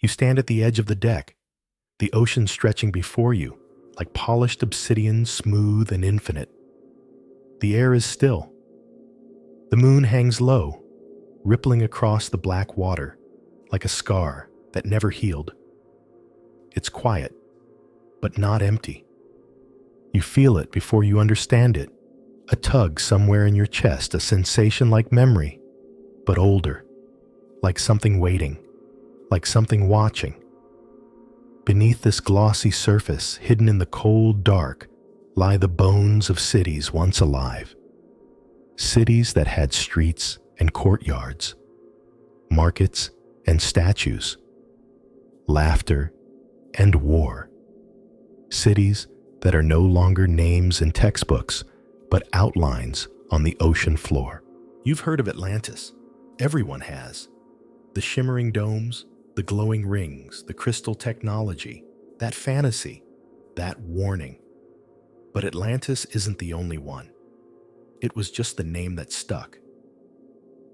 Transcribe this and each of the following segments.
You stand at the edge of the deck, the ocean stretching before you, like polished obsidian, smooth and infinite. The air is still. The moon hangs low, rippling across the black water, like a scar that never healed. It's quiet, but not empty. You feel it before you understand it, a tug somewhere in your chest, a sensation like memory, but older, like something waiting, like something watching. Beneath this glossy surface, hidden in the cold dark, lie the bones of cities once alive. Cities that had streets and courtyards, markets and statues, laughter and war. Cities that are no longer names in textbooks, but outlines on the ocean floor. You've heard of Atlantis. Everyone has. The shimmering domes, the glowing rings, the crystal technology, that fantasy, that warning. But Atlantis isn't the only one. It was just the name that stuck.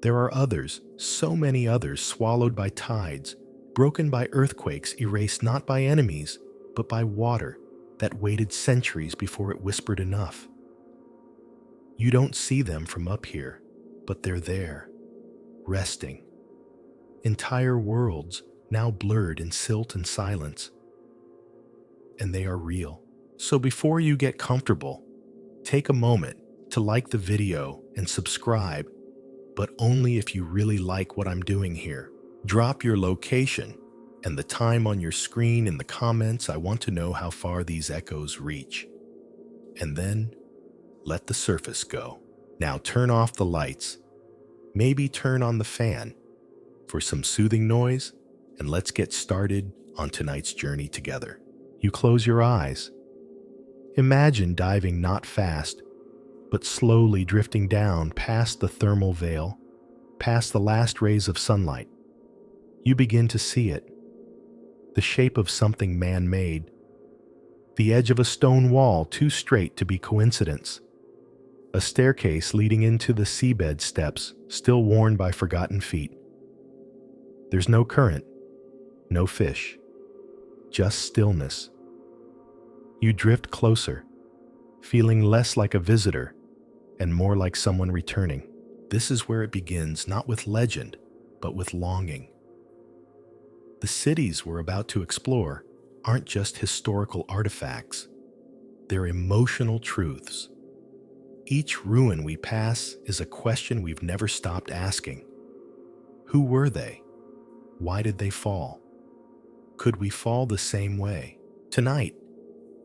There are others, so many others, swallowed by tides, broken by earthquakes, erased not by enemies, but by water that waited centuries before it whispered enough. You don't see them from up here, but they're there, resting. Entire worlds now blurred in silt and silence. And they are real. So before you get comfortable, take a moment to like the video and subscribe, but only if you really like what I'm doing here. Drop your location and the time on your screen in the comments. I want to know how far these echoes reach. And then let the surface go. Now turn off the lights. Maybe turn on the fan for some soothing noise, and let's get started on tonight's journey together. You close your eyes. Imagine diving not fast, but slowly drifting down past the thermal veil, past the last rays of sunlight. You begin to see it. The shape of something man-made. The edge of a stone wall too straight to be coincidence. A staircase leading into the seabed steps, still worn by forgotten feet. There's no current, no fish, just stillness. You drift closer, feeling less like a visitor and more like someone returning. This is where it begins, not with legend, but with longing. The cities we're about to explore aren't just historical artifacts. They're emotional truths. Each ruin we pass is a question we've never stopped asking. Who were they? Why did they fall? Could we fall the same way? Tonight,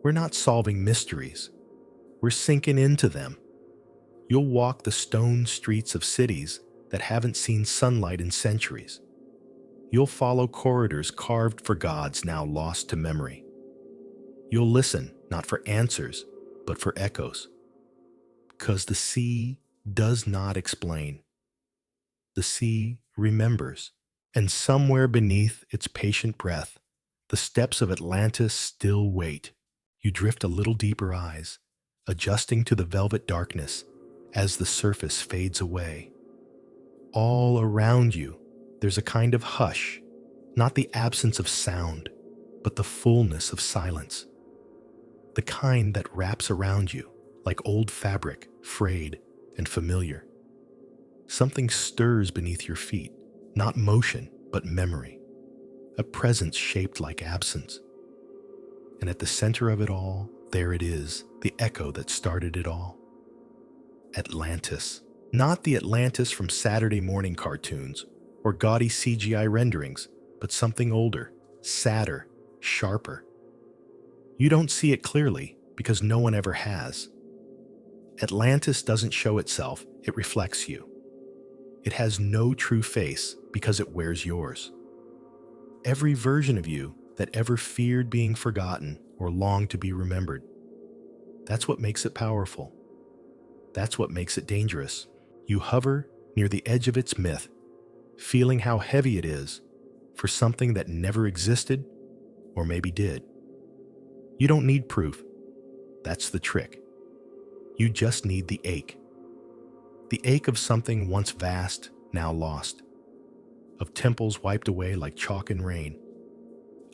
we're not solving mysteries. We're sinking into them. You'll walk the stone streets of cities that haven't seen sunlight in centuries. You'll follow corridors carved for gods now lost to memory. You'll listen, not for answers, but for echoes. Because the sea does not explain. The sea remembers. And somewhere beneath its patient breath, the steps of Atlantis still wait. You drift a little deeper eyes, adjusting to the velvet darkness as the surface fades away. All around you, there's a kind of hush, not the absence of sound, but the fullness of silence. The kind that wraps around you like old fabric, frayed and familiar. Something stirs beneath your feet, not motion, but memory. A presence shaped like absence. And at the center of it all, there it is, the echo that started it all. Atlantis. Not the Atlantis from Saturday morning cartoons or gaudy CGI renderings, but something older, sadder, sharper. You don't see it clearly because no one ever has. Atlantis doesn't show itself, it reflects you. It has no true face because it wears yours. Every version of you that ever feared being forgotten or longed to be remembered. That's what makes it powerful. That's what makes it dangerous. You hover near the edge of its myth, feeling how heavy it is for something that never existed or maybe did. You don't need proof. That's the trick. You just need the ache. The ache of something once vast, now lost. Of temples wiped away like chalk and rain.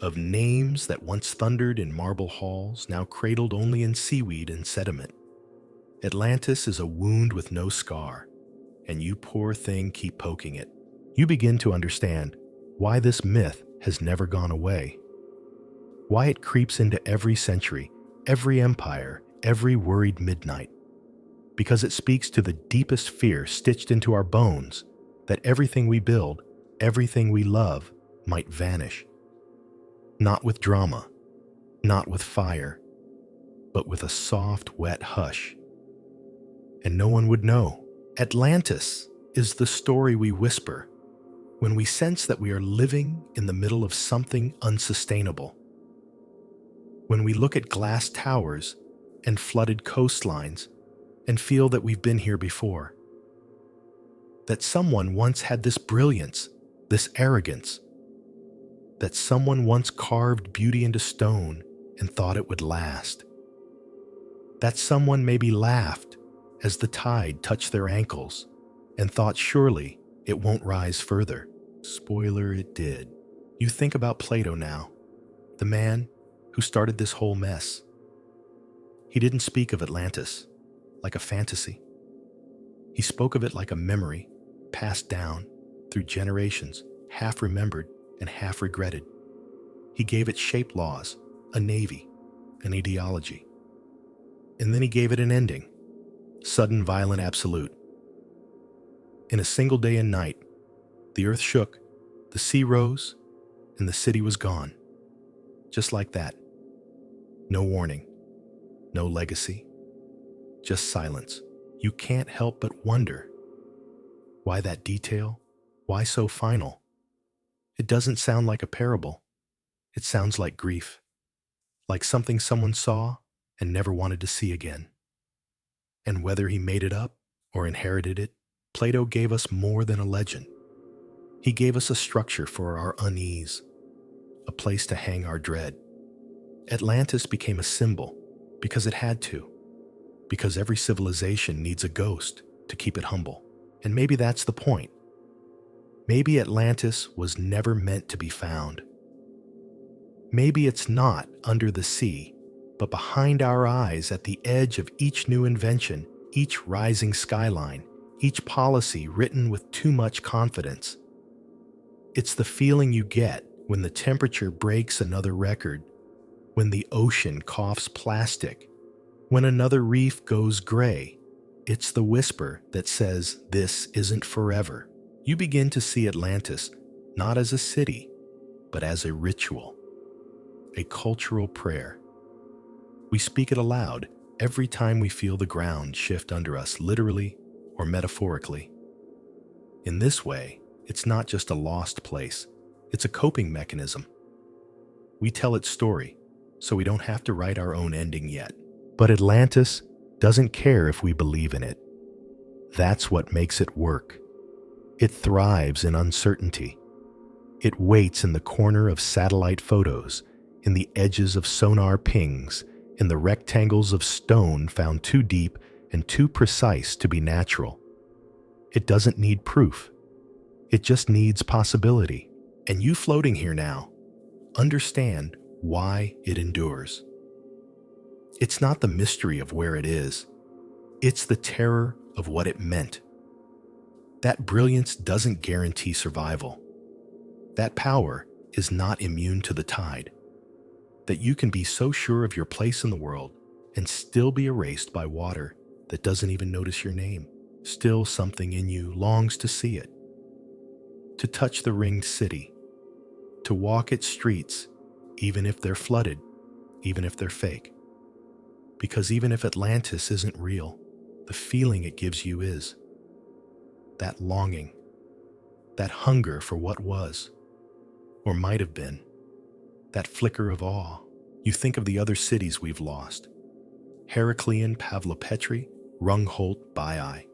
of names that once thundered in marble halls, now cradled only in seaweed and sediment. Atlantis is a wound with no scar, and you poor thing keep poking it. You begin to understand why this myth has never gone away, why it creeps into every century, every empire, every worried midnight. Because it speaks to the deepest fear stitched into our bones that everything we build, everything we love, might vanish. Not with drama, not with fire, but with a soft, wet hush. And no one would know. Atlantis is the story we whisper when we sense that we are living in the middle of something unsustainable. When we look at glass towers and flooded coastlines and feel that we've been here before. That someone once had this brilliance, this arrogance. That someone once carved beauty into stone and thought it would last. That someone maybe laughed as the tide touched their ankles and thought surely it won't rise further. Spoiler, it did. You think about Plato now, the man who started this whole mess. He didn't speak of Atlantis like a fantasy. He spoke of it like a memory passed down through generations, half remembered and half regretted. He gave it shape laws, a navy, an ideology. And then he gave it an ending, sudden, violent, absolute. In a single day and night, the earth shook, the sea rose, and the city was gone. Just like that. No warning, no legacy, just silence. You can't help but wonder. Why that detail? Why so final? It doesn't sound like a parable. It sounds like grief, like something someone saw and never wanted to see again. And whether he made it up or inherited it, Plato gave us more than a legend. He gave us a structure for our unease, a place to hang our dread. Atlantis became a symbol because it had to, because every civilization needs a ghost to keep it humble. And maybe that's the point. Maybe Atlantis was never meant to be found. Maybe it's not under the sea, but behind our eyes at the edge of each new invention, each rising skyline, each policy written with too much confidence. It's the feeling you get when the temperature breaks another record, when the ocean coughs plastic, when another reef goes gray. It's the whisper that says this isn't forever. You begin to see Atlantis not as a city, but as a ritual, a cultural prayer. We speak it aloud every time we feel the ground shift under us, literally or metaphorically. In this way, it's not just a lost place, it's a coping mechanism. We tell its story, so we don't have to write our own ending yet. But Atlantis doesn't care if we believe in it. That's what makes it work. It thrives in uncertainty. It waits in the corner of satellite photos, in the edges of sonar pings, in the rectangles of stone found too deep and too precise to be natural. It doesn't need proof. It just needs possibility. And you floating here now, understand why it endures. It's not the mystery of where it is. It's the terror of what it meant. That brilliance doesn't guarantee survival. That power is not immune to the tide. That you can be so sure of your place in the world and still be erased by water that doesn't even notice your name. Still something in you longs to see it. To touch the ringed city. To walk its streets, even if they're flooded, even if they're fake. Because even if Atlantis isn't real, the feeling it gives you is. That longing, that hunger for what was, or might have been, that flicker of awe. You think of the other cities we've lost. Heraclean, Pavlopetri, Rungholt, Baiae.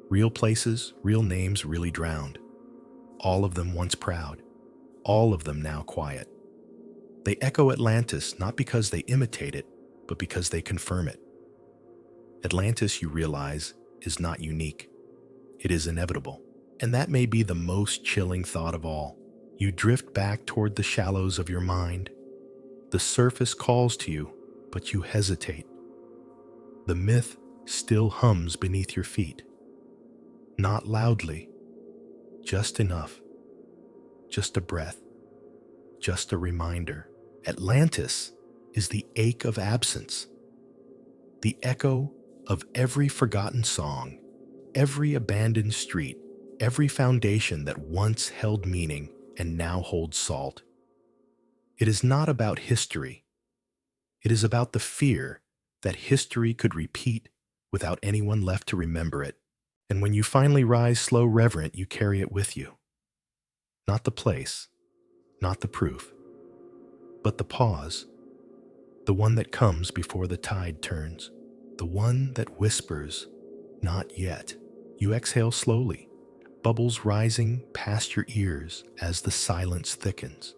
Real places, real names really drowned. All of them once proud, all of them now quiet. They echo Atlantis not because they imitate it, but because they confirm it. Atlantis, you realize, is not unique. It is inevitable. And that may be the most chilling thought of all. You drift back toward the shallows of your mind. The surface calls to you, but you hesitate. The myth still hums beneath your feet. Not loudly, just enough. Just a breath. Just a reminder. Atlantis is the ache of absence. The echo of every forgotten song, every abandoned street, every foundation that once held meaning and now holds salt. It is not about history. It is about the fear that history could repeat without anyone left to remember it. And when you finally rise slow reverent, you carry it with you. Not the place, not the proof, but the pause, the one that comes before the tide turns, the one that whispers, not yet. You exhale slowly, bubbles rising past your ears as the silence thickens.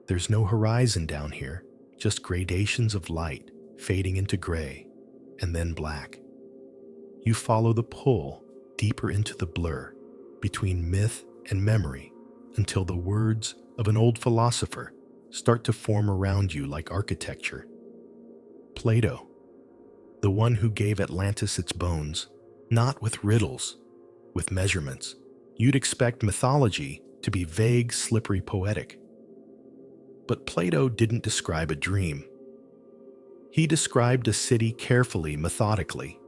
There's no horizon down here, just gradations of light fading into gray and then black. You follow the pull deeper into the blur between myth and memory until the words of an old philosopher start to form around you like architecture. Plato, the one who gave Atlantis its bones, not with riddles, with measurements. You'd expect mythology to be vague, slippery, poetic. But Plato didn't describe a dream. He described a city carefully, methodically.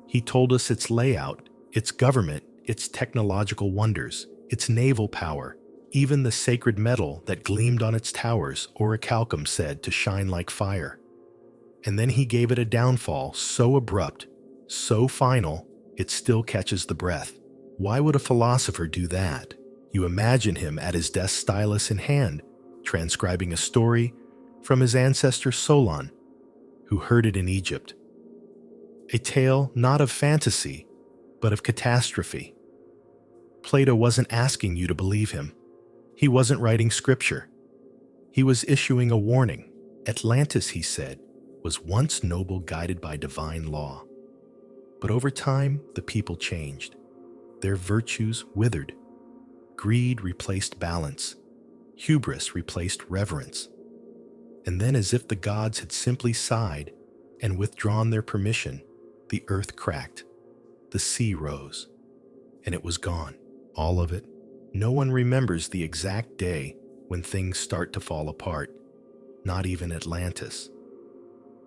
He told us its layout, its government, its technological wonders, its naval power, even the sacred metal that gleamed on its towers, orichalcum said to shine like fire. And then he gave it a downfall so abrupt, so final, it still catches the breath. Why would a philosopher do that? You imagine him at his desk, stylus in hand, transcribing a story from his ancestor Solon, who heard it in Egypt. A tale not of fantasy, but of catastrophe. Plato wasn't asking you to believe him. He wasn't writing scripture. He was issuing a warning. Atlantis, he said, was once noble, guided by divine law. But over time, the people changed. Their virtues withered. Greed replaced balance. Hubris replaced reverence. And then, as if the gods had simply sighed and withdrawn their permission, the earth cracked. The sea rose. And it was gone. All of it. No one remembers the exact day when things start to fall apart. Not even Atlantis.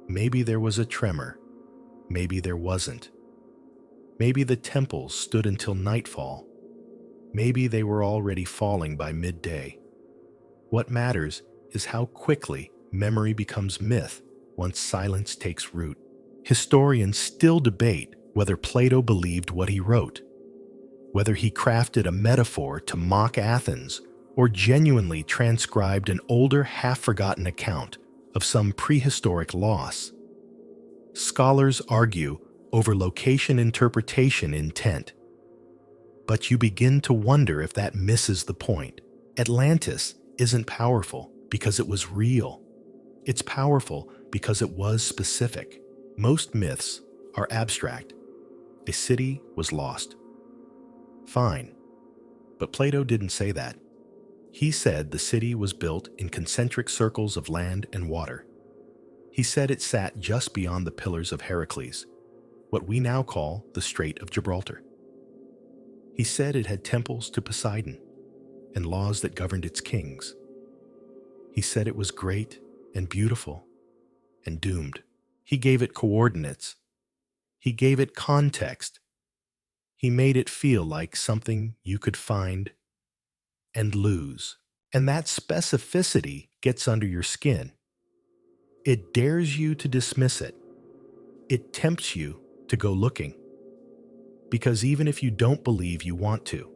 Maybe there was a tremor. Maybe there wasn't. Maybe the temples stood until nightfall. Maybe they were already falling by midday. What matters is how quickly memory becomes myth once silence takes root. Historians still debate whether Plato believed what he wrote, whether he crafted a metaphor to mock Athens or genuinely transcribed an older, half-forgotten account of some prehistoric loss. Scholars argue over location, interpretation, intent. But you begin to wonder if that misses the point. Atlantis isn't powerful because it was real. It's powerful because it was specific. Most myths are abstract. A city was lost. Fine. But Plato didn't say that. He said the city was built in concentric circles of land and water. He said it sat just beyond the Pillars of Heracles, what we now call the Strait of Gibraltar. He said it had temples to Poseidon and laws that governed its kings. He said it was great and beautiful and doomed. He gave it coordinates. He gave it context. He made it feel like something you could find and lose. And that specificity gets under your skin. It dares you to dismiss it. It tempts you to go looking. Because even if you don't believe you want to,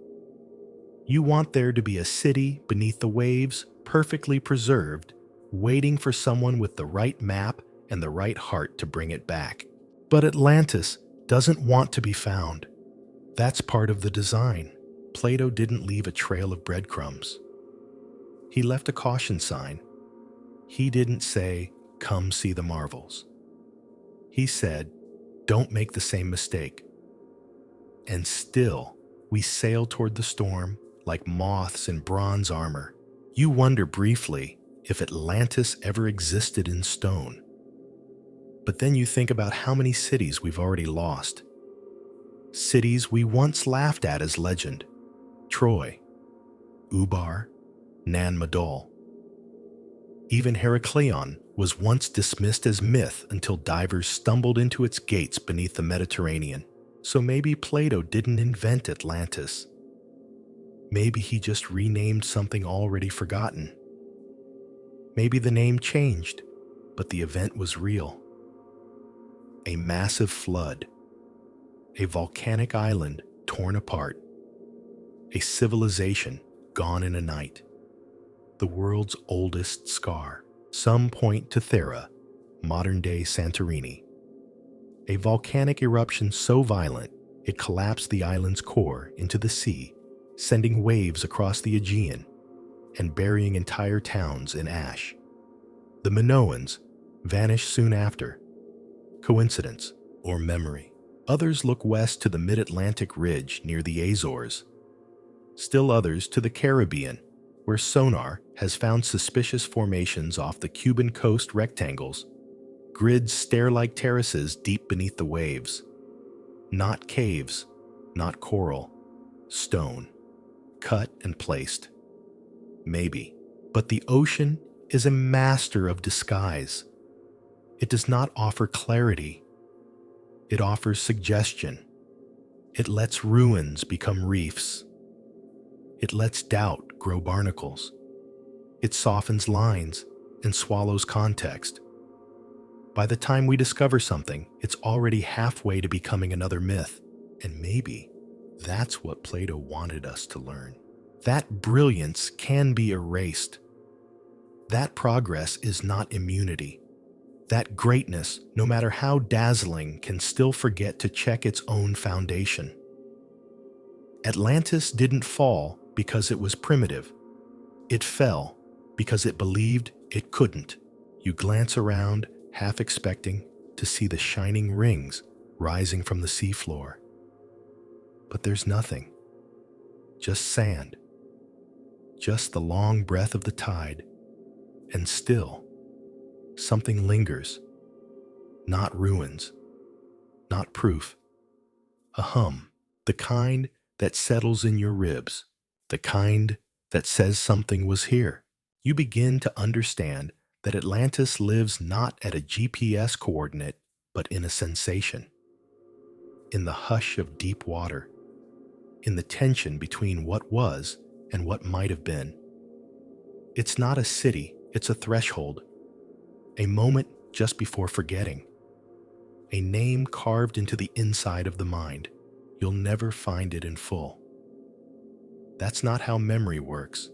you want there to be a city beneath the waves, perfectly preserved, waiting for someone with the right map and the right heart to bring it back. But Atlantis doesn't want to be found. That's part of the design. Plato didn't leave a trail of breadcrumbs. He left a caution sign. He didn't say, "Come see the marvels." He said, "Don't make the same mistake." And still, we sail toward the storm, like moths in bronze armor. You wonder briefly if Atlantis ever existed in stone. But then you think about how many cities we've already lost. Cities we once laughed at as legend. Troy, Ubar, Nan Madol. Even Heracleion was once dismissed as myth until divers stumbled into its gates beneath the Mediterranean. So maybe Plato didn't invent Atlantis. Maybe he just renamed something already forgotten. Maybe the name changed, but the event was real. A massive flood. A volcanic island torn apart. A civilization gone in a night. The world's oldest scar. Some point to Thera, modern-day Santorini. A volcanic eruption so violent it collapsed the island's core into the sea, sending waves across the Aegean and burying entire towns in ash. The Minoans vanished soon after. Coincidence or memory? Others look west to the mid-Atlantic ridge near the Azores. Still others to the Caribbean, where sonar has found suspicious formations off the Cuban coast rectangles, grids stair-like terraces deep beneath the waves. Not caves, not coral, stone, cut and placed. Maybe, but the ocean is a master of disguise. It does not offer clarity. It offers suggestion. It lets ruins become reefs. It lets doubt grow barnacles. It softens lines and swallows context. By the time we discover something, it's already halfway to becoming another myth. And maybe that's what Plato wanted us to learn. That brilliance can be erased. That progress is not immunity. That greatness, no matter how dazzling, can still forget to check its own foundation. Atlantis didn't fall because it was primitive. It fell because it believed it couldn't. You glance around, half expecting to see the shining rings rising from the seafloor. But there's nothing. Just sand. Just the long breath of the tide. And still, something lingers. Not ruins. Not proof. A hum. The kind that settles in your ribs. The kind that says something was here. You begin to understand that Atlantis lives not at a GPS coordinate, but in a sensation. In the hush of deep water. In the tension between what was and what might have been. It's not a city, it's a threshold. A moment just before forgetting. A name carved into the inside of the mind. You'll never find it in full. That's not how memory works.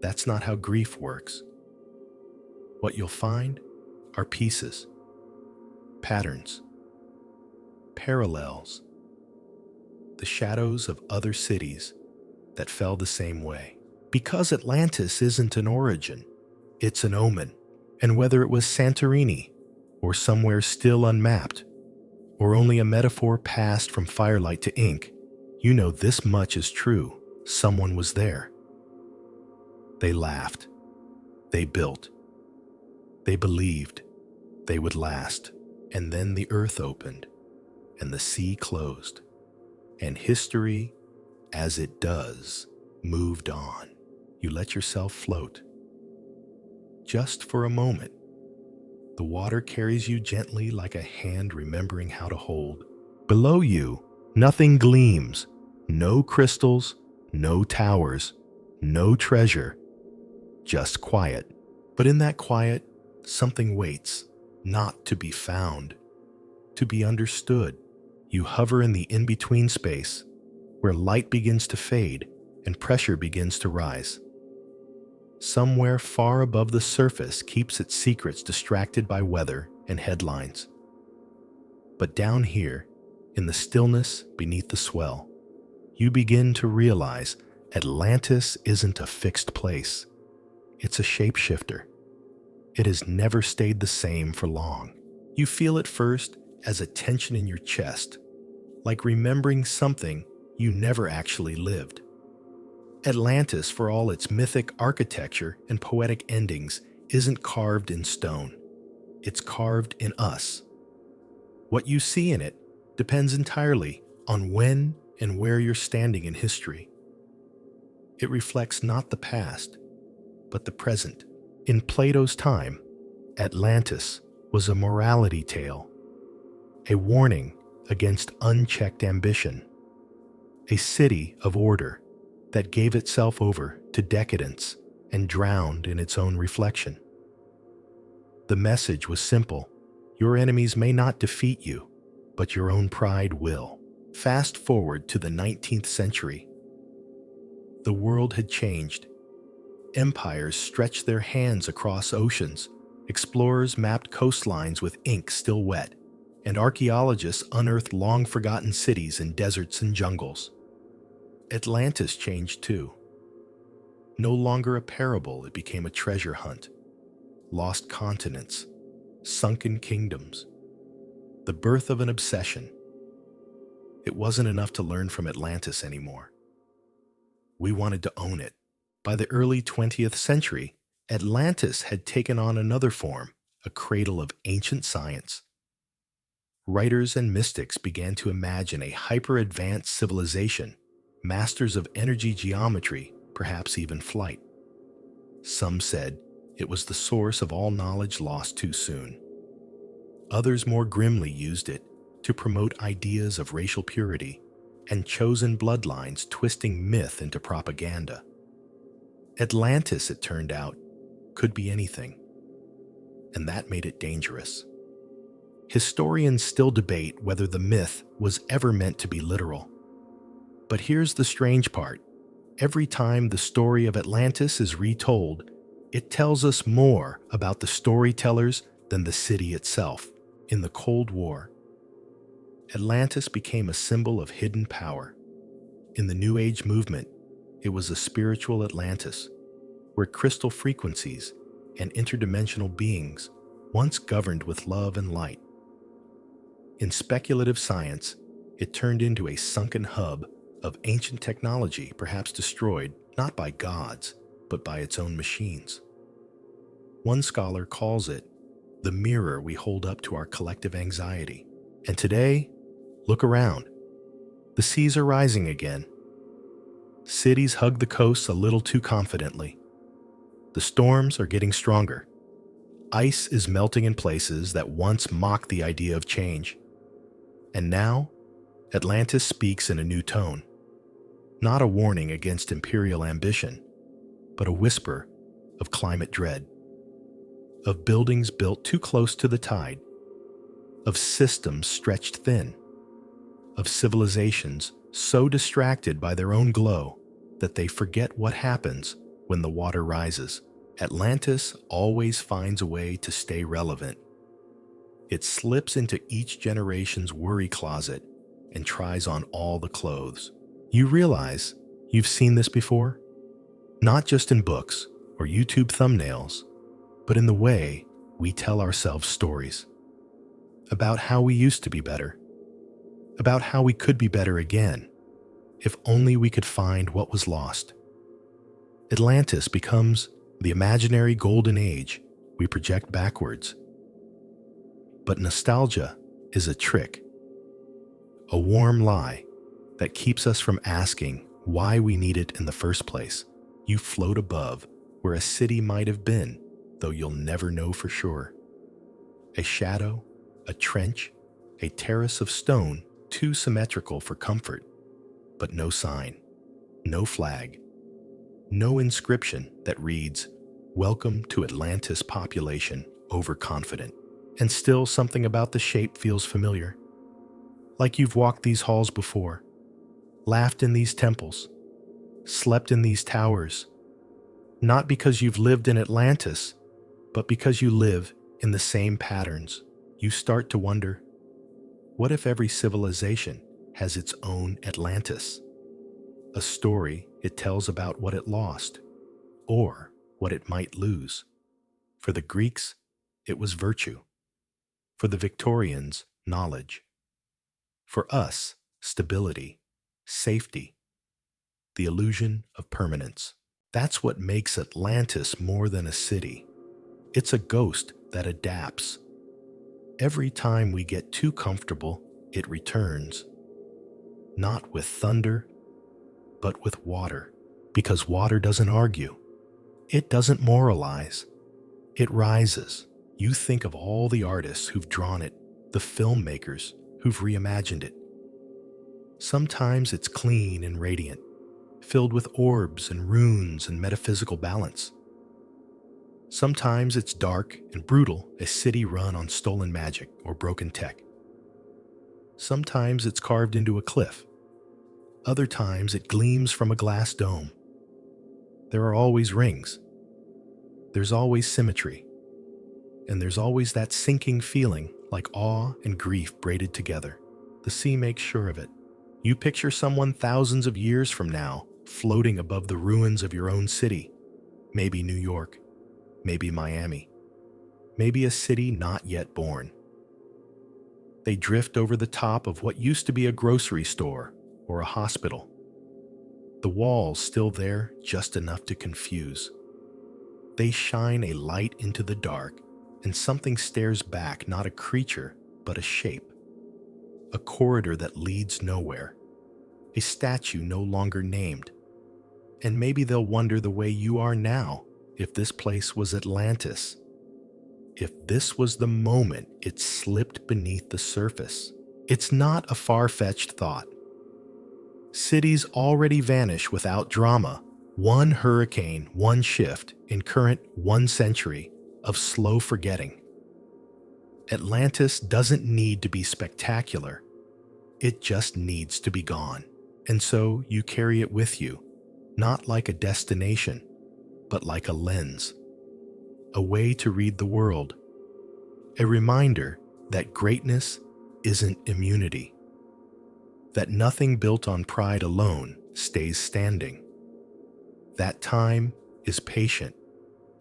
That's not how grief works. What you'll find are pieces, patterns, parallels, the shadows of other cities that fell the same way. Because Atlantis isn't an origin, it's an omen. And whether it was Santorini, or somewhere still unmapped, or only a metaphor passed from firelight to ink, you know this much is true. Someone was there. They laughed. They built. They believed they would last. And then the earth opened, and the sea closed. And history, as it does, moved on. You let yourself float. Just for a moment. The water carries you gently like a hand remembering how to hold. Below you, nothing gleams. No crystals, no towers, no treasure. Just quiet. But in that quiet, something waits, not to be found, to be understood. You hover in the in-between space, where light begins to fade and pressure begins to rise. Somewhere far above the surface keeps its secrets distracted by weather and headlines. But down here, in the stillness beneath the swell, you begin to realize Atlantis isn't a fixed place. It's a shapeshifter. It has never stayed the same for long. You feel it first as a tension in your chest, like remembering something you never actually lived. Atlantis, for all its mythic architecture and poetic endings, isn't carved in stone. It's carved in us. What you see in it depends entirely on when and where you're standing in history. It reflects not the past, but the present. In Plato's time, Atlantis was a morality tale, a warning against unchecked ambition, a city of order that gave itself over to decadence and drowned in its own reflection. The message was simple: your enemies may not defeat you, but your own pride will. Fast forward to the 19th century. The world had changed. Empires stretched their hands across oceans, explorers mapped coastlines with ink still wet, and archaeologists unearthed long-forgotten cities in deserts and jungles. Atlantis changed too. No longer a parable, it became a treasure hunt. Lost continents, sunken kingdoms, the birth of an obsession. It wasn't enough to learn from Atlantis anymore. We wanted to own it. By the early 20th century, Atlantis had taken on another form, a cradle of ancient science. Writers and mystics began to imagine a hyper-advanced civilization, masters of energy geometry, perhaps even flight. Some said it was the source of all knowledge lost too soon. Others more grimly used it to promote ideas of racial purity and chosen bloodlines, twisting myth into propaganda. Atlantis, it turned out, could be anything, and that made it dangerous. Historians still debate whether the myth was ever meant to be literal. But here's the strange part. Every time the story of Atlantis is retold, it tells us more about the storytellers than the city itself. In the Cold War, Atlantis became a symbol of hidden power. In the New Age movement, it was a spiritual Atlantis, where crystal frequencies and interdimensional beings once governed with love and light. In speculative science, it turned into a sunken hub of ancient technology, perhaps destroyed not by gods, but by its own machines. One scholar calls it the mirror we hold up to our collective anxiety. And today, look around. The seas are rising again. Cities hug the coasts a little too confidently. The storms are getting stronger. Ice is melting in places that once mocked the idea of change. And now, Atlantis speaks in a new tone. Not a warning against imperial ambition, but a whisper of climate dread. Of buildings built too close to the tide. Of systems stretched thin. Of civilizations so distracted by their own glow that they forget what happens when the water rises. Atlantis always finds a way to stay relevant. It slips into each generation's worry closet and tries on all the clothes. You realize you've seen this before? Not just in books or YouTube thumbnails, but in the way we tell ourselves stories. About how we used to be better. About how we could be better again, if only we could find what was lost. Atlantis becomes the imaginary golden age we project backwards. But nostalgia is a trick, a warm lie that keeps us from asking why we need it in the first place. You float above where a city might have been, though you'll never know for sure. A shadow, a trench, a terrace of stone, too symmetrical for comfort, but no sign, no flag, no inscription that reads, "Welcome to Atlantis population overconfident." And still something about the shape feels familiar. Like you've walked these halls before, laughed in these temples, slept in these towers, not because you've lived in Atlantis, but because you live in the same patterns. You start to wonder, what if every civilization has its own Atlantis? A story it tells about what it lost, or what it might lose. For the Greeks, it was virtue. For the Victorians, knowledge. For us, stability, safety. the illusion of permanence. That's what makes Atlantis more than a city. It's a ghost that adapts. Every time we get too comfortable, it returns. Not with thunder, but with water. Because water doesn't argue. It doesn't moralize. It rises. You think of all the artists who've drawn it, the filmmakers who've reimagined it. Sometimes it's clean and radiant, filled with orbs and runes and metaphysical balance. Sometimes it's dark and brutal, a city run on stolen magic or broken tech. Sometimes it's carved into a cliff. Other times it gleams from a glass dome. There are always rings. There's always symmetry. And there's always that sinking feeling, like awe and grief braided together. The sea makes sure of it. You picture someone thousands of years from now, floating above the ruins of your own city. Maybe New York. Maybe Miami. Maybe a city not yet born. They drift over the top of what used to be a grocery store or a hospital. The walls still there, just enough to confuse. They shine a light into the dark, and something stares back, not a creature, but a shape. A corridor that leads nowhere. A statue no longer named. And maybe they'll wonder the way you are now, if this place was Atlantis. If this was the moment it slipped beneath the surface. It's not a far-fetched thought. Cities already vanish without drama. One hurricane, one shift, in current 1 century of slow forgetting. Atlantis doesn't need to be spectacular. It just needs to be gone. And so you carry it with you, not like a destination, but like a lens. A way to read the world. A reminder that greatness isn't immunity. That nothing built on pride alone stays standing. That time is patient,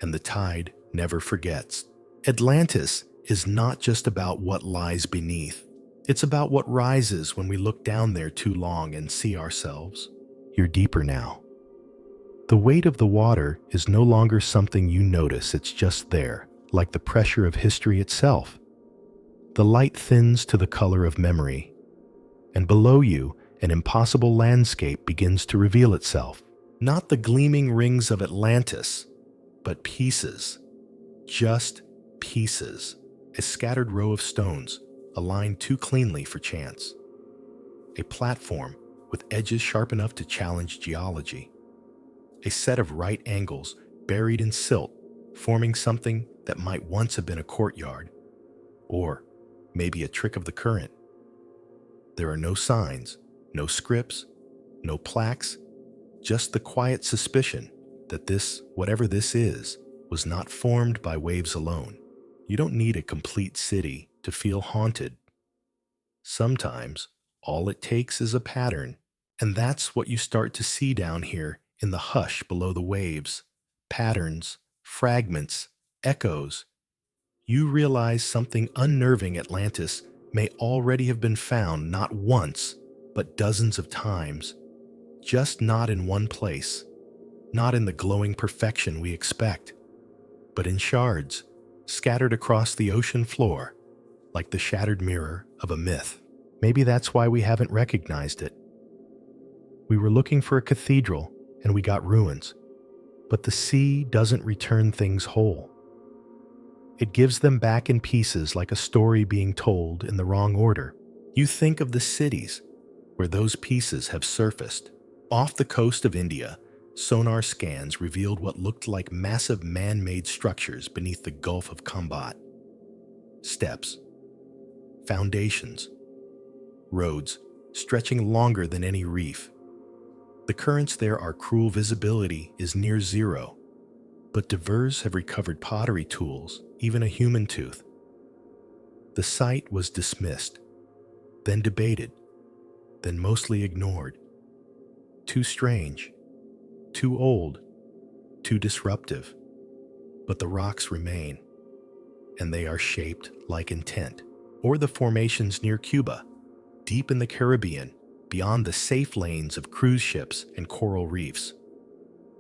and the tide never forgets. Atlantis is not just about what lies beneath. It's about what rises when we look down there too long and see ourselves. You're deeper now. The weight of the water is no longer something you notice, it's just there, like the pressure of history itself. The light thins to the color of memory, and below you, an impossible landscape begins to reveal itself. Not the gleaming rings of Atlantis, but pieces. Just pieces. A scattered row of stones, aligned too cleanly for chance. A platform with edges sharp enough to challenge geology. A set of right angles buried in silt, forming something that might once have been a courtyard. Or maybe a trick of the current. There are no signs, no scripts, no plaques, just the quiet suspicion that this, whatever this is, was not formed by waves alone. You don't need a complete city to feel haunted. Sometimes, all it takes is a pattern, and that's what you start to see down here in the hush below the waves. Patterns, fragments, echoes. You realize something unnerving Atlantis may already have been found not once, but dozens of times. Just not in one place, not in the glowing perfection we expect, but in shards, scattered across the ocean floor, like the shattered mirror of a myth. Maybe that's why we haven't recognized it. We were looking for a cathedral, and we got ruins. But the sea doesn't return things whole. It gives them back in pieces like a story being told in the wrong order. You think of the cities where those pieces have surfaced. Off the coast of India, sonar scans revealed what looked like massive man-made structures beneath the Gulf of Combat. Steps, foundations, roads stretching longer than any reef. The currents there are cruel, visibility is near zero, but divers have recovered pottery tools, even a human tooth. The site was dismissed, then debated, then mostly ignored. Too strange, too old, too disruptive. But the rocks remain, and they are shaped like intent. Or the formations near Cuba, deep in the Caribbean, beyond the safe lanes of cruise ships and coral reefs.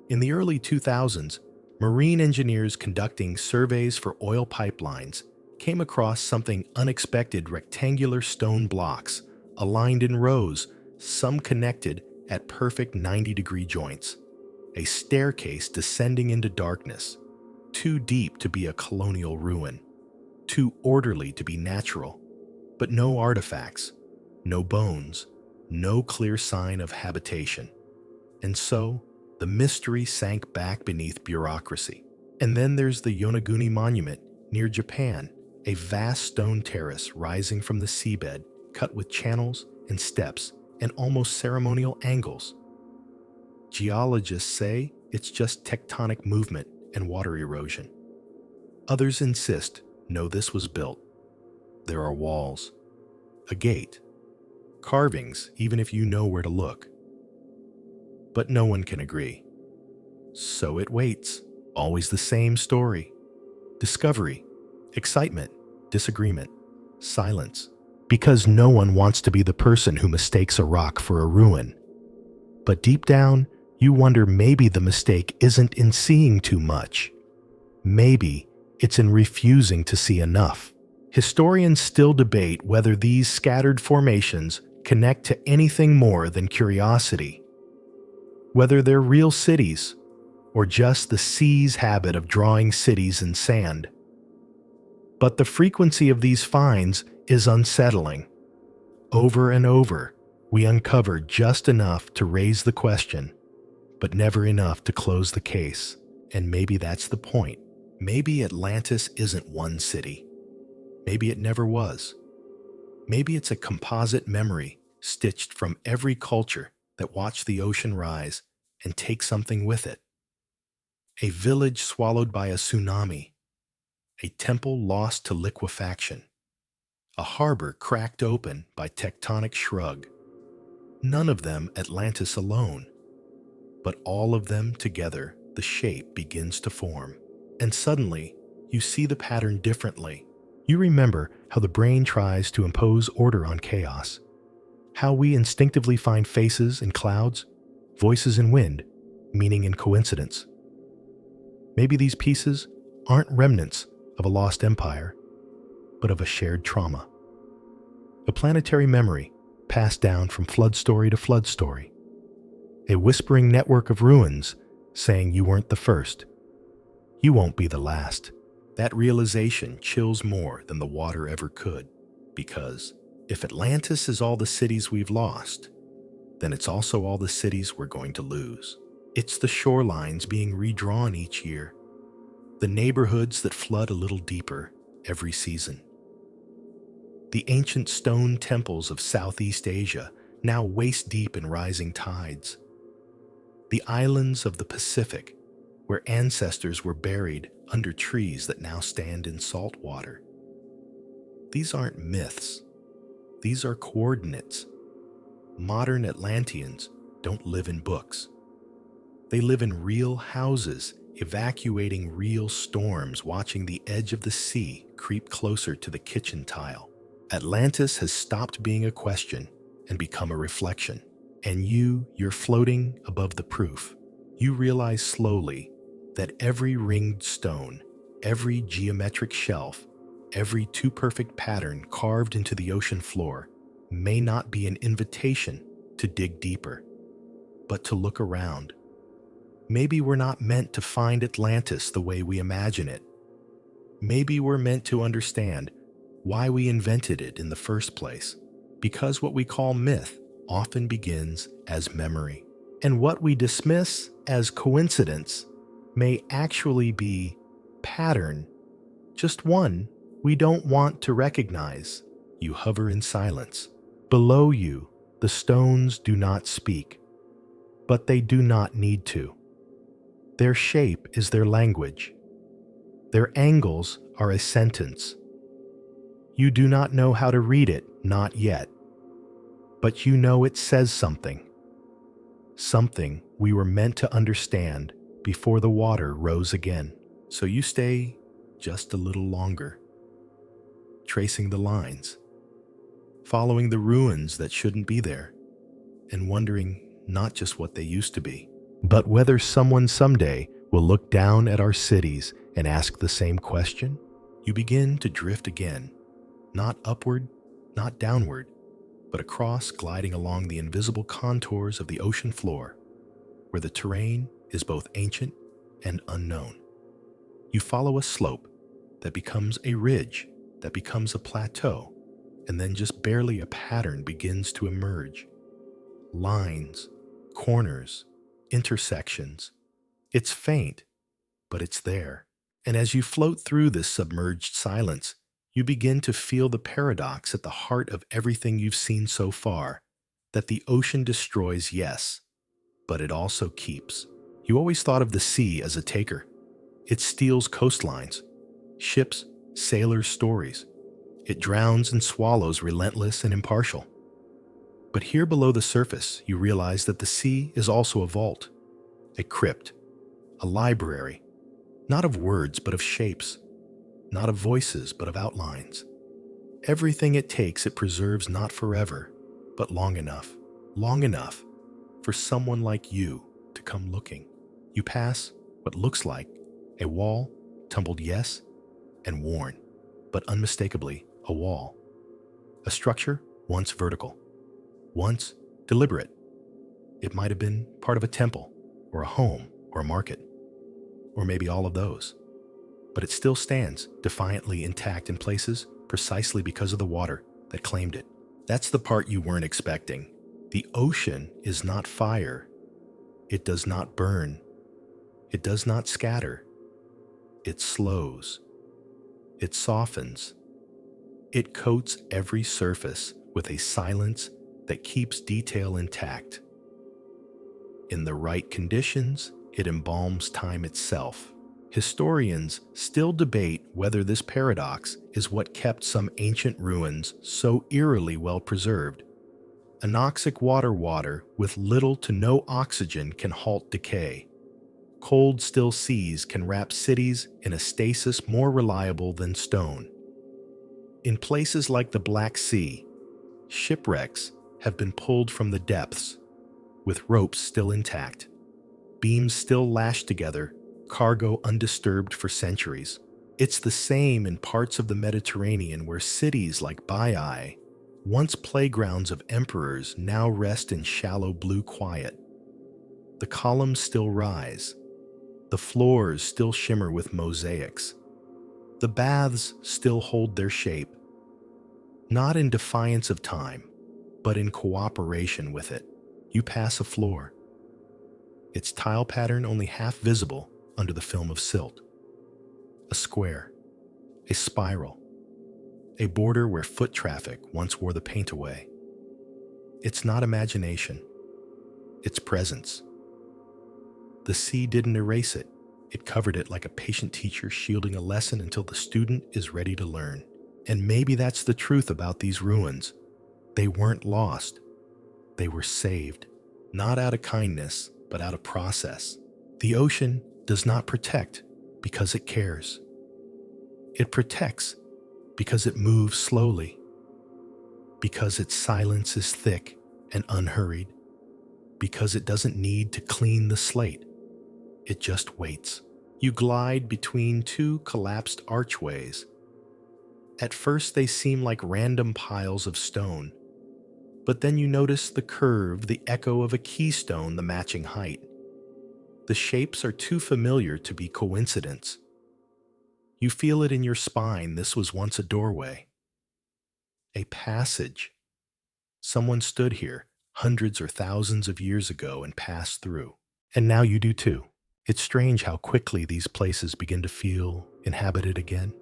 In the early 2000s, marine engineers conducting surveys for oil pipelines came across something unexpected: rectangular stone blocks, aligned in rows, some connected at perfect 90-degree joints. A staircase descending into darkness, too deep to be a colonial ruin, too orderly to be natural, but no artifacts, no bones, no clear sign of habitation. And so, the mystery sank back beneath bureaucracy. And then there's the Yonaguni Monument near Japan, a vast stone terrace rising from the seabed, cut with channels and steps and almost ceremonial angles. Geologists say it's just tectonic movement and water erosion. Others insist, no, this was built. There are walls, a gate, carvings, even if you know where to look. But no one can agree. So it waits. Always the same story. Discovery, excitement, disagreement, silence. Because no one wants to be the person who mistakes a rock for a ruin. But deep down, you wonder, maybe the mistake isn't in seeing too much. Maybe it's in refusing to see enough. Historians still debate whether these scattered formations connect to anything more than curiosity. Whether they're real cities, or just the sea's habit of drawing cities in sand. But the frequency of these finds is unsettling. Over and over, we uncover just enough to raise the question, but never enough to close the case. And maybe that's the point. Maybe Atlantis isn't one city. Maybe it never was. Maybe it's a composite memory stitched from every culture that watched the ocean rise and take something with it. A village swallowed by a tsunami, a temple lost to liquefaction, a harbor cracked open by tectonic shrug. None of them Atlantis alone, but all of them together, the shape begins to form. And suddenly, you see the pattern differently. You remember how the brain tries to impose order on chaos, how we instinctively find faces in clouds, voices in wind, meaning in coincidence. Maybe these pieces aren't remnants of a lost empire, but of a shared trauma. A planetary memory passed down from flood story to flood story. A whispering network of ruins saying you weren't the first. You won't be the last. That realization chills more than the water ever could, because if Atlantis is all the cities we've lost, then it's also all the cities we're going to lose. It's the shorelines being redrawn each year, the neighborhoods that flood a little deeper every season. The ancient stone temples of Southeast Asia, now waist-deep in rising tides. The islands of the Pacific, where ancestors were buried under trees that now stand in salt water. These aren't myths. These are coordinates. Modern Atlanteans don't live in books. They live in real houses, evacuating real storms, watching the edge of the sea creep closer to the kitchen tile. Atlantis has stopped being a question and become a reflection. And you're floating above the proof. You realize slowly that every ringed stone, every geometric shelf, every too-perfect pattern carved into the ocean floor may not be an invitation to dig deeper, but to look around. Maybe we're not meant to find Atlantis the way we imagine it. Maybe we're meant to understand why we invented it in the first place, because what we call myth often begins as memory. And what we dismiss as coincidence may actually be pattern, just one we don't want to recognize. You hover in silence. Below you, the stones do not speak, but they do not need to. Their shape is their language. Their angles are a sentence. You do not know how to read it, not yet, but you know it says something. Something we were meant to understand before the water rose again. So you stay just a little longer, tracing the lines, following the ruins that shouldn't be there, and wondering not just what they used to be, but whether someone someday will look down at our cities and ask the same question. You begin to drift again, not upward, not downward, but across, gliding along the invisible contours of the ocean floor, where the terrain is both ancient and unknown. You follow a slope that becomes a ridge, that becomes a plateau, and then just barely a pattern begins to emerge. Lines, corners, intersections. It's faint, but it's there. And as you float through this submerged silence, you begin to feel the paradox at the heart of everything you've seen so far, that the ocean destroys, yes, but it also keeps. You always thought of the sea as a taker. It steals coastlines, ships, sailors' stories. It drowns and swallows, relentless and impartial. But here below the surface, you realize that the sea is also a vault, a crypt, a library, not of words but of shapes, not of voices but of outlines. Everything it takes it preserves, not forever, but long enough for someone like you to come looking. You pass what looks like a wall, tumbled, yes, and worn, but unmistakably a wall. A structure once vertical, once deliberate. It might have been part of a temple, or a home, or a market, or maybe all of those. But it still stands, defiantly intact in places, precisely because of the water that claimed it. That's the part you weren't expecting. The ocean is not fire. It does not burn. It does not scatter. It slows. It softens. It coats every surface with a silence that keeps detail intact. In the right conditions, it embalms time itself. Historians still debate whether this paradox is what kept some ancient ruins so eerily well preserved. Anoxic water with little to no oxygen can halt decay. Cold, still seas can wrap cities in a stasis more reliable than stone. In places like the Black Sea, shipwrecks have been pulled from the depths, with ropes still intact, beams still lashed together, cargo undisturbed for centuries. It's the same in parts of the Mediterranean where cities like Baiae, once playgrounds of emperors, now rest in shallow blue quiet. The columns still rise. The floors still shimmer with mosaics. The baths still hold their shape, not in defiance of time, but in cooperation with it. You pass a floor, its tile pattern only half visible under the film of silt. A square, a spiral, a border where foot traffic once wore the paint away. It's not imagination, it's presence. The sea didn't erase it. It covered it like a patient teacher shielding a lesson until the student is ready to learn. And maybe that's the truth about these ruins. They weren't lost. They were saved, not out of kindness, but out of process. The ocean does not protect because it cares. It protects because it moves slowly, because its silence is thick and unhurried, because it doesn't need to clean the slate. It just waits. You glide between two collapsed archways. At first they seem like random piles of stone, but then you notice the curve, the echo of a keystone, the matching height. The shapes are too familiar to be coincidence. You feel it in your spine. This was once a doorway, a passage. Someone stood here hundreds or thousands of years ago and passed through. And now you do too. It's strange how quickly these places begin to feel inhabited again.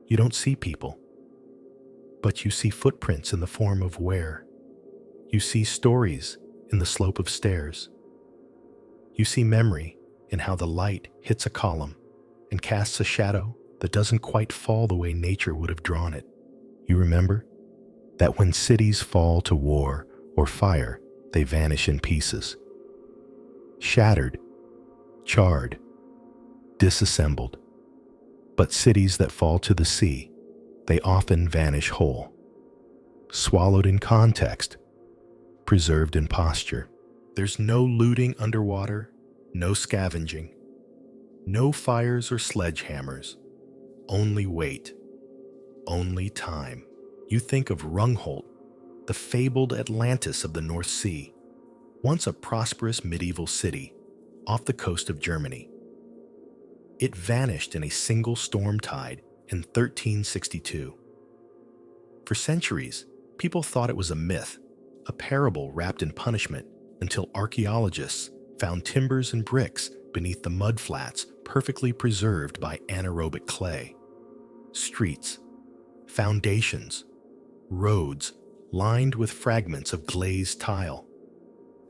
You don't see people, but you see footprints in the form of wear. You see stories in the slope of stairs. You see memory in how the light hits a column and casts a shadow that doesn't quite fall the way nature would have drawn it. You remember that when cities fall to war or fire, they vanish in pieces. Shattered, charred, disassembled. But cities that fall to the sea, they often vanish whole, swallowed in context, preserved in posture. There's no looting underwater, no scavenging, no fires or sledgehammers, only weight, only time. You think of Rungholt, the fabled Atlantis of the North Sea, once a prosperous medieval city off the coast of Germany. It vanished in a single storm tide in 1362. For centuries, people thought it was a myth, a parable wrapped in punishment, until archaeologists found timbers and bricks beneath the mudflats perfectly preserved by anaerobic clay. Streets, foundations, roads lined with fragments of glazed tile.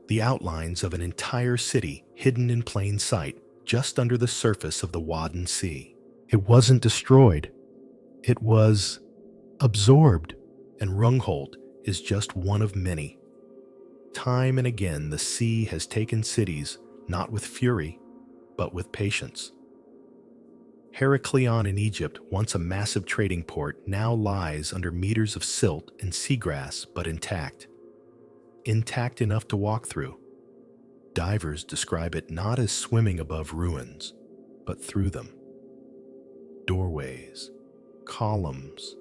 The outlines of an entire city hidden in plain sight just under the surface of the Wadden Sea. It wasn't destroyed. It was absorbed, and Rungholt is just one of many. Time and again, the sea has taken cities not with fury, but with patience. Heraklion in Egypt, once a massive trading port, now lies under meters of silt and seagrass, but intact. Intact enough to walk through. Divers describe it not as swimming above ruins, but through them. Doorways, columns,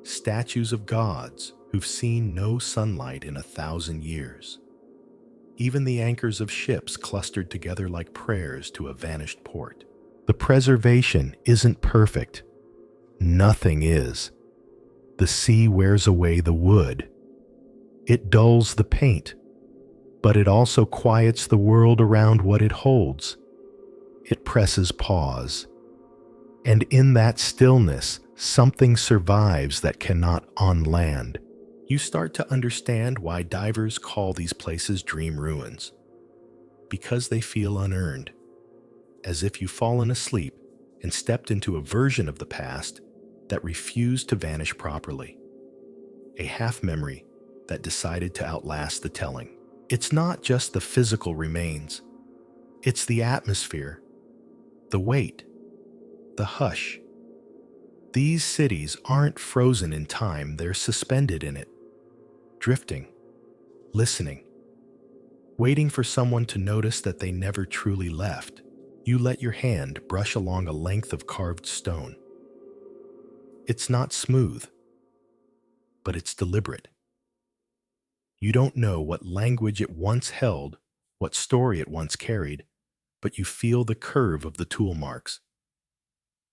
statues of gods who've seen no sunlight in 1,000 years. Even the anchors of ships clustered together like prayers to a vanished port. The preservation isn't perfect. Nothing is. The sea wears away the wood. It dulls the paint, but it also quiets the world around what it holds. It presses pause. And in that stillness, something survives that cannot on land. You start to understand why divers call these places dream ruins. Because they feel unearned. As if you've fallen asleep and stepped into a version of the past that refused to vanish properly. A half-memory that decided to outlast the telling. It's not just the physical remains. It's the atmosphere, the weight, the hush. These cities aren't frozen in time, they're suspended in it. Drifting, listening, waiting for someone to notice that they never truly left. You let your hand brush along a length of carved stone. It's not smooth, but it's deliberate. You don't know what language it once held, what story it once carried, but you feel the curve of the tool marks,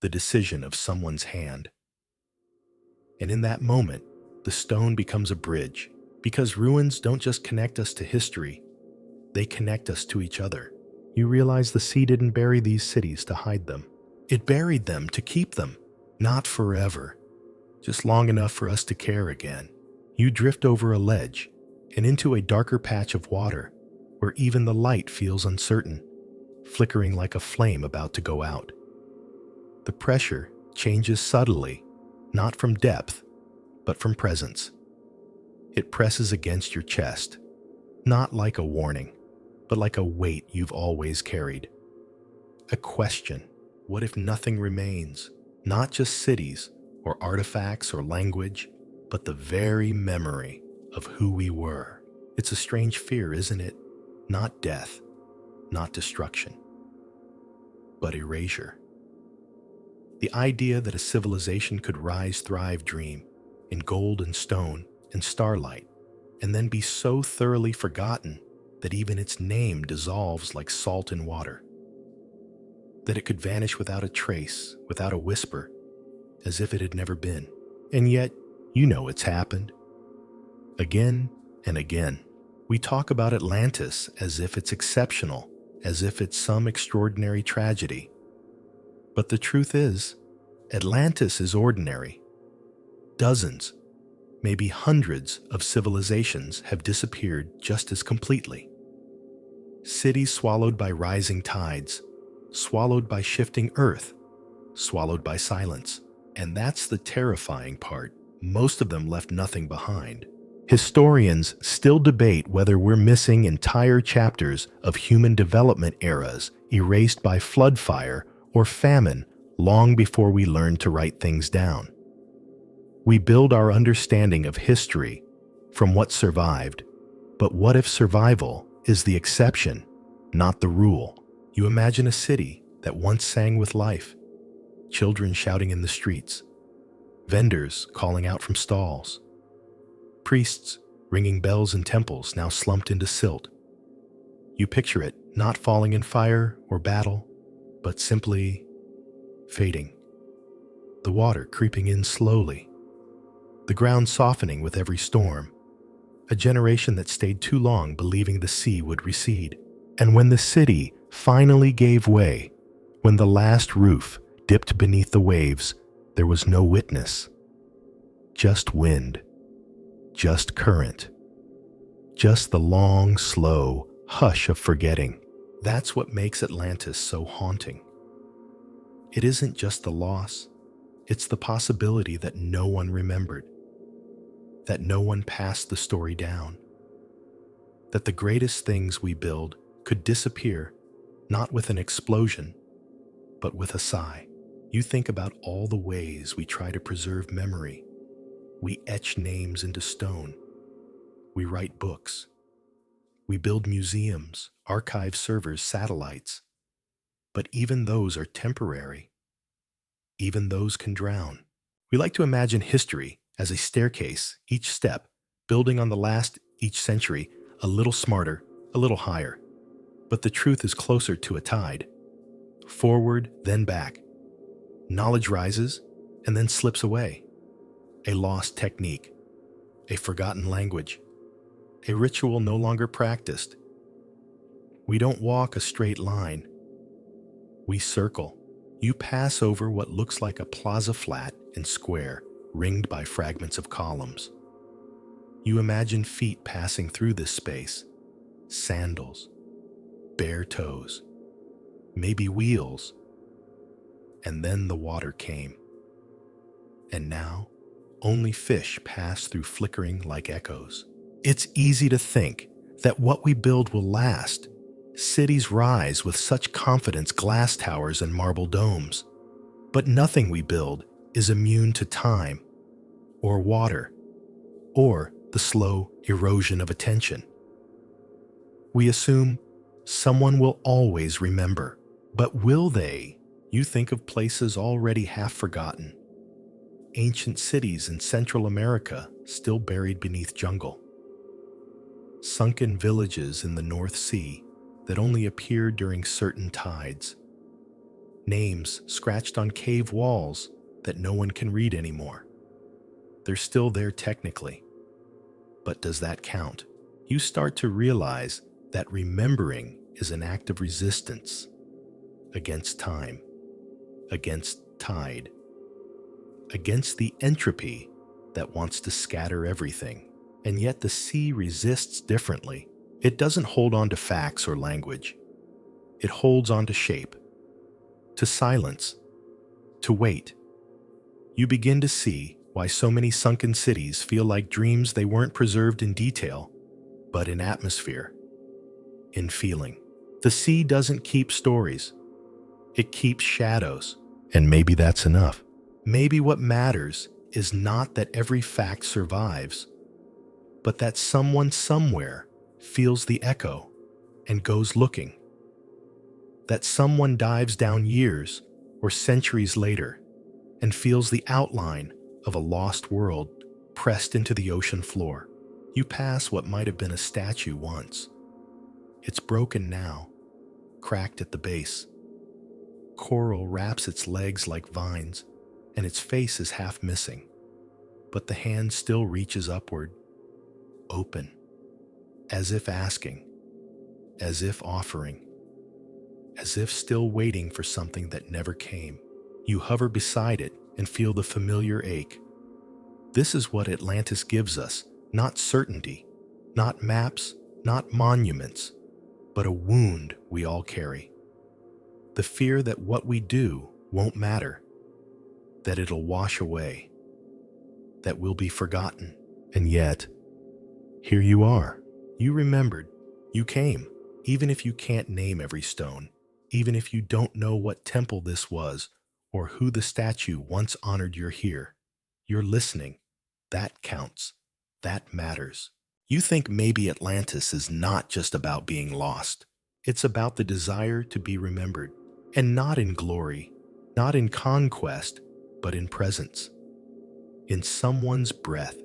the decision of someone's hand. And in that moment, the stone becomes a bridge, because ruins don't just connect us to history, they connect us to each other. You realize the sea didn't bury these cities to hide them. It buried them to keep them, not forever, just long enough for us to care again. You drift over a ledge and into a darker patch of water where even the light feels uncertain, flickering like a flame about to go out. The pressure changes subtly, not from depth, but from presence. It presses against your chest, not like a warning, but like a weight you've always carried. A question, what if nothing remains? Not just cities, or artifacts, or language, but the very memory of who we were. It's a strange fear, isn't it? Not death, not destruction, but erasure. The idea that a civilization could rise, thrive, dream, in gold and stone and starlight, and then be so thoroughly forgotten that even its name dissolves like salt in water. That it could vanish without a trace, without a whisper, as if it had never been. And yet, you know it's happened. Again and again. We talk about Atlantis as if it's exceptional, as if it's some extraordinary tragedy. But the truth is, Atlantis is ordinary. Dozens, maybe hundreds of civilizations have disappeared just as completely. Cities swallowed by rising tides, swallowed by shifting earth, swallowed by silence. And that's the terrifying part. Most of them left nothing behind. Historians still debate whether we're missing entire chapters of human development eras erased by flood fire or famine long before we learned to write things down. We build our understanding of history from what survived, But what if survival is the exception, not the rule? You imagine a city that once sang with life, children shouting in the streets, vendors calling out from stalls, priests ringing bells in temples now slumped into silt. You picture it not falling in fire or battle, but simply fading. The water creeping in slowly, the ground softening with every storm, a generation that stayed too long believing the sea would recede. And when the city finally gave way, when the last roof dipped beneath the waves, there was no witness. Just wind, just current, just the long, slow hush of forgetting. That's what makes Atlantis so haunting. It isn't just the loss, it's the possibility that no one remembered, that no one passed the story down, that the greatest things we build could disappear, not with an explosion, but with a sigh. You think about all the ways we try to preserve memory. We etch names into stone. We write books. We build museums, archive servers, satellites. But even those are temporary. Even those can drown. We like to imagine history as a staircase, each step, building on the last each century, a little smarter, a little higher. But the truth is closer to a tide. Forward, then back. Knowledge rises and then slips away. A lost technique, a forgotten language, a ritual no longer practiced. We don't walk a straight line. We circle. You pass over what looks like a plaza flat and square, ringed by fragments of columns. You imagine feet passing through this space, sandals, bare toes, maybe wheels. And then the water came. And now, only fish pass through flickering like echoes. It's easy to think that what we build will last. Cities rise with such confidence, glass towers and marble domes. But nothing we build is immune to time, or water, or the slow erosion of attention. We assume someone will always remember, but will they? You think of places already half forgotten, ancient cities in Central America still buried beneath jungle, sunken villages in the North Sea that only appear during certain tides, names scratched on cave walls that no one can read anymore. They're still there technically, but does that count? You start to realize that remembering is an act of resistance against time, against tide, against the entropy that wants to scatter everything. And yet the sea resists differently. It doesn't hold on to facts or language. It holds on to shape, to silence, to weight. You begin to see why so many sunken cities feel like dreams. They weren't preserved in detail, but in atmosphere, in feeling. The sea doesn't keep stories. It keeps shadows. And maybe that's enough. Maybe what matters is not that every fact survives, but that someone somewhere feels the echo and goes looking. That someone dives down years or centuries later and feels the outline of a lost world pressed into the ocean floor. You pass what might have been a statue once. It's broken now, cracked at the base. Coral wraps its legs like vines, and its face is half missing. But the hand still reaches upward, open, as if asking, as if offering, as if still waiting for something that never came. You hover beside it and feel the familiar ache. This is what Atlantis gives us, not certainty, not maps, not monuments, but a wound we all carry. The fear that what we do won't matter, that it'll wash away, that we'll be forgotten. And yet, here you are. You remembered. You came. Even if you can't name every stone, even if you don't know what temple this was or who the statue once honored, you're here. You're listening. That counts. That matters. You think maybe Atlantis is not just about being lost. It's about the desire to be remembered, and not in glory, not in conquest, but in presence, in someone's breath,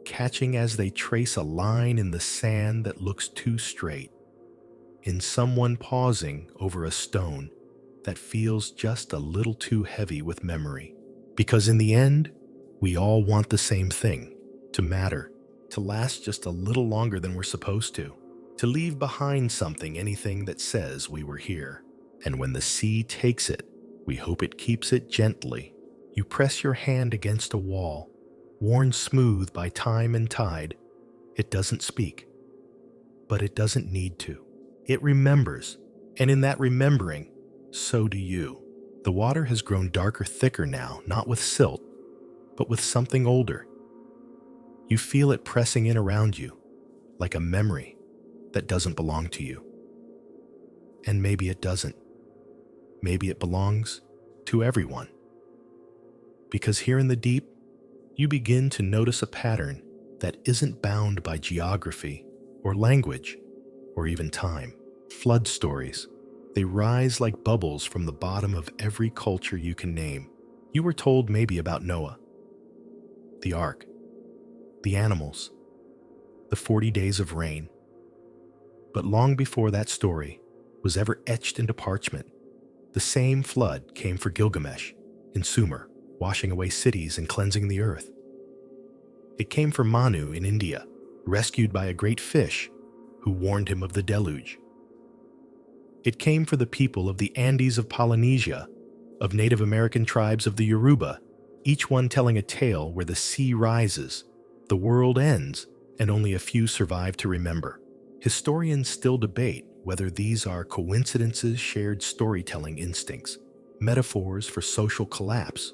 catching as they trace a line in the sand that looks too straight, in someone pausing over a stone that feels just a little too heavy with memory. Because in the end, we all want the same thing: to matter, to last just a little longer than we're supposed to leave behind something, anything that says we were here. And when the sea takes it, we hope it keeps it gently. You press your hand against a wall, worn smooth by time and tide. It doesn't speak, but it doesn't need to. It remembers, and in that remembering, so do you. The water has grown darker, thicker now, not with silt, but with something older. You feel it pressing in around you, like a memory that doesn't belong to you. And maybe it doesn't. Maybe it belongs to everyone. Because here in the deep, you begin to notice a pattern that isn't bound by geography or language or even time. Flood stories. They rise like bubbles from the bottom of every culture you can name. You were told maybe about Noah, the ark, the animals, the 40 days of rain. But long before that story was ever etched into parchment, the same flood came for Gilgamesh in Sumer, washing away cities and cleansing the earth. It came for Manu in India, rescued by a great fish who warned him of the deluge. It came for the people of the Andes of Polynesia, of Native American tribes of the Yoruba, each one telling a tale where the sea rises, the world ends, and only a few survive to remember. Historians still debate whether these are coincidences, shared storytelling instincts, metaphors for social collapse,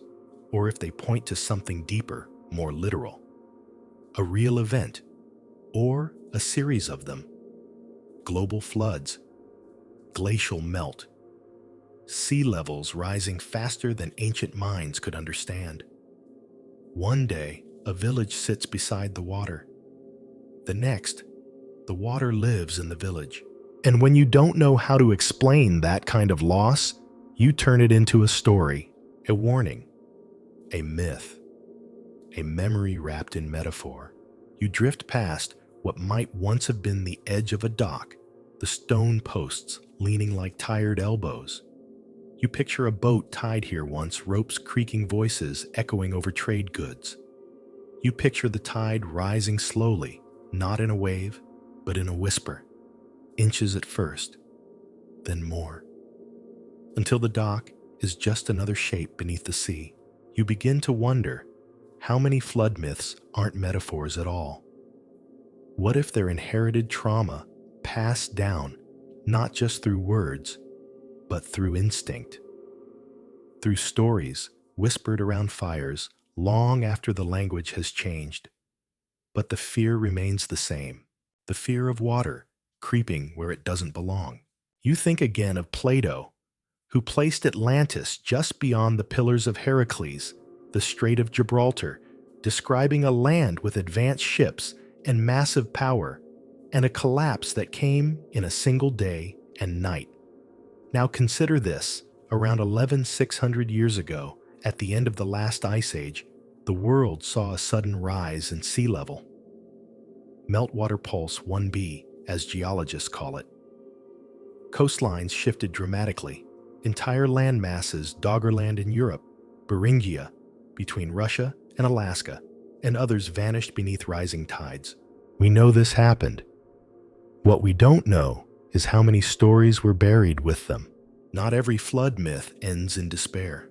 or if they point to something deeper, more literal. A real event, or a series of them. Global floods, glacial melt, sea levels rising faster than ancient minds could understand. One day, a village sits beside the water. The next, the water lives in the village. And when you don't know how to explain that kind of loss, you turn it into a story, a warning, a myth, a memory wrapped in metaphor. You drift past what might once have been the edge of a dock, the stone posts leaning like tired elbows. You picture a boat tied here once, ropes creaking, voices echoing over trade goods. You picture the tide rising slowly, not in a wave, but in a whisper, inches at first, then more, until the dock is just another shape beneath the sea. You begin to wonder how many flood myths aren't metaphors at all. What if they're inherited trauma passed down not just through words, but through instinct? Through stories whispered around fires long after the language has changed. But the fear remains the same, the fear of water creeping where it doesn't belong. You think again of Plato, who placed Atlantis just beyond the Pillars of Heracles, the Strait of Gibraltar, describing a land with advanced ships and massive power, and a collapse that came in a single day and night. Now consider this: around 11,600 years ago, at the end of the last ice age, the world saw a sudden rise in sea level. Meltwater pulse 1b, as geologists call it. Coastlines shifted dramatically. Entire land masses, Doggerland in Europe, Beringia, between Russia and Alaska, and others vanished beneath rising tides. We know this happened. What we don't know is how many stories were buried with them. Not every flood myth ends in despair.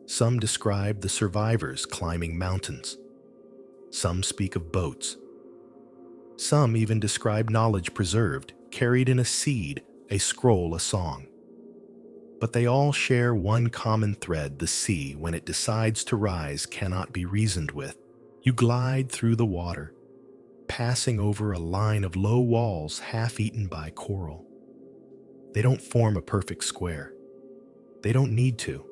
Some describe the survivors climbing mountains. Some speak of boats. Some even describe knowledge preserved, carried in a seed, a scroll, a song. But they all share one common thread: the sea, when it decides to rise, cannot be reasoned with. You glide through the water, passing over a line of low walls half-eaten by coral. They don't form a perfect square. They don't need to.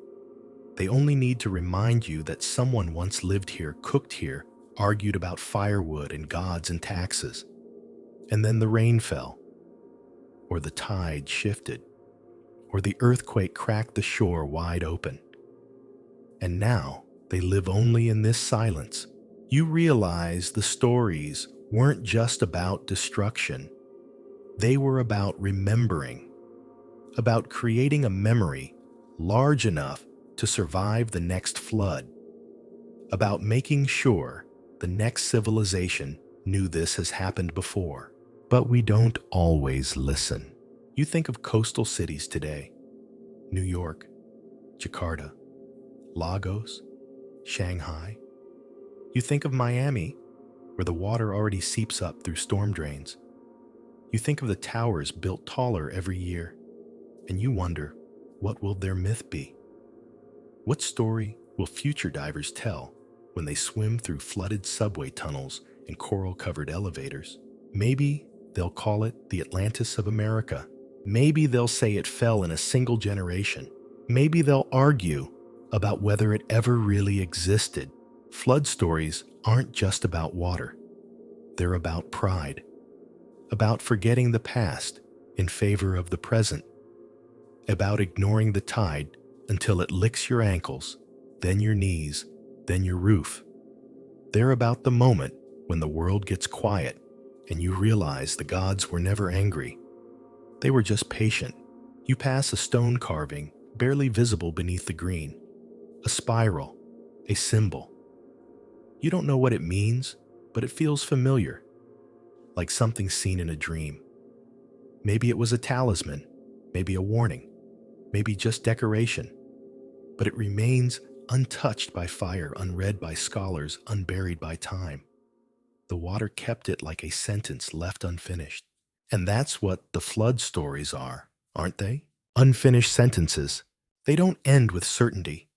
They only need to remind you that someone once lived here, cooked here, argued about firewood and gods and taxes. And then the rain fell, or the tide shifted, or the earthquake cracked the shore wide open. And now they live only in this silence. You realize the stories weren't just about destruction. They were about remembering, about creating a memory large enough to survive the next flood, about making sure the next civilization knew this has happened before. But we don't always listen. You think of coastal cities today: New York, Jakarta, Lagos, Shanghai. You think of Miami, where the water already seeps up through storm drains. You think of the towers built taller every year, and you wonder, what will their myth be? What story will future divers tell when they swim through flooded subway tunnels and coral-covered elevators? Maybe they'll call it the Atlantis of America. Maybe they'll say it fell in a single generation. Maybe they'll argue about whether it ever really existed. Flood stories aren't just about water. They're about pride, about forgetting the past in favor of the present, about ignoring the tide until it licks your ankles, then your knees, then your roof. They're about the moment when the world gets quiet and you realize the gods were never angry. They were just patient. You pass a stone carving barely visible beneath the green, a spiral, a symbol. You don't know what it means, but it feels familiar, like something seen in a dream. Maybe it was a talisman, maybe a warning, maybe just decoration, but it remains untouched by fire, unread by scholars, unburied by time. The water kept it like a sentence left unfinished. And that's what the flood stories are, aren't they? Unfinished sentences. They don't end with certainty.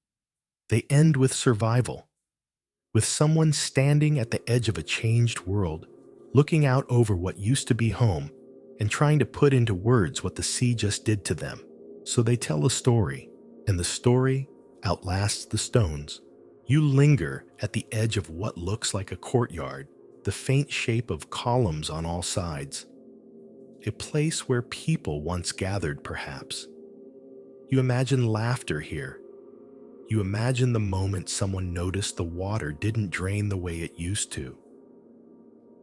They end with survival, with someone standing at the edge of a changed world, looking out over what used to be home and trying to put into words what the sea just did to them. So they tell a story, and the story outlasts the stones. You linger at the edge of what looks like a courtyard, the faint shape of columns on all sides. A place where people once gathered, perhaps. You imagine laughter here. You imagine the moment someone noticed the water didn't drain the way it used to.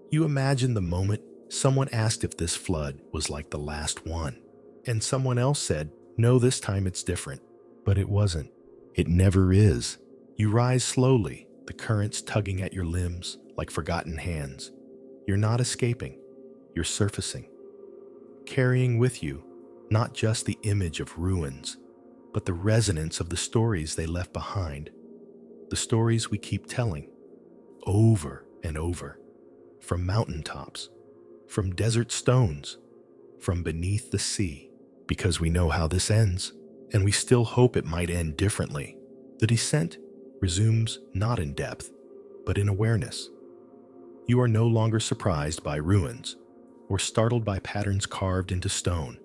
You imagine the moment someone asked if this flood was like the last one, and someone else said, "No, this time it's different." But it wasn't. It never is. You rise slowly, the currents tugging at your limbs like forgotten hands. You're not escaping. You're surfacing, carrying with you not just the image of ruins, but the resonance of the stories they left behind, the stories we keep telling, over and over, from mountaintops, from desert stones, from beneath the sea, because we know how this ends, and we still hope it might end differently. The descent resumes not in depth, but in awareness. You are no longer surprised by ruins or startled by patterns carved into stone.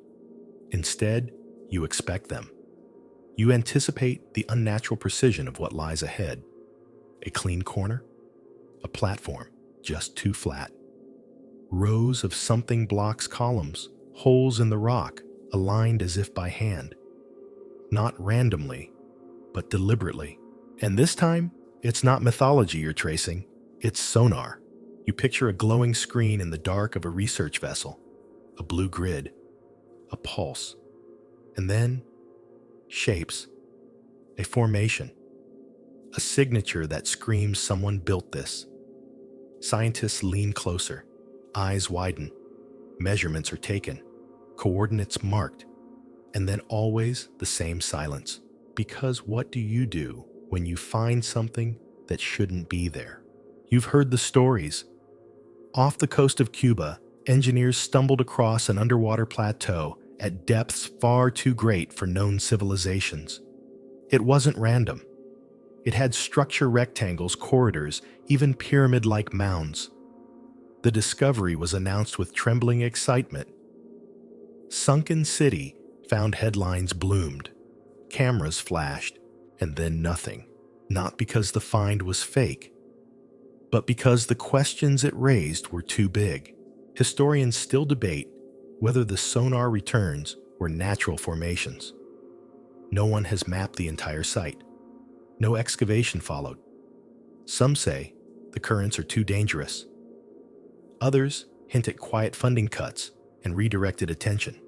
Instead, you expect them. You anticipate the unnatural precision of what lies ahead. A clean corner, a platform just too flat. Rows of something blocks columns, holes in the rock, aligned as if by hand. Not randomly, but deliberately. And this time, it's not mythology you're tracing, it's sonar. You picture a glowing screen in the dark of a research vessel, a blue grid, a pulse, and then shapes, a formation, a signature that screams someone built this. Scientists lean closer, eyes widen, measurements are taken, coordinates marked, and then always the same silence. Because what do you do when you find something that shouldn't be there? You've heard the stories. Off the coast of Cuba, engineers stumbled across an underwater plateau at depths far too great for known civilizations. It wasn't random. It had structure rectangles, corridors, even pyramid-like mounds. The discovery was announced with trembling excitement. Sunken City found headlines bloomed. Cameras flashed, and then nothing. Not because the find was fake, But because the questions it raised were too big, historians still debate whether the sonar returns were natural formations. No one has mapped the entire site. No excavation followed. Some say the currents are too dangerous. Others hint at quiet funding cuts and redirected attention.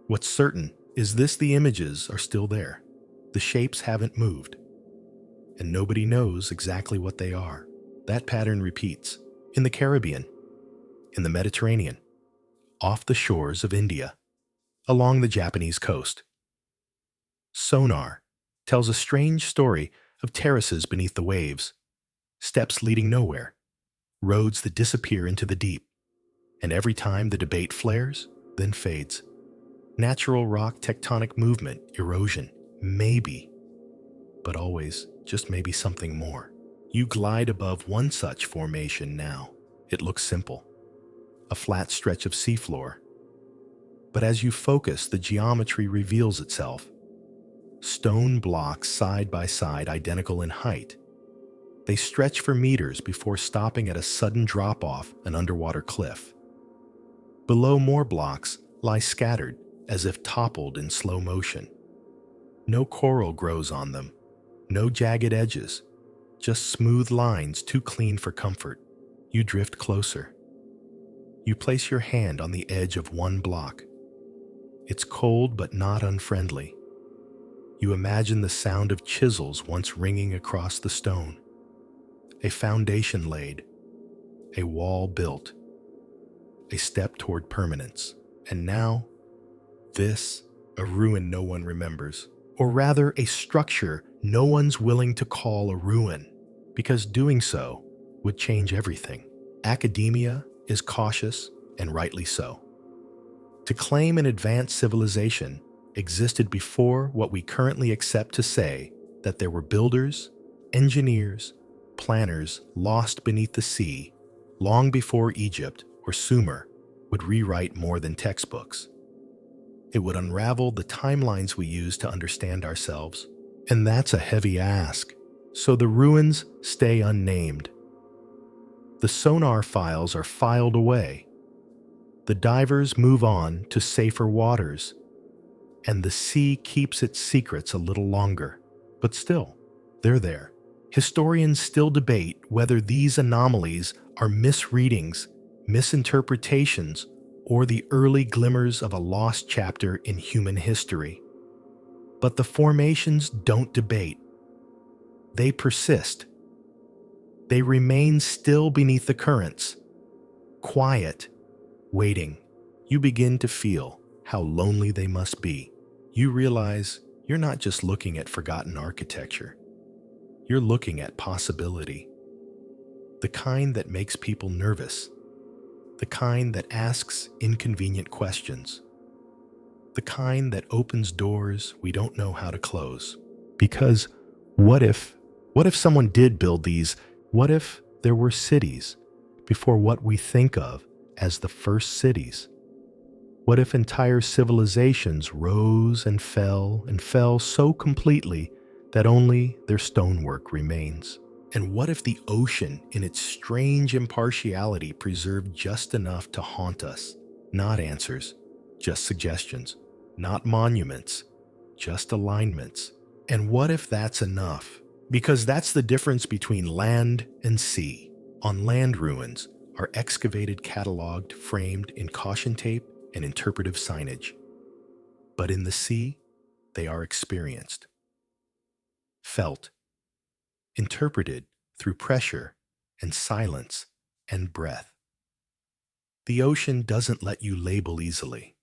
What's certain is the images are still there. The shapes haven't moved. And nobody knows exactly what they are. That pattern repeats in the Caribbean, in the Mediterranean, off the shores of India, along the Japanese coast. Sonar tells a strange story of terraces beneath the waves, steps leading nowhere, roads that disappear into the deep. And every time the debate flares, then fades. Natural rock tectonic movement, erosion, maybe, but always just maybe something more. You glide above one such formation now. It looks simple, a flat stretch of seafloor. But as you focus, the geometry reveals itself. Stone blocks side by side, identical in height. They stretch for meters before stopping at a sudden drop-off, an underwater cliff. Below, more blocks lie scattered, as if toppled in slow motion. No coral grows on them, no jagged edges, just smooth lines too clean for comfort. You drift closer. You place your hand on the edge of one block. It's cold but not unfriendly. You imagine the sound of chisels once ringing across the stone. A foundation laid, a wall built, a step toward permanence. And now, this, a ruin no one remembers. Or rather, a structure no one's willing to call a ruin, because doing so would change everything. Academia is cautious, and rightly so. To claim an advanced civilization existed before what we currently accept to say that there were builders, engineers, planners lost beneath the sea long before Egypt or Sumer would rewrite more than textbooks. It would unravel the timelines we use to understand ourselves. And that's a heavy ask. So the ruins stay unnamed. The sonar files are filed away. The divers move on to safer waters. And the sea keeps its secrets a little longer. But still, they're there. Historians still debate whether these anomalies are misreadings, misinterpretations, or the early glimmers of a lost chapter in human history. But the formations don't debate. They persist. They remain still beneath the currents, quiet, waiting. You begin to feel how lonely they must be. You realize you're not just looking at forgotten architecture. You're looking at possibility. The kind that makes people nervous. The kind that asks inconvenient questions. The kind that opens doors we don't know how to close. Because what if someone did build these? What if there were cities before what we think of as the first cities? What if entire civilizations rose and fell so completely that only their stonework remains? And what if the ocean, in its strange impartiality, preserved just enough to haunt us? Not answers, just suggestions. Not monuments, just alignments. And what if that's enough? Because that's the difference between land and sea. On land, ruins are excavated, cataloged, framed in caution tape and interpretive signage. But in the sea, they are experienced, felt, interpreted through pressure and silence and breath. The ocean doesn't let you label easily.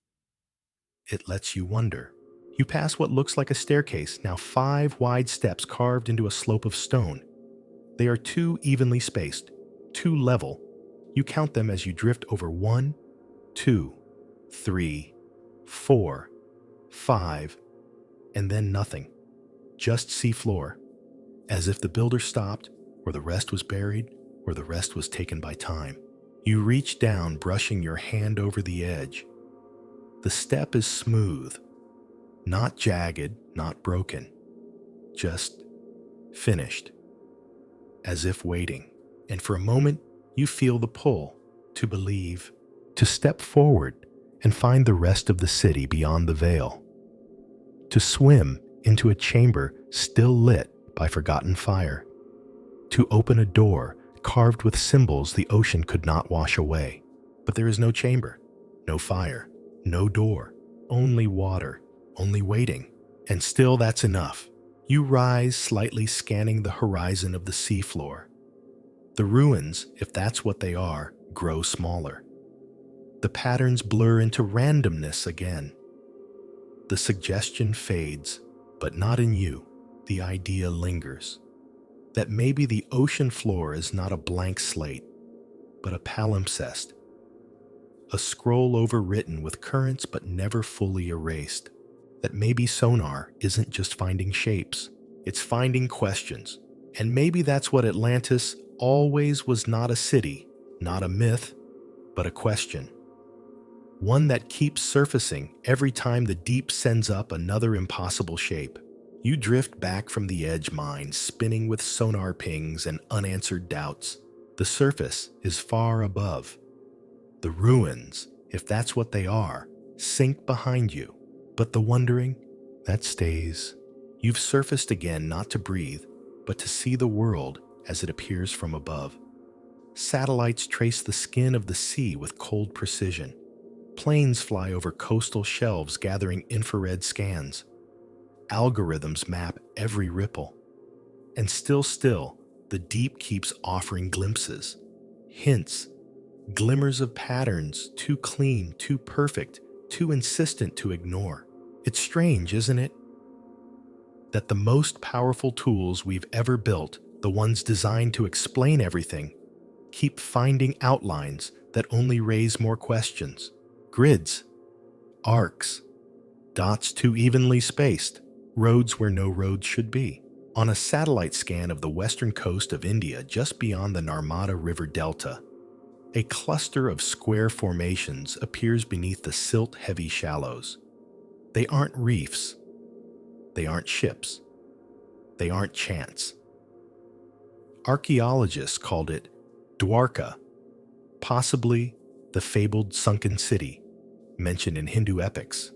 It lets you wonder. You pass what looks like a staircase, now 5 wide steps carved into a slope of stone. They are too evenly spaced, too level. You count them as you drift over 1, 2, 3, 4, 5, and then nothing. Just seafloor, as if the builder stopped, or the rest was buried, or the rest was taken by time. You reach down, brushing your hand over the edge. The step is smooth, not jagged, not broken, just finished, as if waiting. And for a moment, you feel the pull to believe, to step forward and find the rest of the city beyond the veil, to swim into a chamber still lit by forgotten fire, to open a door carved with symbols the ocean could not wash away. But there is no chamber, no fire, no door, only water, only waiting. And still that's enough. You rise slightly, scanning the horizon of the seafloor. The ruins, if that's what they are, grow smaller. The patterns blur into randomness again. The suggestion fades, but not in you. The idea lingers. That maybe the ocean floor is not a blank slate, but a palimpsest. A scroll overwritten with currents but never fully erased. That maybe sonar isn't just finding shapes, it's finding questions. And maybe that's what Atlantis always was: not a city, not a myth, but a question. One that keeps surfacing every time the deep sends up another impossible shape. You drift back from the edge, mind spinning with sonar pings and unanswered doubts. The surface is far above. The ruins, if that's what they are, sink behind you. But the wondering, that stays. You've surfaced again, not to breathe, but to see the world as it appears from above. Satellites trace the skin of the sea with cold precision. Planes fly over coastal shelves gathering infrared scans. Algorithms map every ripple. And still, the deep keeps offering glimpses, hints, glimmers of patterns too clean, too perfect, too insistent to ignore. It's strange, isn't it? That the most powerful tools we've ever built, the ones designed to explain everything, keep finding outlines that only raise more questions. Grids, arcs, dots too evenly spaced, roads where no roads should be. On a satellite scan of the western coast of India, just beyond the Narmada River Delta, a cluster of square formations appears beneath the silt-heavy shallows. They aren't reefs. They aren't ships. They aren't chance. Archaeologists called it Dwarka, possibly the fabled sunken city mentioned in Hindu epics.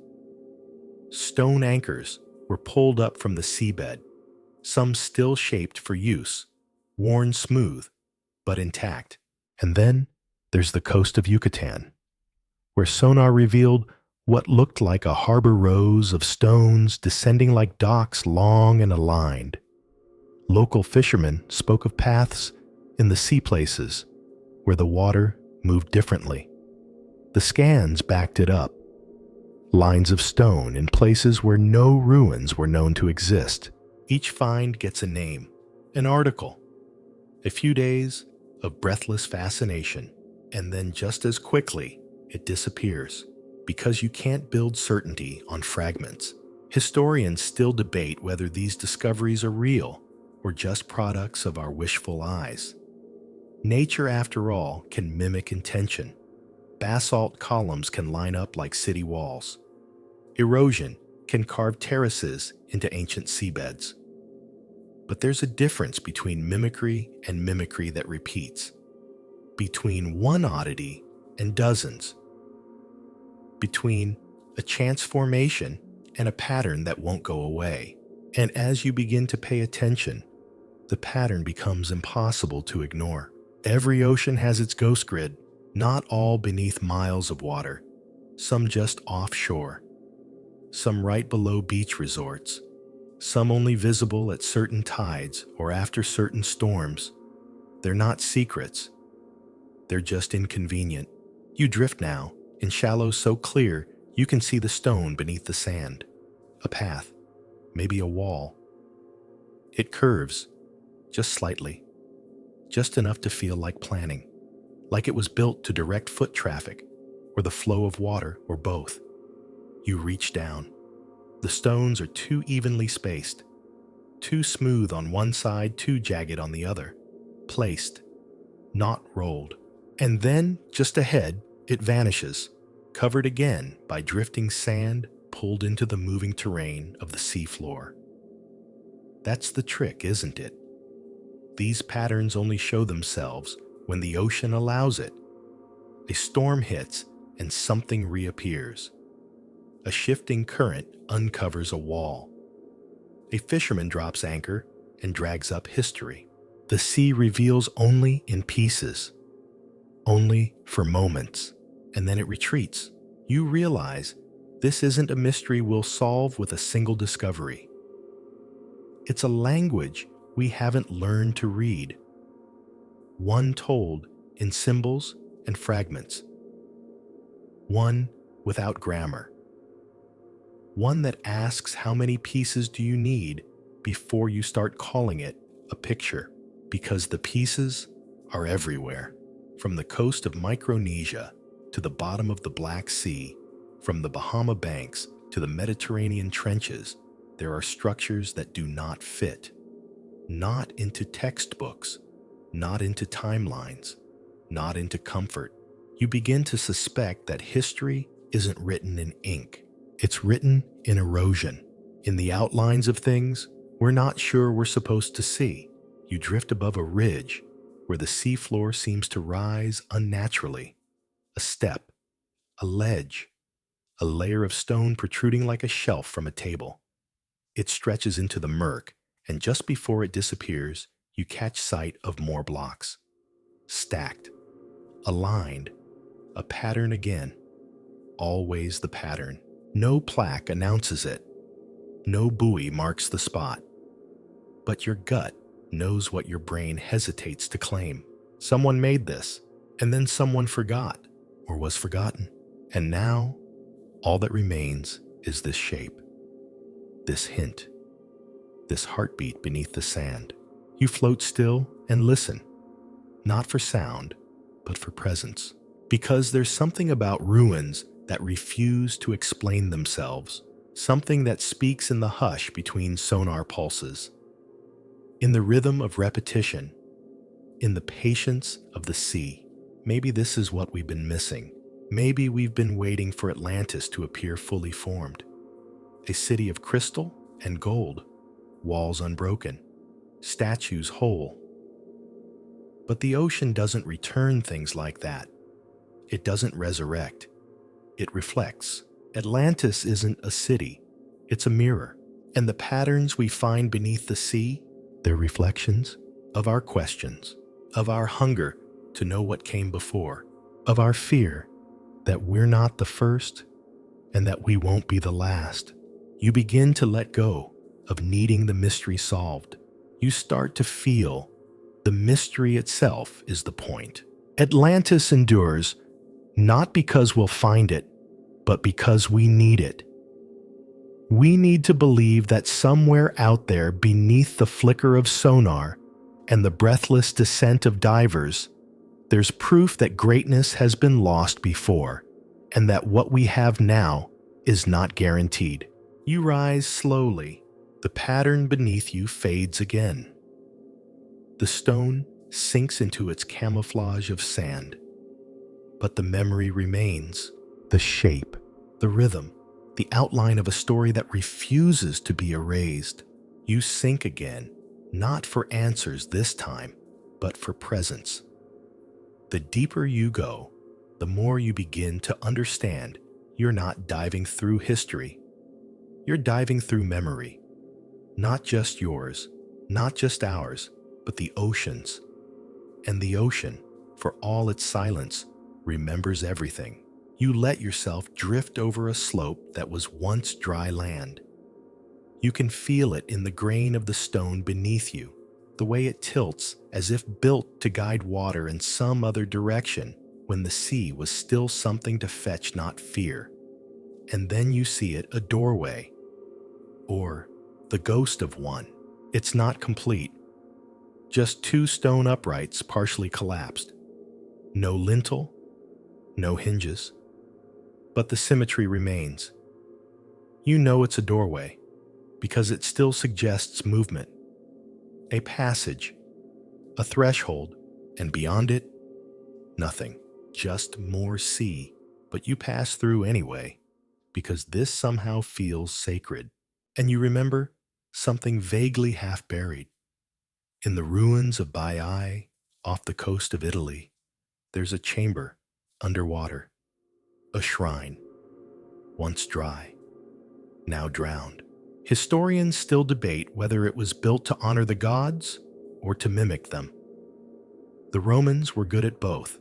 Stone anchors were pulled up from the seabed, some still shaped for use, worn smooth, but intact. And then there's the coast of Yucatan, where sonar revealed what looked like a harbor rows of stones descending like docks, long and aligned. Local fishermen spoke of paths in the sea places where the water moved differently. The scans backed it up. Lines of stone in places where no ruins were known to exist. Each find gets a name, an article, a few days of breathless fascination, and then just as quickly it disappears, because you can't build certainty on fragments. Historians still debate whether these discoveries are real or just products of our wishful eyes. Nature, after all, can mimic intention. Basalt columns can line up like city walls. Erosion can carve terraces into ancient seabeds. But there's a difference between mimicry and mimicry that repeats, between one oddity and dozens, between a chance formation and a pattern that won't go away. And as you begin to pay attention, the pattern becomes impossible to ignore. Every ocean has its ghost grid, not all beneath miles of water, some just offshore, some right below beach resorts, some only visible at certain tides or after certain storms. They're not secrets. They're just inconvenient. You drift now, in shallows so clear you can see the stone beneath the sand. A path, maybe a wall. It curves, just slightly, just enough to feel like planning, like it was built to direct foot traffic, or the flow of water, or both. You reach down. The stones are too evenly spaced, too smooth on one side, too jagged on the other, placed, not rolled. And then, just ahead, it vanishes, covered again by drifting sand pulled into the moving terrain of the seafloor. That's the trick, isn't it? These patterns only show themselves when the ocean allows it. A storm hits and something reappears. A shifting current uncovers a wall. A fisherman drops anchor and drags up history. The sea reveals only in pieces, only for moments, and then it retreats. You realize this isn't a mystery we'll solve with a single discovery. It's a language we haven't learned to read, one told in symbols and fragments, one without grammar, one that asks how many pieces do you need before you start calling it a picture, because the pieces are everywhere, from the coast of Micronesia to the bottom of the Black Sea, from the Bahama banks to the Mediterranean trenches. There are structures that do not fit, not into textbooks, not into timelines, not into comfort. You begin to suspect that history isn't written in ink. It's written in erosion, in the outlines of things we're not sure we're supposed to see. You drift above a ridge where the seafloor seems to rise unnaturally. A step, a ledge, a layer of stone protruding like a shelf from a table. It stretches into the murk, and just before it disappears, you catch sight of more blocks. Stacked, aligned, a pattern again. Always the pattern. No plaque announces it. No buoy marks the spot. But your gut knows what your brain hesitates to claim. Someone made this, and then someone forgot, or was forgotten. And now, all that remains is this shape, this hint, this heartbeat beneath the sand. You float still and listen, not for sound, but for presence. Because there's something about ruins that refuse to explain themselves, something that speaks in the hush between sonar pulses, in the rhythm of repetition, in the patience of the sea. Maybe this is what we've been missing. Maybe we've been waiting for Atlantis to appear fully formed. A city of crystal and gold, walls unbroken, statues whole. But the ocean doesn't return things like that. It doesn't resurrect. It reflects. Atlantis isn't a city. It's a mirror. And the patterns we find beneath the sea, they're reflections of our questions, of our hunger to know what came before, of our fear that we're not the first and that we won't be the last. You begin to let go of needing the mystery solved. You start to feel the mystery itself is the point. Atlantis endures not because we'll find it, but because we need it. We need to believe that somewhere out there beneath the flicker of sonar and the breathless descent of divers, there's proof that greatness has been lost before, and that what we have now is not guaranteed. You rise slowly. The pattern beneath you fades again. The stone sinks into its camouflage of sand. But the memory remains, the shape, the rhythm, the outline of a story that refuses to be erased. You sink again, not for answers this time, but for presence. The deeper you go, the more you begin to understand you're not diving through history. You're diving through memory. Not just yours, not just ours, but the ocean's. And the ocean, for all its silence, remembers everything. You let yourself drift over a slope that was once dry land. You can feel it in the grain of the stone beneath you, the way it tilts as if built to guide water in some other direction when the sea was still something to fetch, not fear. And then you see it a doorway, or the ghost of one. It's not complete. Just two stone uprights partially collapsed. No lintel, no hinges. But the symmetry remains. You know it's a doorway because it still suggests movement, a passage, a threshold, and beyond it, nothing, just more sea. But you pass through anyway because this somehow feels sacred. And you remember something vaguely half buried. In the ruins of Baiae, off the coast of Italy, there's a chamber underwater, a shrine, once dry, now drowned. Historians still debate whether it was built to honor the gods or to mimic them. The Romans were good at both.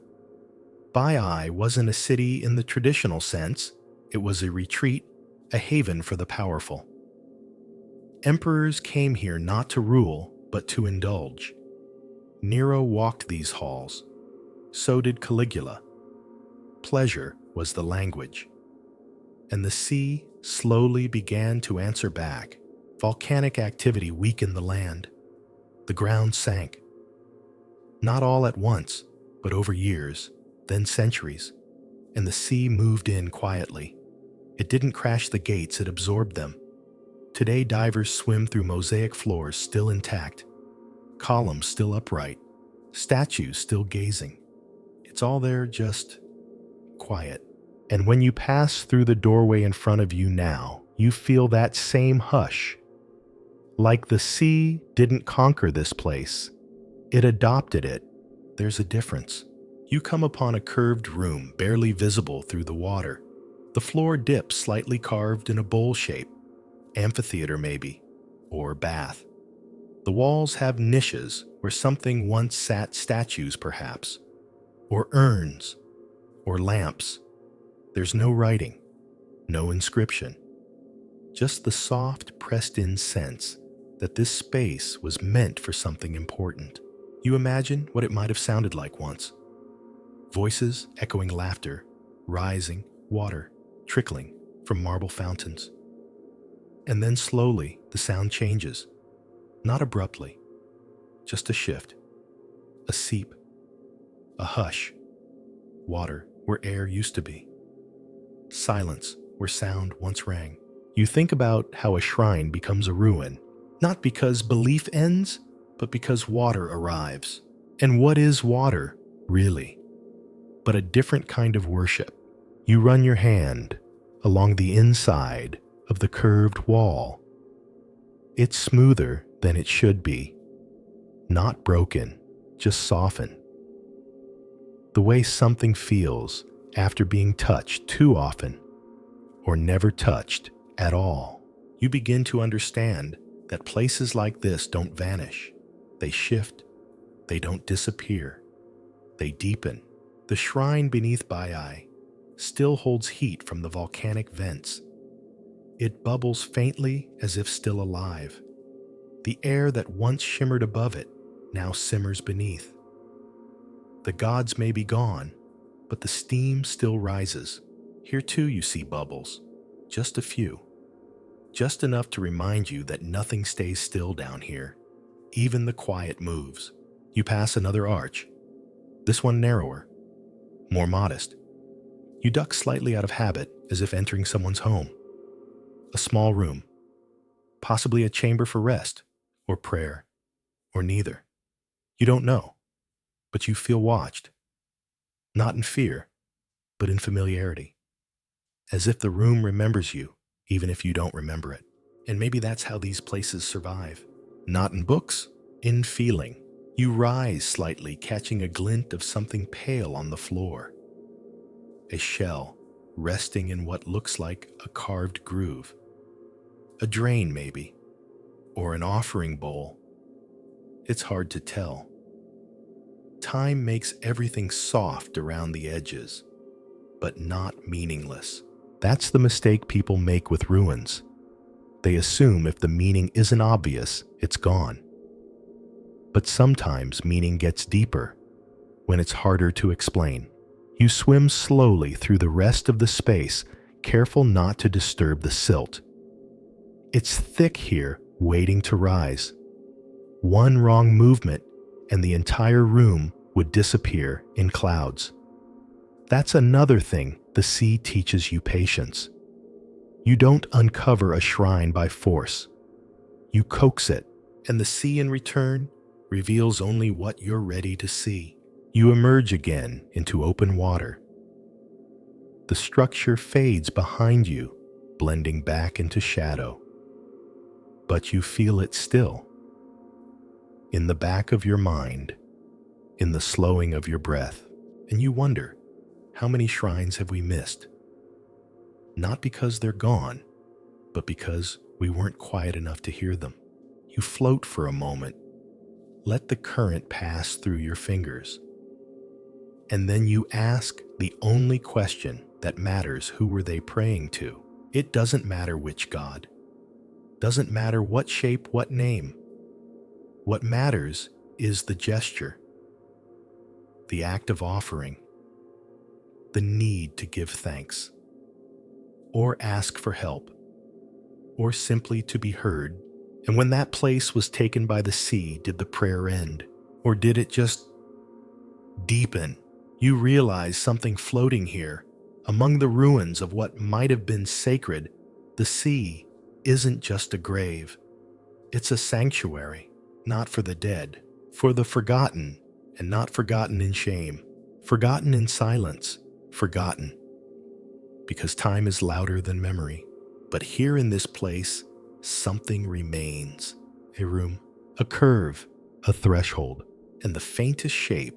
Baiae wasn't a city in the traditional sense, it was a retreat, a haven for the powerful. Emperors came here not to rule, but to indulge. Nero walked these halls. So did Caligula. Pleasure was the language. And the sea slowly began to answer back. Volcanic activity weakened the land. The ground sank. Not all at once, but over years, then centuries. And the sea moved in quietly. It didn't crash the gates, it absorbed them. Today divers swim through mosaic floors still intact. Columns still upright. Statues still gazing. It's all there, just quiet. And when you pass through the doorway in front of you now, you feel that same hush. Like the sea didn't conquer this place. It adopted it. There's a difference. You come upon a curved room barely visible through the water. The floor dips slightly carved in a bowl shape. Amphitheater maybe, or bath. The walls have niches where something once sat, statues perhaps, or urns, or lamps. There's no writing, no inscription, just the soft, pressed-in sense that this space was meant for something important. You imagine what it might have sounded like once. Voices, echoing laughter, rising, water, trickling from marble fountains. And then slowly, the sound changes. Not abruptly, just a shift, a seep, a hush, water where air used to be, silence where sound once rang. You think about how a shrine becomes a ruin, not because belief ends, but because water arrives. And what is water, really? But a different kind of worship. You run your hand along the inside of the curved wall. It's smoother than it should be. Not broken, just softened. The way something feels after being touched too often, or never touched at all. You begin to understand that places like this don't vanish. They shift. They don't disappear. They deepen. The shrine beneath Baiae still holds heat from the volcanic vents. It bubbles faintly as if still alive. The air that once shimmered above it now simmers beneath. The gods may be gone, but the steam still rises. Here too you see bubbles, just a few. Just enough to remind you that nothing stays still down here. Even the quiet moves. You pass another arch. This one narrower, more modest. You duck slightly out of habit as if entering someone's home. A small room, possibly a chamber for rest, or prayer, or neither. You don't know, but you feel watched. Not in fear, but in familiarity. As if the room remembers you, even if you don't remember it. And maybe that's how these places survive. Not in books, in feeling. You rise slightly, catching a glint of something pale on the floor. A shell, resting in what looks like a carved groove. A drain, maybe, or an offering bowl. It's hard to tell. Time makes everything soft around the edges, but not meaningless. That's the mistake people make with ruins. They assume if the meaning isn't obvious, it's gone. But sometimes meaning gets deeper when it's harder to explain. You swim slowly through the rest of the space, careful not to disturb the silt. It's thick here, waiting to rise. One wrong movement, and the entire room would disappear in clouds. That's another thing the sea teaches you: patience. You don't uncover a shrine by force. You coax it, and the sea in return reveals only what you're ready to see. You emerge again into open water. The structure fades behind you, blending back into shadow. But you feel it still. in the back of your mind, in the slowing of your breath, and you wonder, how many shrines have we missed? Not because they're gone, but because we weren't quiet enough to hear them. You float for a moment, let the current pass through your fingers, and then you ask the only question that matters: who were they praying to? It doesn't matter which god, doesn't matter what shape, what name. What matters is the gesture, the act of offering, the need to give thanks, or ask for help, or simply to be heard. And when that place was taken by the sea, did the prayer end? Or did it just deepen? You realize something floating here, among the ruins of what might have been sacred. The sea isn't just a grave. It's a sanctuary, not for the dead, for the forgotten, and not forgotten in shame, forgotten in silence, forgotten because time is louder than memory. But here in this place, something remains. A room, a curve, a threshold, and the faintest shape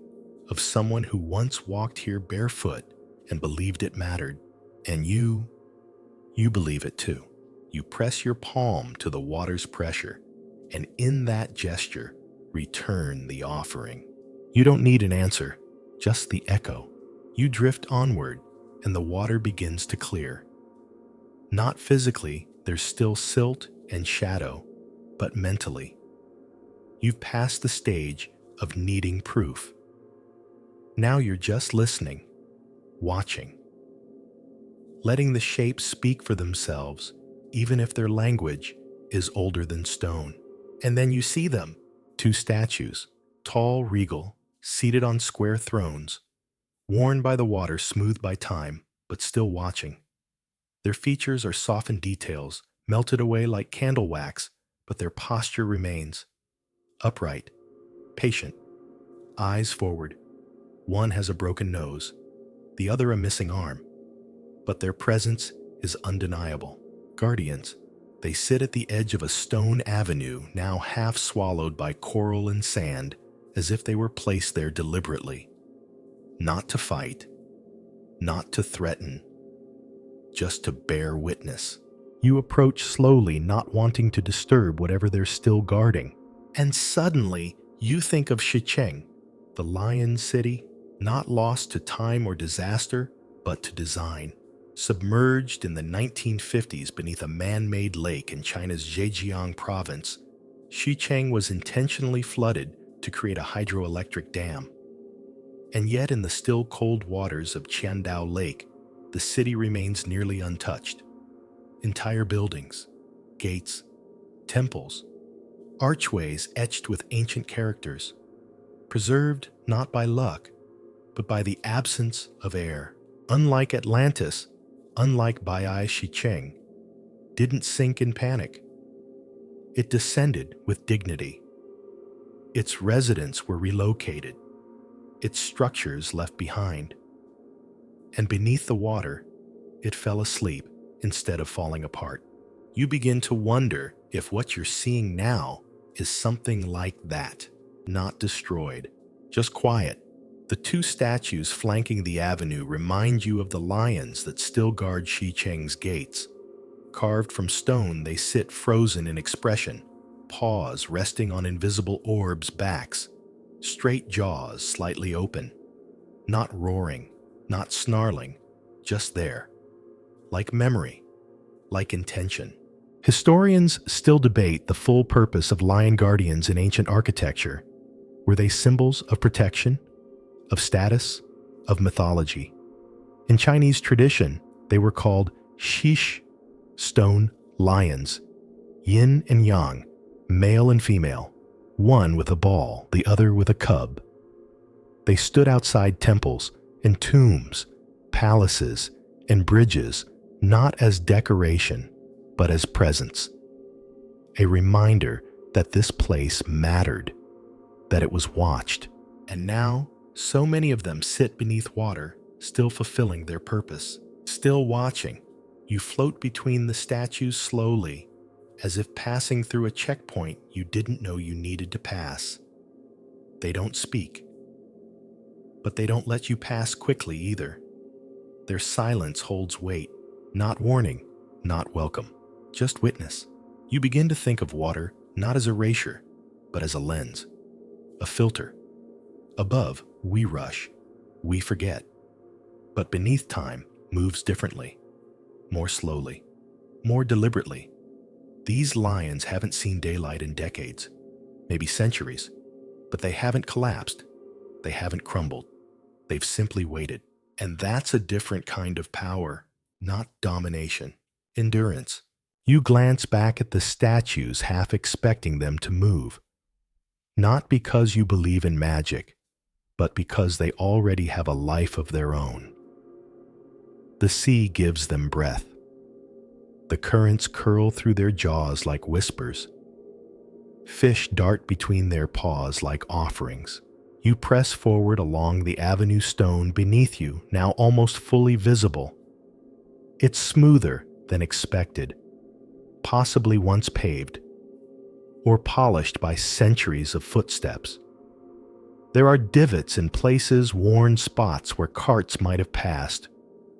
of someone who once walked here barefoot and believed it mattered. And you believe it too. You press your palm to the water's pressure, and in that gesture, return the offering. You don't need an answer, just the echo. You drift onward, and the water begins to clear. Not physically, there's still silt and shadow, but mentally. You've passed the stage of needing proof. Now you're just listening, watching, letting the shapes speak for themselves, even if their language is older than stone. And then you see them, two statues, tall, regal, seated on square thrones, worn by the water, smoothed by time, but still watching. Their features are softened details, melted away like candle wax, but their posture remains. Upright, patient, eyes forward. One has a broken nose, the other a missing arm, but their presence is undeniable. Guardians, they sit at the edge of a stone avenue now half swallowed by coral and sand, as if they were placed there deliberately. Not to fight, not to threaten, just to bear witness. You approach slowly, not wanting to disturb whatever they're still guarding. And suddenly, you think of Shicheng, the lion city, not lost to time or disaster, but to design. Submerged in the 1950s beneath a man-made lake in China's Zhejiang province, Shicheng was intentionally flooded to create a hydroelectric dam. And yet in the still cold waters of Qiandao Lake, the city remains nearly untouched. Entire buildings, gates, temples, archways etched with ancient characters, preserved not by luck, but by the absence of air. Unlike Atlantis, unlike Baiai Shicheng, didn't sink in panic. It descended with dignity. Its residents were relocated, its structures left behind. And beneath the water, it fell asleep instead of falling apart. You begin to wonder if what you're seeing now is something like that, not destroyed, just quiet. The two statues flanking the avenue remind you of the lions that still guard Shicheng's gates. Carved from stone, they sit frozen in expression, paws resting on invisible orbs' backs, straight jaws slightly open, not roaring, not snarling, just there, like memory, like intention. Historians still debate the full purpose of lion guardians in ancient architecture. Were they symbols of protection, of status, of mythology? In Chinese tradition, they were called shish, stone lions, yin and yang, male and female, one with a ball, the other with a cub. They stood outside temples and tombs, palaces and bridges, not as decoration, but as presence. A reminder that this place mattered, that it was watched. And now, so many of them sit beneath water, still fulfilling their purpose, still watching. You float between the statues slowly, as if passing through a checkpoint you didn't know you needed to pass. They don't speak, but they don't let you pass quickly either. Their silence holds weight, not warning, not welcome, just witness. You begin to think of water not as erasure, but as a lens, a filter. Above, we rush, we forget. But beneath, time moves differently, more slowly, more deliberately. These lions haven't seen daylight in decades, maybe centuries, but they haven't collapsed, they haven't crumbled, they've simply waited. And that's a different kind of power, not domination, endurance. You glance back at the statues, half expecting them to move, not because you believe in magic, but because they already have a life of their own. The sea gives them breath. The currents curl through their jaws like whispers. Fish dart between their paws like offerings. You press forward along the avenue stone beneath you, now almost fully visible. It's smoother than expected, possibly once paved, or polished by centuries of footsteps. There are divots in places, worn spots where carts might have passed,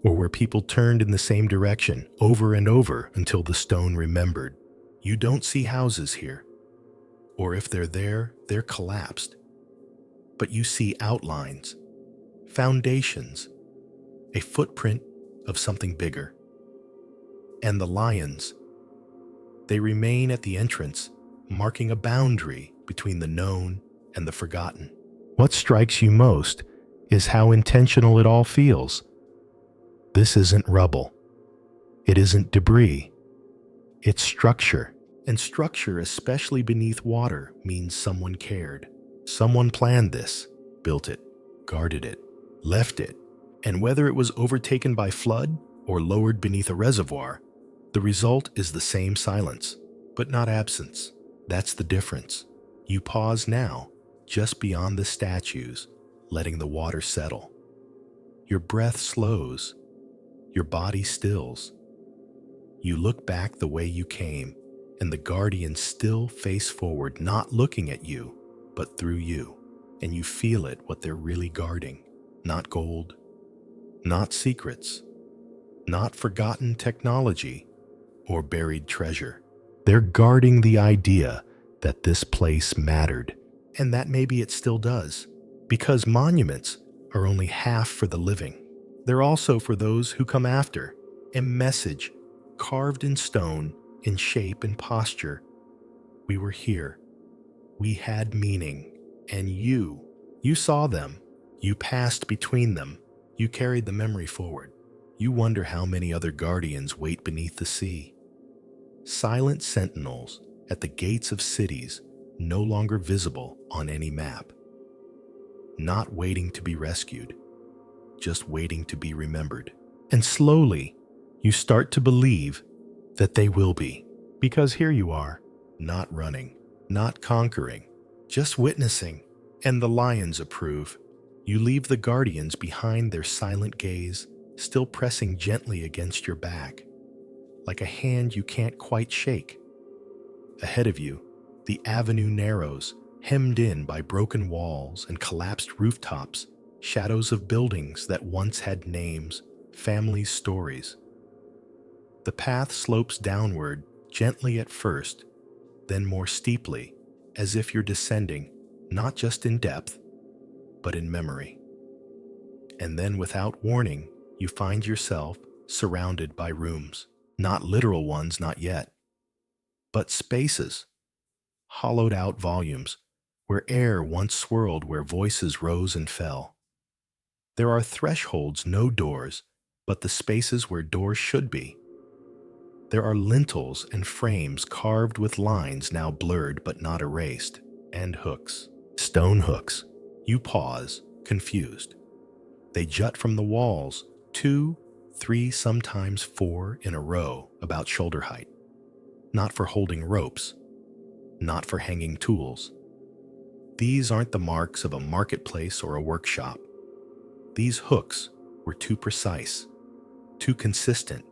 or where people turned in the same direction over and over until the stone remembered. You don't see houses here, or if they're there, they're collapsed. But you see outlines, foundations, a footprint of something bigger. And the lions, they remain at the entrance, marking a boundary between the known and the forgotten. What strikes you most is how intentional it all feels. This isn't rubble. It isn't debris. It's structure. And structure, especially beneath water, means someone cared. Someone planned this, built it, guarded it, left it. And whether it was overtaken by flood or lowered beneath a reservoir, the result is the same silence, but not absence. That's the difference. You pause now, just beyond the statues, letting the water settle. Your breath slows. Your body stills. You look back the way you came, and the guardians still face forward, not looking at you, but through you. And you feel it, what they're really guarding. Not gold, not secrets, not forgotten technology or buried treasure. They're guarding the idea that this place mattered, and that maybe it still does, because monuments are only half for the living. They're also for those who come after, a message carved in stone, in shape and posture. We were here. We had meaning. And you saw them. You passed between them. You carried the memory forward. You wonder how many other guardians wait beneath the sea. Silent sentinels at the gates of cities, no longer visible on any map. Not waiting to be rescued, just waiting to be remembered. And slowly, you start to believe that they will be. Because here you are, not running, not conquering, just witnessing. And the lions approve. You leave the guardians behind, their silent gaze, still pressing gently against your back, like a hand you can't quite shake. Ahead of you, the avenue narrows, hemmed in by broken walls and collapsed rooftops, shadows of buildings that once had names, families' stories. The path slopes downward, gently at first, then more steeply, as if you're descending, not just in depth, but in memory. And then without warning, you find yourself surrounded by rooms. Not literal ones, not yet, but spaces, hollowed out volumes, where air once swirled, where voices rose and fell. There are thresholds, no doors, but the spaces where doors should be. There are lintels and frames carved with lines now blurred but not erased, and hooks, stone hooks. You pause, confused. They jut from the walls, 2, 3, sometimes 4 in a row, about shoulder height. Not for holding ropes, not for hanging tools. These aren't the marks of a marketplace or a workshop. These hooks were too precise, too consistent,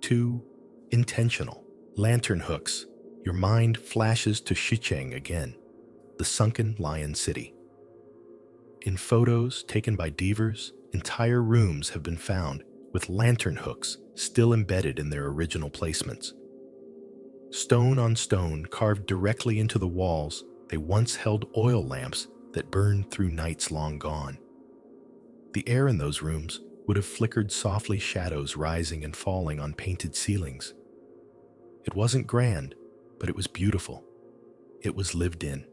too intentional. Lantern hooks, your mind flashes to Xicheng again, the sunken lion city. In photos taken by divers, entire rooms have been found with lantern hooks still embedded in their original placements. Stone on stone carved directly into the walls, they once held oil lamps that burned through nights long gone. The air in those rooms would have flickered softly, shadows rising and falling on painted ceilings. It wasn't grand, but it was beautiful. It was lived in.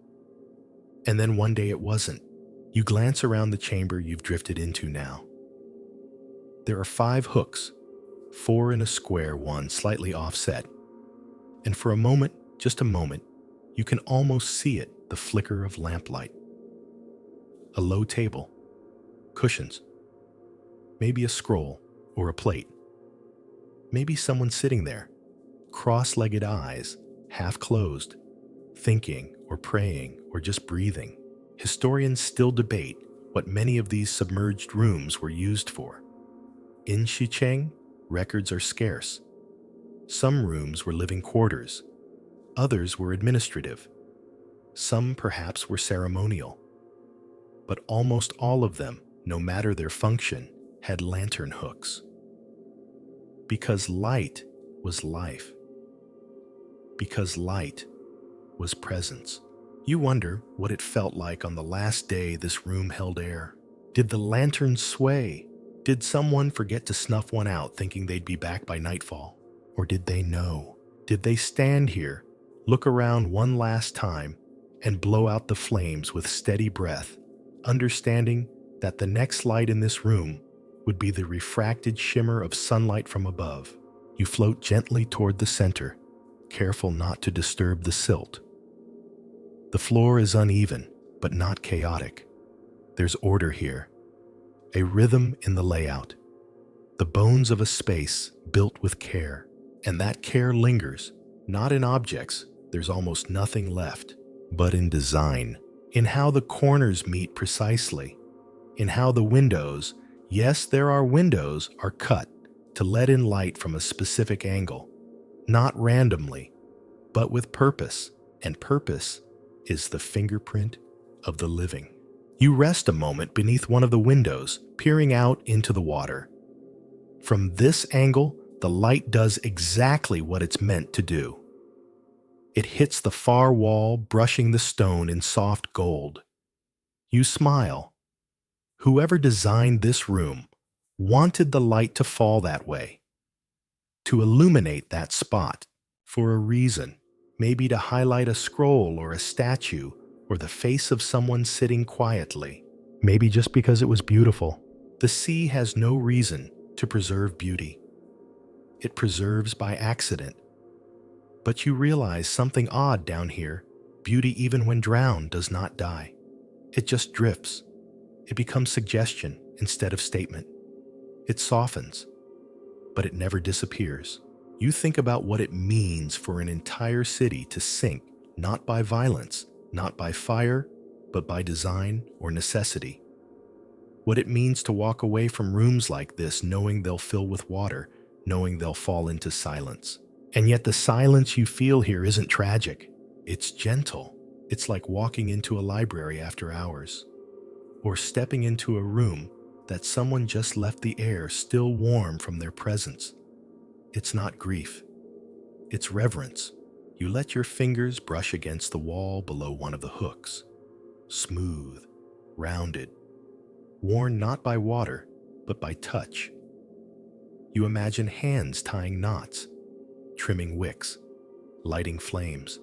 And then one day it wasn't. You glance around the chamber you've drifted into now. There are 5 hooks, 4 in a square, 1 slightly offset. And for a moment, just a moment, you can almost see it, the flicker of lamplight. A low table, cushions, maybe a scroll or a plate. Maybe someone sitting there, cross-legged eyes, half closed, thinking or praying or just breathing. Historians still debate what many of these submerged rooms were used for. In Xicheng, records are scarce. Some rooms were living quarters. Others were administrative. Some perhaps were ceremonial. But almost all of them, no matter their function, had lantern hooks. Because light was life. Because light was presence. You wonder what it felt like on the last day this room held air. Did the lanterns sway? Did someone forget to snuff one out thinking they'd be back by nightfall? Or did they know? Did they stand here, look around one last time, and blow out the flames with steady breath, understanding that the next light in this room would be the refracted shimmer of sunlight from above? You float gently toward the center, careful not to disturb the silt. The floor is uneven, but not chaotic. There's order here, a rhythm in the layout, the bones of a space built with care. And that care lingers, not in objects, there's almost nothing left, but in design, in how the corners meet precisely, in how the windows, yes, there are windows, are cut to let in light from a specific angle, not randomly, but with purpose, and purpose is the fingerprint of the living. You rest a moment beneath one of the windows, peering out into the water. From this angle, the light does exactly what it's meant to do. It hits the far wall, brushing the stone in soft gold. You smile. Whoever designed this room wanted the light to fall that way, to illuminate that spot, for a reason, maybe to highlight a scroll or a statue or the face of someone sitting quietly. Maybe just because it was beautiful. The sea has no reason to preserve beauty. It preserves by accident. But you realize something odd down here. Beauty, even when drowned, does not die. It just drifts. It becomes suggestion instead of statement. It softens, but it never disappears. You think about what it means for an entire city to sink, not by violence, not by fire, but by design or necessity. What it means to walk away from rooms like this knowing they'll fill with water, knowing they'll fall into silence. And yet the silence you feel here isn't tragic. It's gentle. It's like walking into a library after hours, or stepping into a room that someone just left the air still warm from their presence. It's not grief. It's reverence. You let your fingers brush against the wall below one of the hooks. Smooth, rounded, worn not by water, but by touch. You imagine hands tying knots, trimming wicks, lighting flames.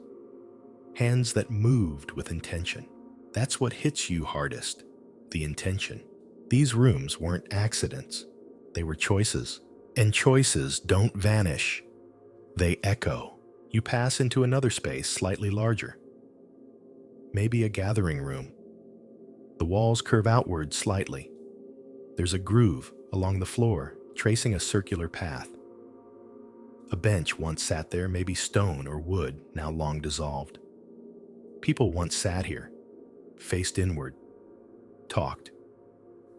Hands that moved with intention. That's what hits you hardest, the intention. These rooms weren't accidents. They were choices. And choices don't vanish. They echo. You pass into another space slightly larger. Maybe a gathering room. The walls curve outward slightly. There's a groove along the floor, tracing a circular path. A bench once sat there, maybe stone or wood, now long dissolved. People once sat here, faced inward, talked,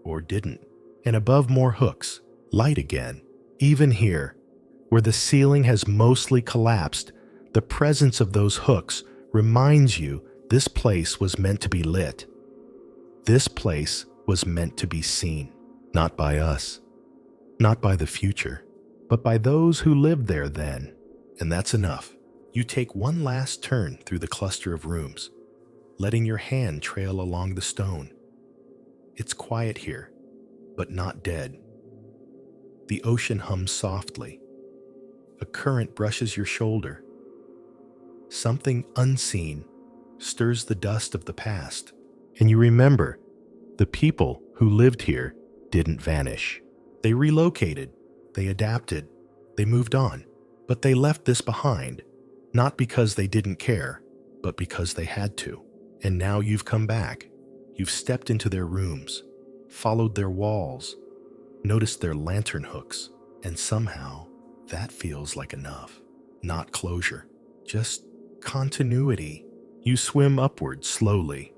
or didn't. And above more hooks, light again. Even here, where the ceiling has mostly collapsed, The presence of those hooks reminds you this place was meant to be lit. This place was meant to be seen, not by us, not by the future, but by those who lived there then. And that's enough. You take one last turn through the cluster of rooms, letting your hand trail along the stone. It's quiet here, but not dead. The ocean hums softly. A current brushes your shoulder. Something unseen stirs the dust of the past, and you remember the people who lived here didn't vanish. They relocated, they adapted, they moved on, but they left this behind, not because they didn't care, but because they had to. And now you've come back. You've stepped into their rooms, followed their walls, noticed their lantern hooks, and somehow that feels like enough. Not closure, just continuity. You swim upward slowly.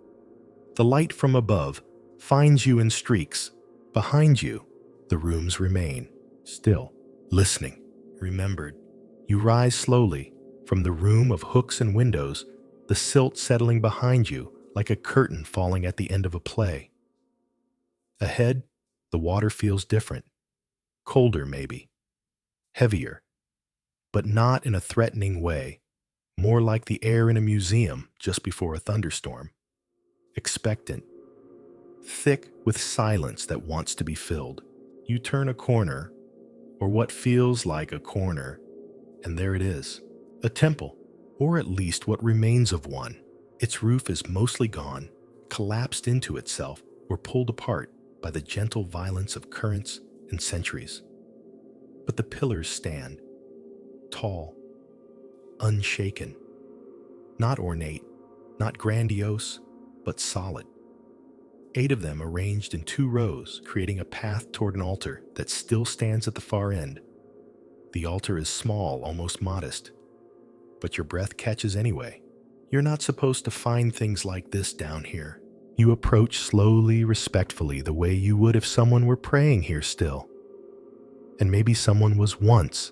The light from above finds you in streaks. Behind you, the rooms remain, still, listening, remembered. You rise slowly from the room of hooks and windows, the silt settling behind you like a curtain falling at the end of a play. Ahead, the water feels different. Colder, maybe. Heavier. But not in a threatening way. More like the air in a museum just before a thunderstorm. Expectant. Thick with silence that wants to be filled. You turn a corner, or what feels like a corner, and there it is. A temple, or at least what remains of one. Its roof is mostly gone, collapsed into itself, or pulled apart by the gentle violence of currents and centuries. But the pillars stand, tall, unshaken, not ornate, not grandiose, but solid. 8 of them arranged in 2 rows, creating a path toward an altar that still stands at the far end. The altar is small, almost modest, but your breath catches anyway. You're not supposed to find things like this down here. You approach slowly, respectfully, the way you would if someone were praying here still. And maybe someone was once.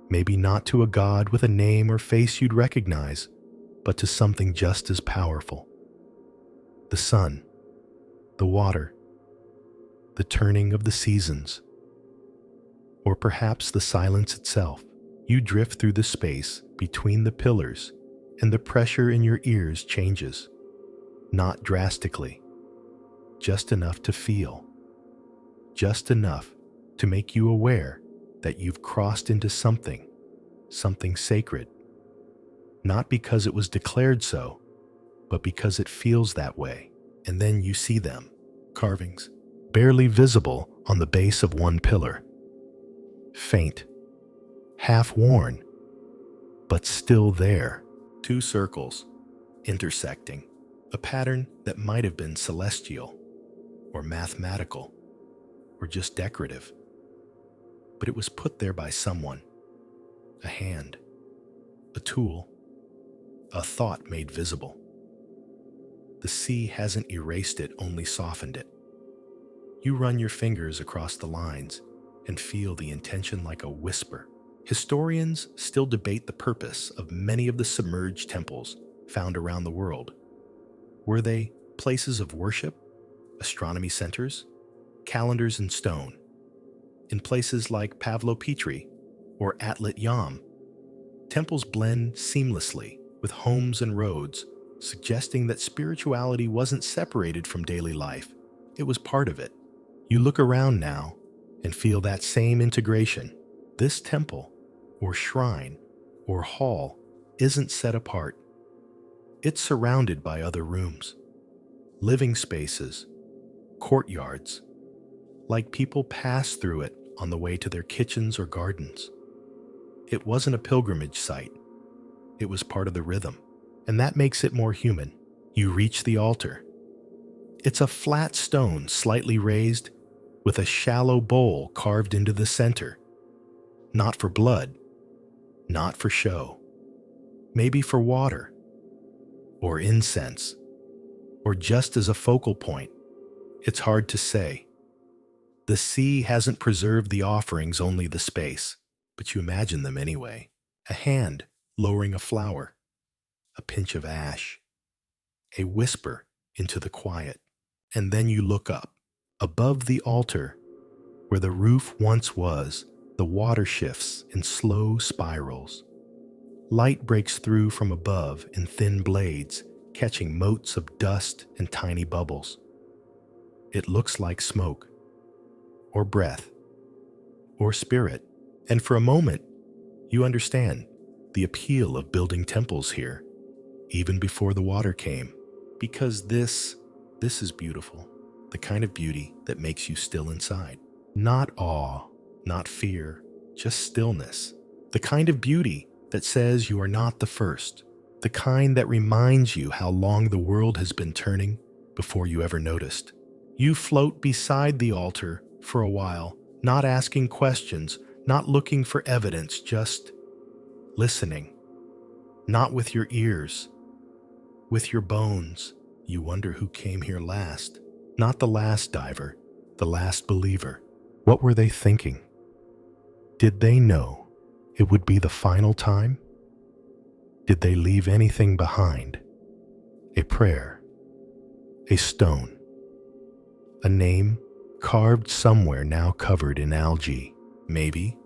Maybe not to a god with a name or face you'd recognize, but to something just as powerful. The sun, the water, the turning of the seasons, or perhaps the silence itself. You drift through the space between the pillars, and the pressure in your ears changes. Not drastically, just enough to feel, just enough to make you aware that you've crossed into something sacred. Not because it was declared so, but because it feels that way. And then you see them, carvings, barely visible on the base of one pillar. Faint, half worn, but still there. 2 circles, intersecting, a pattern that might have been celestial, or mathematical, or just decorative. But it was put there by someone. A hand, a tool, a thought made visible. The sea hasn't erased it, only softened it. You run your fingers across the lines and feel the intention like a whisper. Historians still debate the purpose of many of the submerged temples found around the world. Were they places of worship, astronomy centers, calendars in stone? In places like Pavlo-Petri or Atlit Yam, temples blend seamlessly with homes and roads, suggesting that spirituality wasn't separated from daily life. It was part of it. You look around now and feel that same integration. This temple, or shrine, or hall isn't set apart. It's surrounded by other rooms, living spaces, courtyards, like people pass through it on the way to their kitchens or gardens. It wasn't a pilgrimage site. It was part of the rhythm, and that makes it more human. You reach the altar. It's a flat stone slightly raised with a shallow bowl carved into the center. Not for blood, not for show. Maybe for water, or incense, or just as a focal point. It's hard to say. The sea hasn't preserved the offerings, only the space, but you imagine them anyway. A hand lowering a flower, a pinch of ash, a whisper into the quiet. And then you look up. Above the altar, where the roof once was, the water shifts in slow spirals. Light breaks through from above in thin blades, catching motes of dust and tiny bubbles. It looks like smoke, or breath, or spirit. And for a moment, you understand the appeal of building temples here, even before the water came. Because this is beautiful, the kind of beauty that makes you still inside. Not awe, not fear, just stillness. The kind of beauty that says you are not the first. The kind that reminds you how long the world has been turning before you ever noticed. You float beside the altar for a while, not asking questions, not looking for evidence, just listening. Not with your ears, with your bones. You wonder who came here last. Not the last diver, the last believer. What were they thinking? Did they know it would be the final time? Did they leave anything behind? A prayer, a stone, a name carved somewhere now covered in algae. Maybe,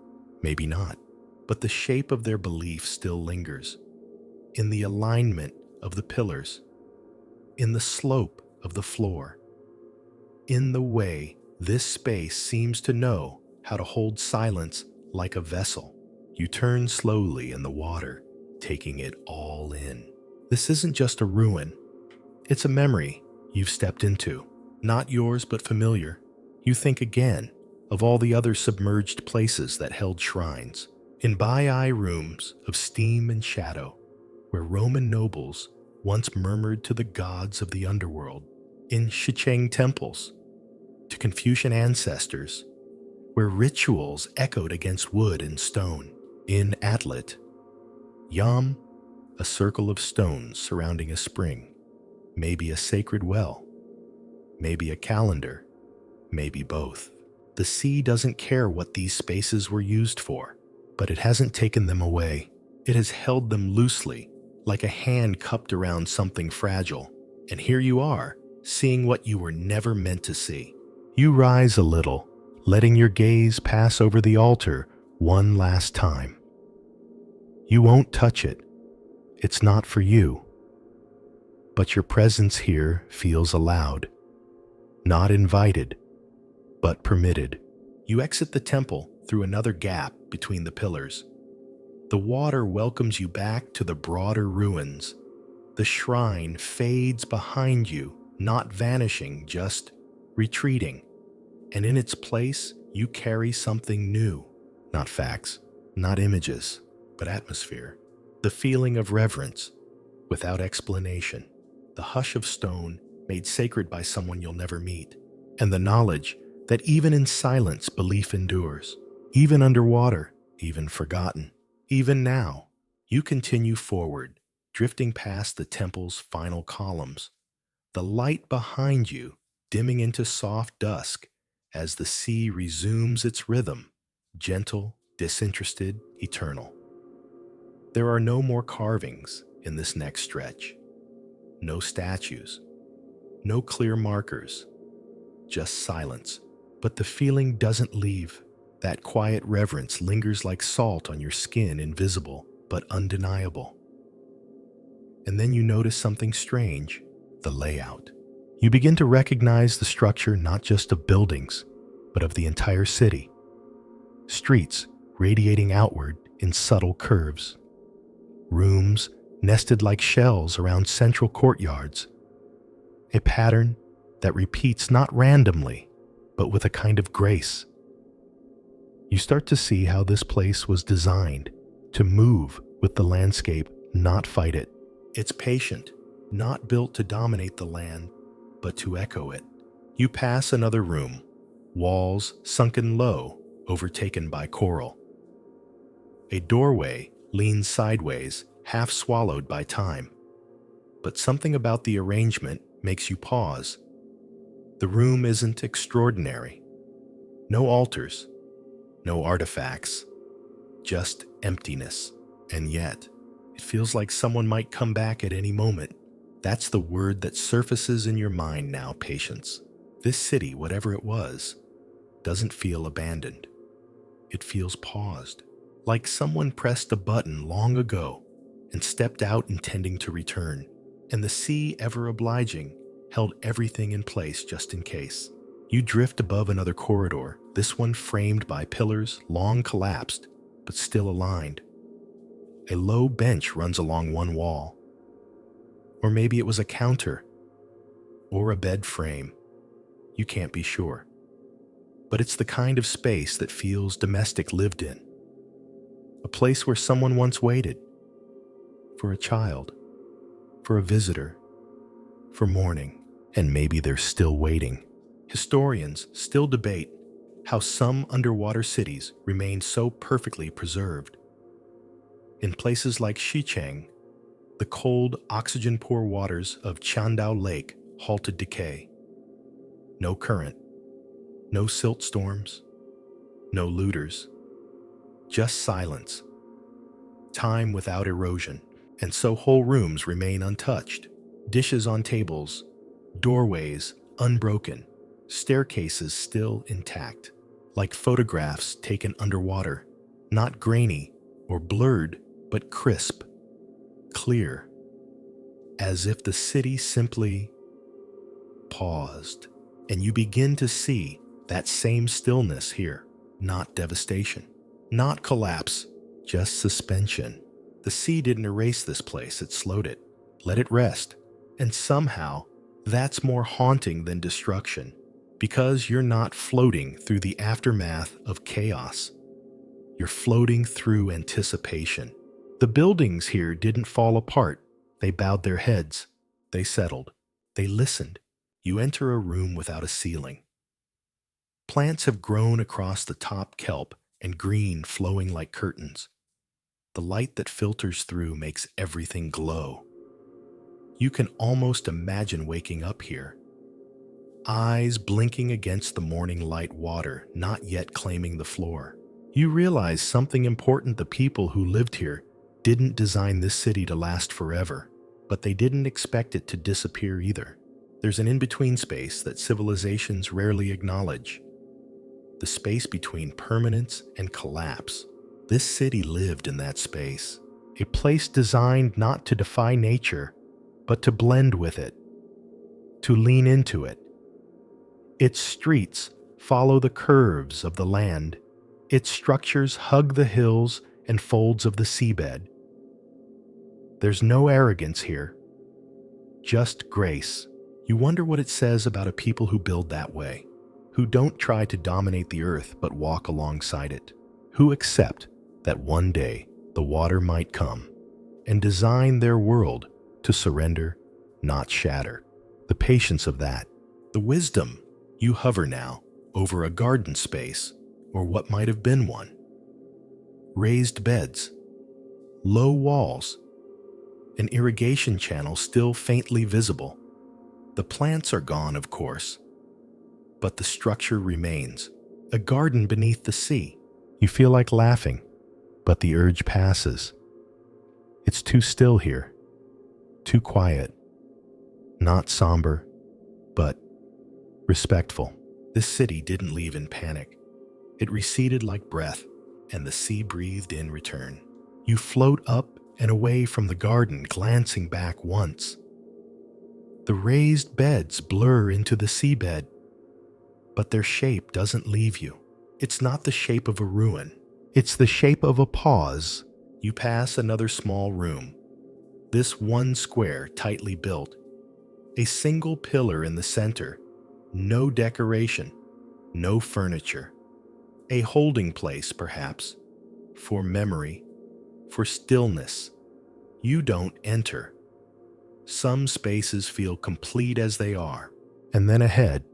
maybe not. But the shape of their belief still lingers. In the alignment of the pillars, in the slope of the floor, in the way this space seems to know how to hold silence like a vessel. You turn slowly in the water, taking it all in. This isn't just a ruin. It's a memory you've stepped into. Not yours, but familiar. You think again of all the other submerged places that held shrines. In by-eye rooms of steam and shadow, where Roman nobles once murmured to the gods of the underworld. In Shicheng temples, to Confucian ancestors, where rituals echoed against wood and stone. In Atlit, Yam, a circle of stones surrounding a spring, maybe a sacred well, maybe a calendar, maybe both. The sea doesn't care what these spaces were used for, but it hasn't taken them away. It has held them loosely, like a hand cupped around something fragile. And here you are, seeing what you were never meant to see. You rise a little, letting your gaze pass over the altar one last time. You won't touch it. It's not for you. But your presence here feels allowed. Not invited, but permitted. You exit the temple through another gap between the pillars. The water welcomes you back to the broader ruins. The shrine fades behind you, not vanishing, just retreating. And in its place, you carry something new. Not facts, not images, but atmosphere. The feeling of reverence, without explanation. The hush of stone made sacred by someone you'll never meet. And the knowledge that even in silence, belief endures. Even underwater, even forgotten. Even now, you continue forward, drifting past the temple's final columns. The light behind you dimming into soft dusk as the sea resumes its rhythm, gentle, disinterested, eternal. There are no more carvings in this next stretch. No statues. No clear markers. Just silence. But the feeling doesn't leave. That quiet reverence lingers like salt on your skin, invisible but undeniable. And then you notice something strange, the layout. You begin to recognize the structure not just of buildings, but of the entire city. Streets radiating outward in subtle curves. Rooms nested like shells around central courtyards. A pattern that repeats not randomly, but with a kind of grace. You start to see how this place was designed to move with the landscape, not fight it. It's patient, not built to dominate the land, but to echo it. You pass another room, walls sunken low, overtaken by coral. A doorway leans sideways, half swallowed by time. But something about the arrangement makes you pause. The room isn't extraordinary. No altars, no artifacts, just emptiness. And yet, It feels like someone might come back at any moment. That's the word that surfaces in your mind now, patience. This city, whatever it was, doesn't feel abandoned. It feels paused, like someone pressed a button long ago and stepped out intending to return, and the sea, ever obliging, held everything in place just in case. You drift above another corridor, this one framed by pillars, long collapsed, but still aligned. A low bench runs along one wall. Or maybe it was a counter, or a bed frame. You can't be sure. But it's the kind of space that feels domestic, lived in. A place where someone once waited. For a child. For a visitor. For mourning. And maybe they're still waiting. Historians still debate how some underwater cities remain so perfectly preserved. In places like Xicheng, the cold, oxygen-poor waters of Chandao Lake halted decay. No current, no silt storms, no looters, just silence, time without erosion, and so whole rooms remain untouched. Dishes on tables, doorways unbroken, staircases still intact, like photographs taken underwater, not grainy or blurred, but crisp, clear, as if the city simply paused. And you begin to see that same stillness here, not devastation, not collapse, just suspension. The sea didn't erase this place, it slowed it, let it rest, and somehow that's more haunting than destruction, because you're not floating through the aftermath of chaos. You're floating through anticipation. The buildings here didn't fall apart. They bowed their heads. They settled. They listened. You enter a room without a ceiling. Plants have grown across the top, kelp and green flowing like curtains. The light that filters through makes everything glow. You can almost imagine waking up here. Eyes blinking against the morning light, water not yet claiming the floor. You realize something important: the people who lived here didn't design this city to last forever, but they didn't expect it to disappear either. There's an in-between space that civilizations rarely acknowledge. The space between permanence and collapse. This city lived in that space. A place designed not to defy nature, but to blend with it, to lean into it. Its streets follow the curves of the land. Its structures hug the hills and folds of the seabed. There's no arrogance here, just grace. You wonder what it says about a people who build that way, who don't try to dominate the earth but walk alongside it, who accept that one day the water might come, and design their world to surrender, not shatter. The patience of that, the wisdom. You hover now over a garden space, or what might have been one. Raised beds, low walls, an irrigation channel still faintly visible. The plants are gone, of course, but the structure remains. A garden beneath the sea. You feel like laughing, but the urge passes. It's too still here, too quiet, not somber, but respectful. This city didn't leave in panic. It receded like breath, and the sea breathed in return. You float up and away from the garden, glancing back once. The raised beds blur into the seabed, but their shape doesn't leave you. It's not the shape of a ruin. It's the shape of a pause. You pass another small room. This one square, tightly built. A single pillar in the center. No decoration. No furniture. A holding place, perhaps, for memory, for stillness. You don't enter. Some spaces feel complete as they are, and then ahead,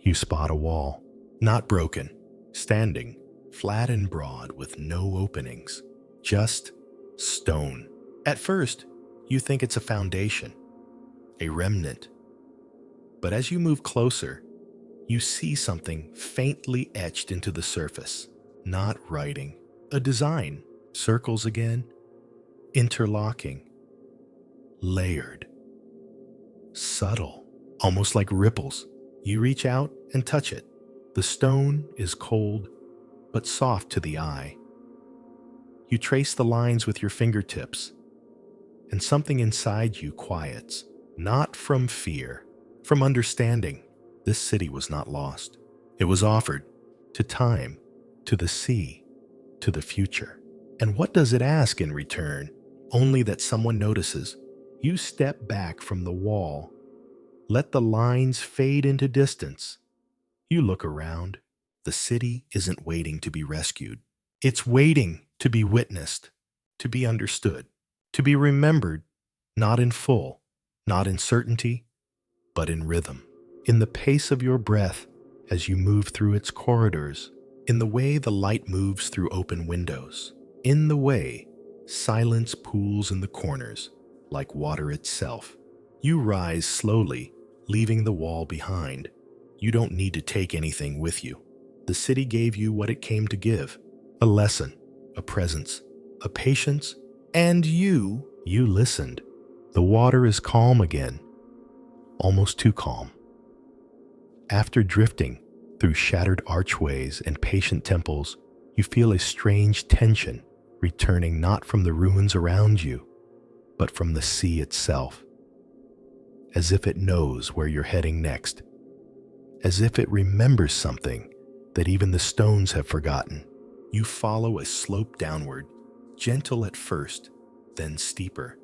you spot a wall, not broken, standing, flat and broad with no openings, just stone. At first, you think it's a foundation, a remnant. But as you move closer, you see something faintly etched into the surface, not writing, a design, circles again, interlocking, layered, subtle, almost like ripples. You reach out and touch it. The stone is cold, but soft to the eye. You trace the lines with your fingertips, and something inside you quiets, not from fear, from understanding. This city was not lost. It was offered to time, to the sea, to the future. And what does it ask in return? Only that someone notices. You step back from the wall, let the lines fade into distance. You look around. The city isn't waiting to be rescued. It's waiting to be witnessed, to be understood, to be remembered, not in full, not in certainty, but in rhythm, in the pace of your breath as you move through its corridors, in the way the light moves through open windows, in the way silence pools in the corners like water itself. You rise slowly, leaving the wall behind. You don't need to take anything with you. The city gave you what it came to give: a lesson, a presence, a patience, and you listened. The water is calm again, almost too calm. After drifting through shattered archways and patient temples, you feel a strange tension returning not from the ruins around you, but from the sea itself, as if it knows where you're heading next, as if it remembers something that even the stones have forgotten. You follow a slope downward, gentle at first, then steeper.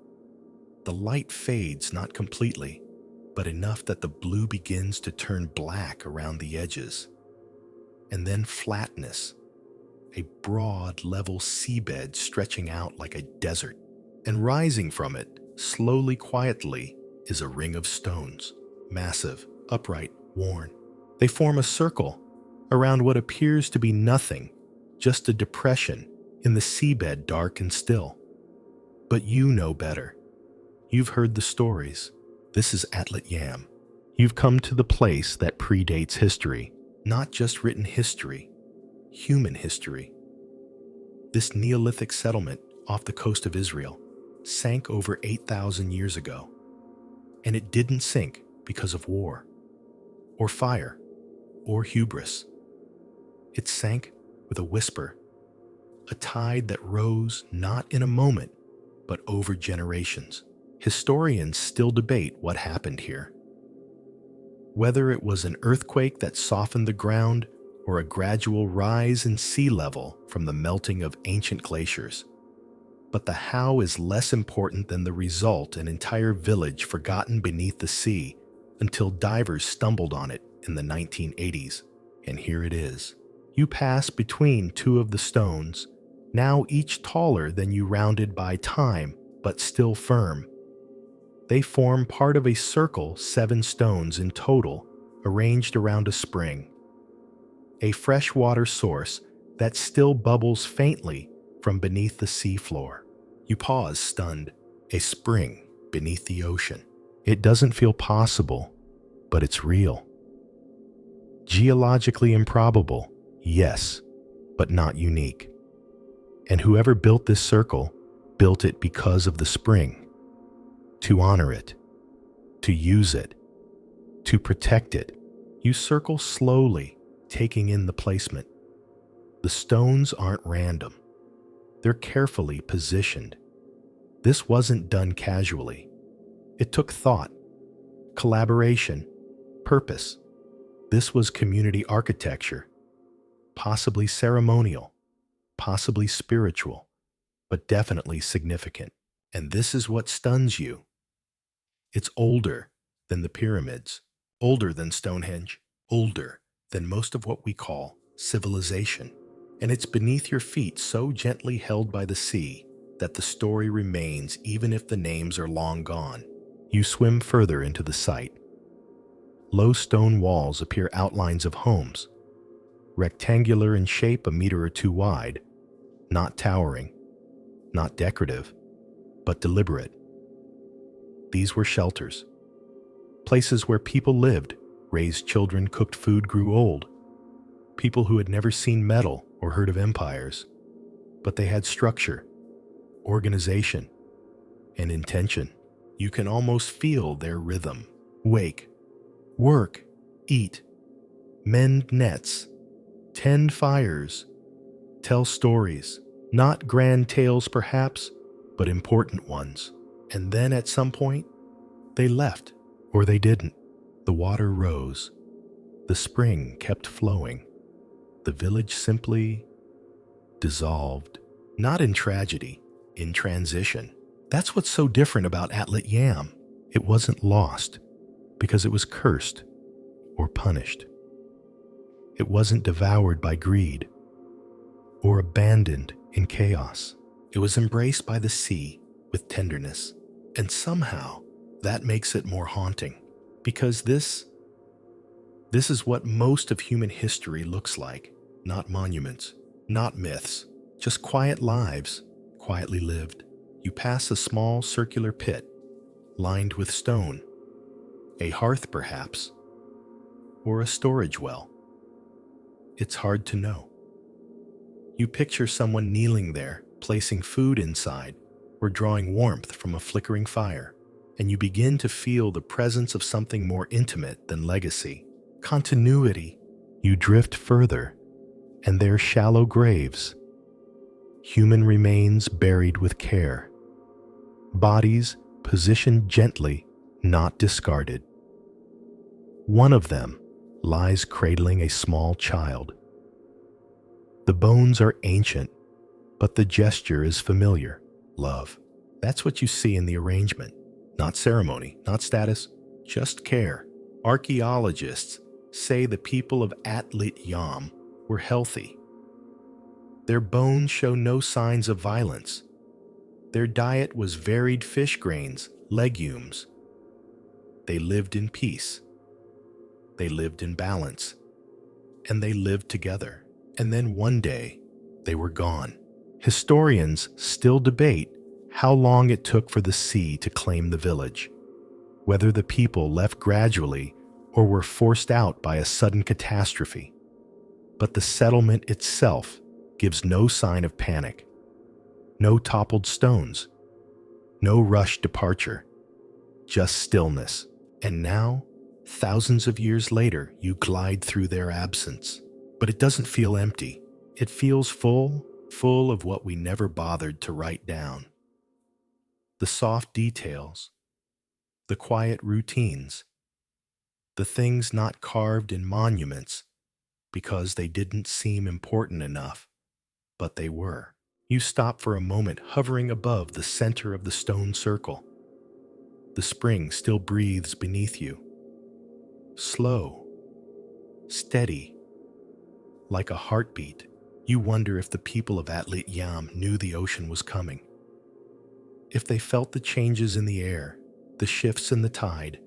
The light fades not completely, but enough that the blue begins to turn black around the edges. And then flatness, a broad, level seabed stretching out like a desert. And rising from it, slowly, quietly, is a ring of stones, massive, upright, worn. They form a circle around what appears to be nothing, just a depression in the seabed, dark and still. But you know better. You've heard the stories. This is Atlet Yam. You've come to the place that predates history, not just written history, human history. This Neolithic settlement off the coast of Israel sank over 8,000 years ago. And it didn't sink because of war, or fire, or hubris. It sank with a whisper, a tide that rose not in a moment, but over generations. Historians still debate what happened here. Whether it was an earthquake that softened the ground or a gradual rise in sea level from the melting of ancient glaciers. But the how is less important than the result: an entire village forgotten beneath the sea until divers stumbled on it in the 1980s. And here it is. You pass between two of the stones, now each taller than you, rounded by time, but still firm. They form part of a circle, 7 stones in total, arranged around a spring. A freshwater source that still bubbles faintly from beneath the sea floor. You pause, stunned. A spring beneath the ocean. It doesn't feel possible, but it's real. Geologically improbable, yes, but not unique. And whoever built this circle built it because of the spring. To honor it, to use it, to protect it. You circle slowly, taking in the placement. The stones aren't random. They're carefully positioned. This wasn't done casually. It took thought, collaboration, purpose. This was community architecture, possibly ceremonial, possibly spiritual, but definitely significant. And this is what stuns you. It's older than the pyramids, older than Stonehenge, older than most of what we call civilization. And it's beneath your feet, so gently held by the sea, that the story remains even if the names are long gone. You swim further into the site. Low stone walls appear outlines of homes, rectangular in shape, a meter or two wide, not towering, not decorative, but deliberate. These were shelters, places where people lived, raised children, cooked food, grew old. People who had never seen metal or heard of empires, but they had structure, organization, and intention. You can almost feel their rhythm. Wake, work, eat, mend nets, tend fires, tell stories. Not grand tales perhaps, but important ones. And then at some point, they left, or they didn't. The water rose. The spring kept flowing. The village simply dissolved. Not in tragedy, in transition. That's what's so different about Atlit Yam. It wasn't lost because it was cursed or punished. It wasn't devoured by greed or abandoned in chaos. It was embraced by the sea with tenderness. And somehow that makes it more haunting, because this is what most of human history looks like. Not monuments, not myths, just quiet lives, quietly lived. You pass a small circular pit, lined with stone, a hearth perhaps, or a storage well. It's hard to know. You picture someone kneeling there, placing food inside, or drawing warmth from a flickering fire, and you begin to feel the presence of something more intimate than legacy. Continuity. You drift further, and there are shallow graves. Human remains buried with care. Bodies positioned gently, not discarded. One of them lies cradling a small child. The bones are ancient, but the gesture is familiar. Love. That's what you see in the arrangement. Not ceremony, not status, just care. Archaeologists say the people of Atlit Yam were healthy. Their bones show no signs of violence. Their diet was varied fish grains, legumes. They lived in peace. They lived in balance. And they lived together. And then one day, they were gone. Historians still debate how long it took for the sea to claim the village, whether the people left gradually or were forced out by a sudden catastrophe. But the settlement itself gives no sign of panic. No toppled stones. No rushed departure. Just stillness. And now, thousands of years later, you glide through their absence. But it doesn't feel empty. It feels full of what we never bothered to write down. The soft details, the quiet routines, the things not carved in monuments because they didn't seem important enough, but they were. You stop for a moment hovering above the center of the stone circle. The spring still breathes beneath you. Slow, steady, like a heartbeat. You wonder if the people of Atlit Yam knew the ocean was coming. If they felt the changes in the air, the shifts in the tide.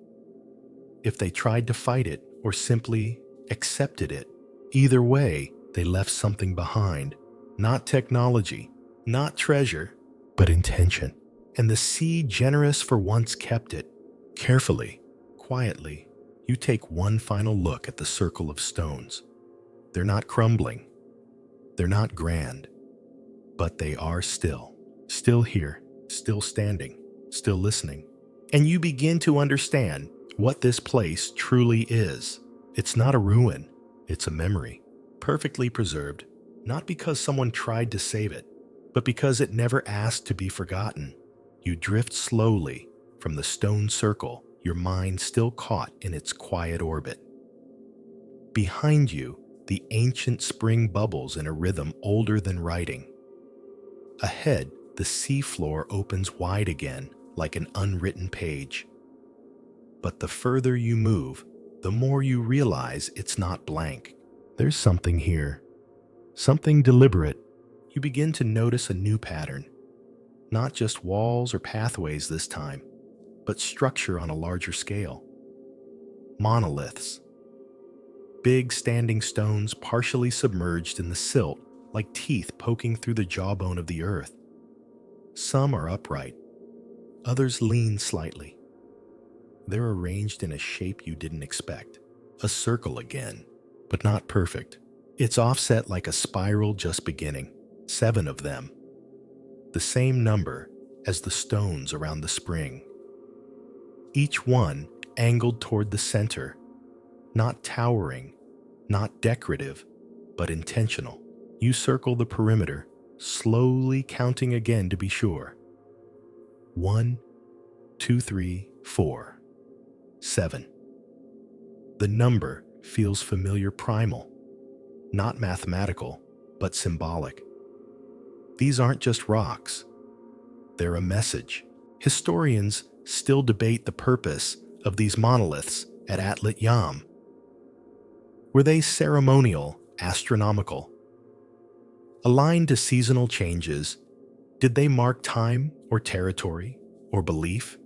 If they tried to fight it or simply accepted it. Either way, they left something behind. Not technology, not treasure, but intention. And the sea, generous for once, kept it. Carefully, quietly, you take one final look at the circle of stones. They're not crumbling. They're not grand. But they are still here, still standing, still listening. And you begin to understand what this place truly is. It's not a ruin. It's a memory, perfectly preserved, not because someone tried to save it, but because it never asked to be forgotten. You drift slowly from the stone circle, your mind still caught in its quiet orbit. Behind you, the ancient spring bubbles in a rhythm older than writing. Ahead, the seafloor opens wide again, like an unwritten page. But the further you move, the more you realize it's not blank. There's something here, something deliberate. You begin to notice a new pattern. Not just walls or pathways this time, but structure on a larger scale. Monoliths. Big standing stones partially submerged in the silt, like teeth poking through the jawbone of the earth. Some are upright, others lean slightly. They're arranged in a shape you didn't expect. A circle again, but not perfect. It's offset like a spiral just beginning. 7 of them. The same number, as the stones around the spring. Each one angled toward the center, not towering, not decorative, but intentional. You circle the perimeter, slowly counting again to be sure. 1, 2, 3, 4, 7. The number feels familiar, primal, not mathematical, but symbolic. These aren't just rocks. They're a message. Historians still debate the purpose of these monoliths at Atlit Yam. Were they ceremonial, astronomical? Aligned to seasonal changes, did they mark time or territory or belief?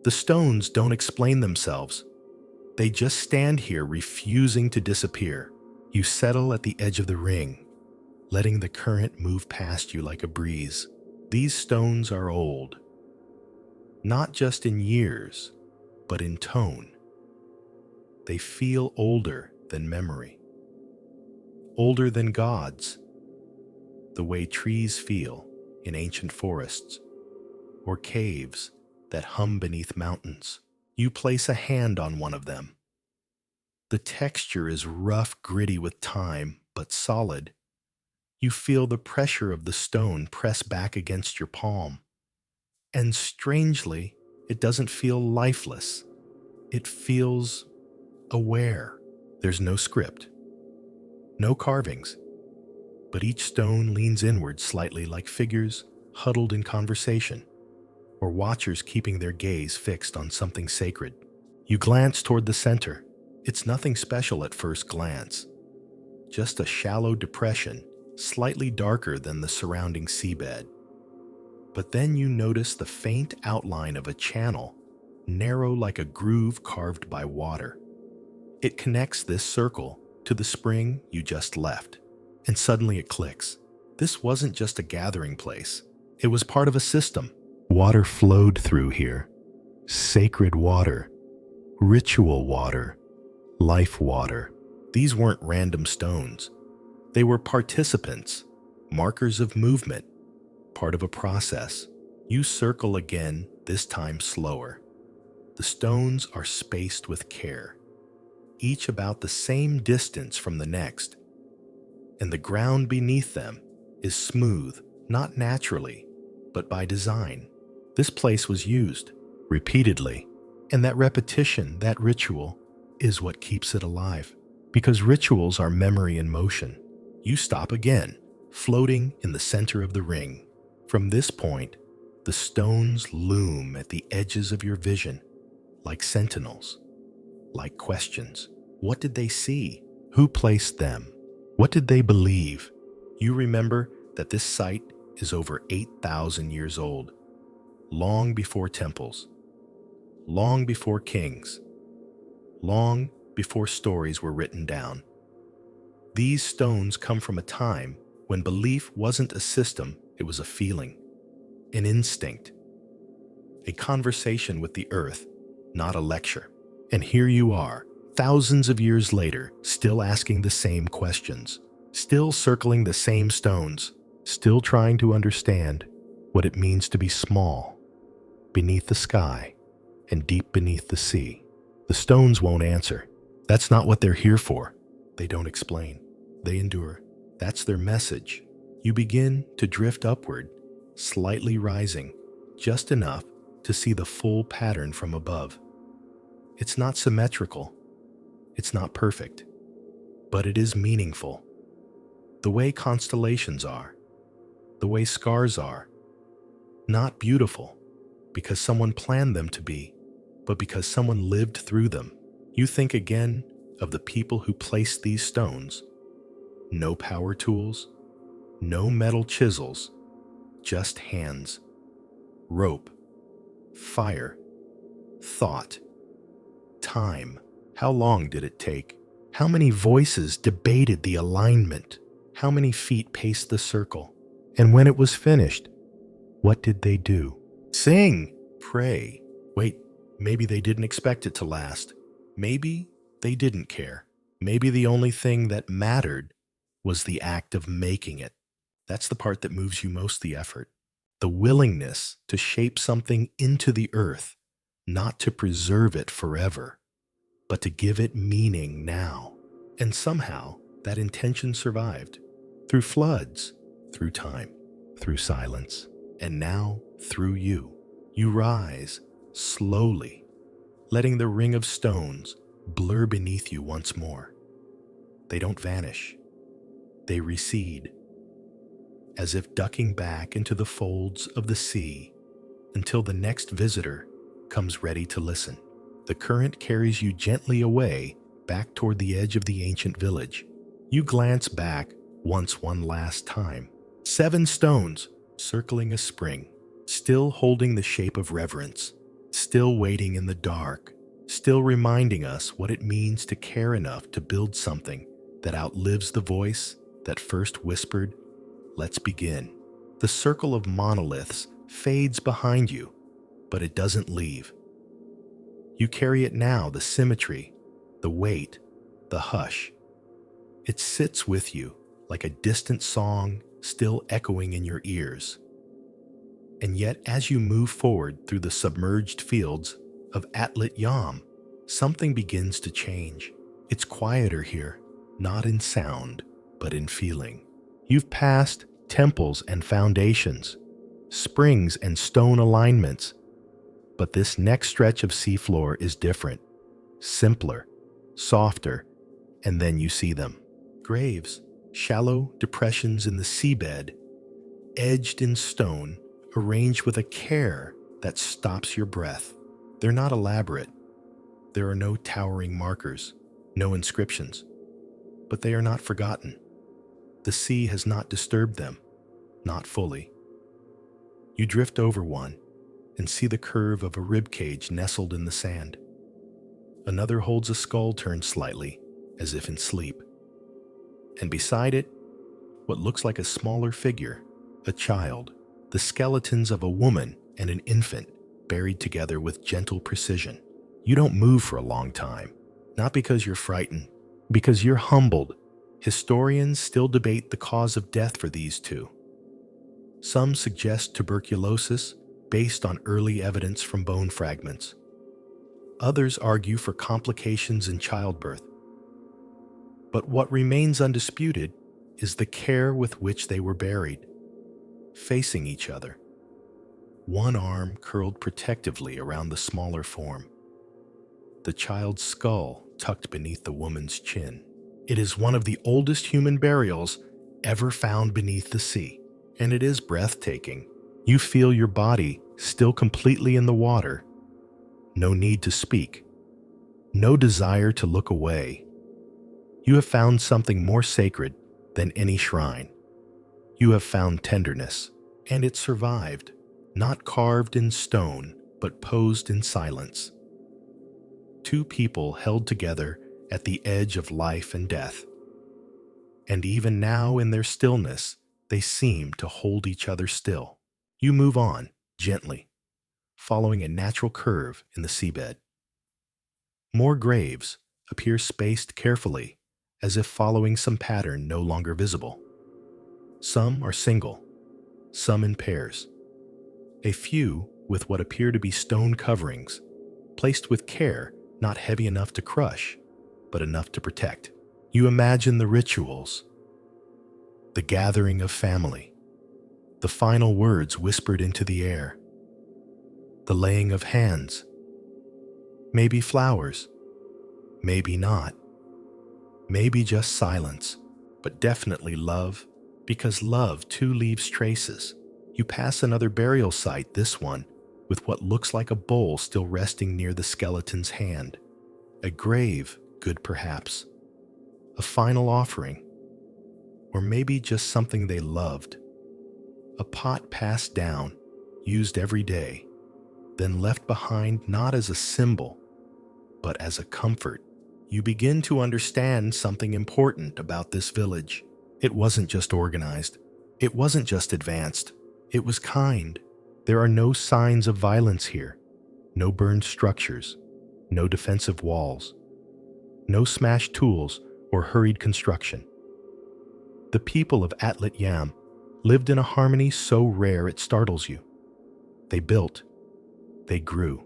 The stones don't explain themselves. They just stand here, refusing to disappear. You settle at the edge of the ring, letting the current move past you like a breeze. These stones are old, not just in years, but in tone. They feel older than memory, older than gods, the way trees feel in ancient forests, or caves that hum beneath mountains. You place a hand on one of them. The texture is rough, gritty with time, but solid. You feel the pressure of the stone press back against your palm. And strangely, it doesn't feel lifeless. It feels aware. There's no script, no carvings, but each stone leans inward slightly, like figures huddled in conversation, or watchers keeping their gaze fixed on something sacred. You glance toward the center. It's nothing special at first glance, just a shallow depression, slightly darker than the surrounding seabed. But then you notice the faint outline of a channel, narrow like a groove carved by water. It connects this circle to the spring you just left, and suddenly it clicks. This wasn't just a gathering place. It was part of a system. Water flowed through here. Sacred water, ritual water, life water. These weren't random stones. They were participants, markers of movement, part of a process. You circle again, this time slower. The stones are spaced with care, each about the same distance from the next, and the ground beneath them is smooth, not naturally, but by design. This place was used repeatedly, and that repetition, that ritual, is what keeps it alive. Because rituals are memory in motion. You stop again, floating in the center of the ring. From this point, the stones loom at the edges of your vision, like sentinels, like questions. What did they see? Who placed them? What did they believe? You remember that this site is over 8,000 years old, long before temples, long before kings, long before stories were written down. These stones come from a time when belief wasn't a system, it was a feeling, an instinct, a conversation with the earth, not a lecture. And here you are, thousands of years later, still asking the same questions, still circling the same stones, still trying to understand what it means to be small, beneath the sky and deep beneath the sea. The stones won't answer. That's not what they're here for. They don't explain. They endure. That's their message. You begin to drift upward, slightly rising, just enough to see the full pattern from above. It's not symmetrical. It's not perfect. But it is meaningful. The way constellations are. The way scars are. Not beautiful because someone planned them to be, but because someone lived through them. You think again of the people who placed these stones. No power tools, no metal chisels, just hands, rope, fire, thought, time. How long did it take? How many voices debated the alignment? How many feet paced the circle? And when it was finished, what did they do? Sing, pray. Wait, maybe they didn't expect it to last. Maybe they didn't care. Maybe the only thing that mattered was the act of making it. That's the part that moves you most, the effort. the willingness to shape something into the earth, not to preserve it forever, but to give it meaning now. And somehow that intention survived through floods, through time, through silence, and now through you. You rise slowly, letting the ring of stones blur beneath you once more. They don't vanish. They recede, as if ducking back into the folds of the sea until the next visitor comes ready to listen. The current carries you gently away, back toward the edge of the ancient village. You glance back one last time. 7 stones circling a spring, still holding the shape of reverence, still waiting in the dark, still reminding us what it means to care enough to build something that outlives the voice that first whispered, "Let's begin." The circle of monoliths fades behind you, but it doesn't leave. You carry it now, the symmetry, the weight, the hush. It sits with you like a distant song still echoing in your ears. And yet, as you move forward through the submerged fields of Atlit Yam, something begins to change. It's quieter here, not in sound, but in feeling. You've passed temples and foundations, springs and stone alignments, but this next stretch of seafloor is different, simpler, softer, and then you see them. Graves, shallow depressions in the seabed, edged in stone, arranged with a care that stops your breath. They're not elaborate. There are no towering markers, no inscriptions, but they are not forgotten. The sea has not disturbed them, not fully. You drift over one and see the curve of a rib cage nestled in the sand. Another holds a skull turned slightly, as if in sleep. And beside it, what looks like a smaller figure, a child, the skeletons of a woman and an infant buried together with gentle precision. You don't move for a long time, not because you're frightened, because you're humbled. Historians still debate the cause of death for these two. Some suggest tuberculosis based on early evidence from bone fragments. Others argue for complications in childbirth. But what remains undisputed is the care with which they were buried, facing each other, one arm curled protectively around the smaller form, the child's skull tucked beneath the woman's chin. It is one of the oldest human burials ever found beneath the sea, and it is breathtaking. You feel your body still completely in the water. No need to speak. No desire to look away. You have found something more sacred than any shrine. You have found tenderness, and it survived, not carved in stone, but posed in silence. Two people held together at the edge of life and death. And even now in their stillness, they seem to hold each other still. You move on, gently, following a natural curve in the seabed. More graves appear spaced carefully, as if following some pattern no longer visible. Some are single, some in pairs. A few with what appear to be stone coverings, placed with care, not heavy enough to crush, but enough to protect. You imagine the rituals, the gathering of family, the final words whispered into the air, the laying of hands, maybe flowers, maybe not, maybe just silence, but definitely love, because love too leaves traces. You pass another burial site, this one, with what looks like a bowl still resting near the skeleton's hand. A grave, good perhaps. A final offering. Or maybe just something they loved. A pot passed down, used every day, then left behind not as a symbol, but as a comfort. You begin to understand something important about this village. It wasn't just organized. It wasn't just advanced. It was kind. There are no signs of violence here. No burned structures. No defensive walls. No smashed tools or hurried construction. The people of Atlit Yam lived in a harmony so rare it startles you. They built, they grew,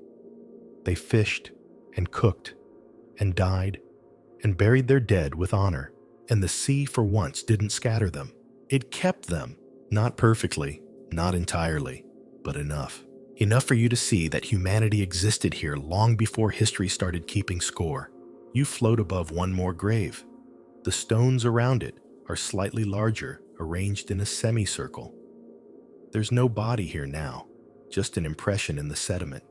they fished and cooked and died and buried their dead with honor, and the sea for once didn't scatter them. It kept them, not perfectly, not entirely, but enough. Enough for you to see that humanity existed here long before history started keeping score. You float above one more grave. The stones around it are slightly larger, arranged in a semicircle. There's no body here now, just an impression in the sediment.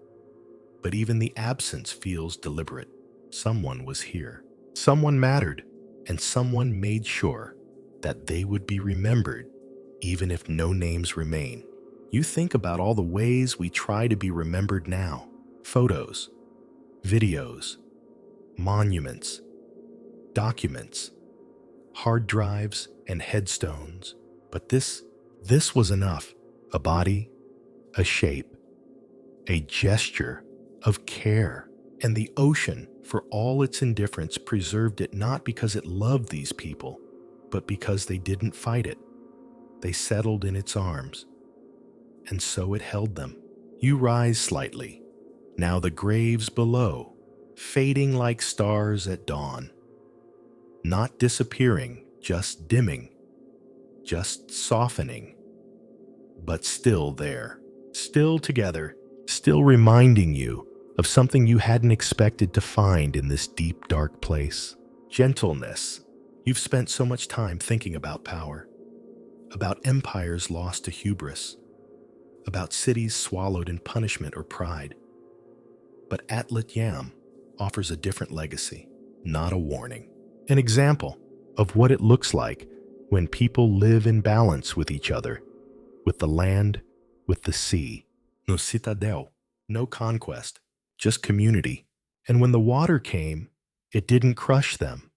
But even the absence feels deliberate. Someone was here. Someone mattered, and someone made sure that they would be remembered, even if no names remain. You think about all the ways we try to be remembered now. Photos, videos, monuments, documents, hard drives, and headstones. But this was enough. A body, a shape, a gesture of care. And the ocean, for all its indifference, preserved it not because it loved these people, but because they didn't fight it. They settled in its arms, and so it held them. You rise slightly. Now the graves below, fading like stars at dawn. Not disappearing, just dimming, just softening, but still there, still together, still reminding you of something you hadn't expected to find in this deep, dark place. Gentleness. You've spent so much time thinking about power, about empires lost to hubris, about cities swallowed in punishment or pride. But Atlet Yam offers a different legacy, not a warning. An example of what it looks like when people live in balance with each other, with the land, with the sea. No citadel, no conquest, just community. And when the water came, it didn't crush them.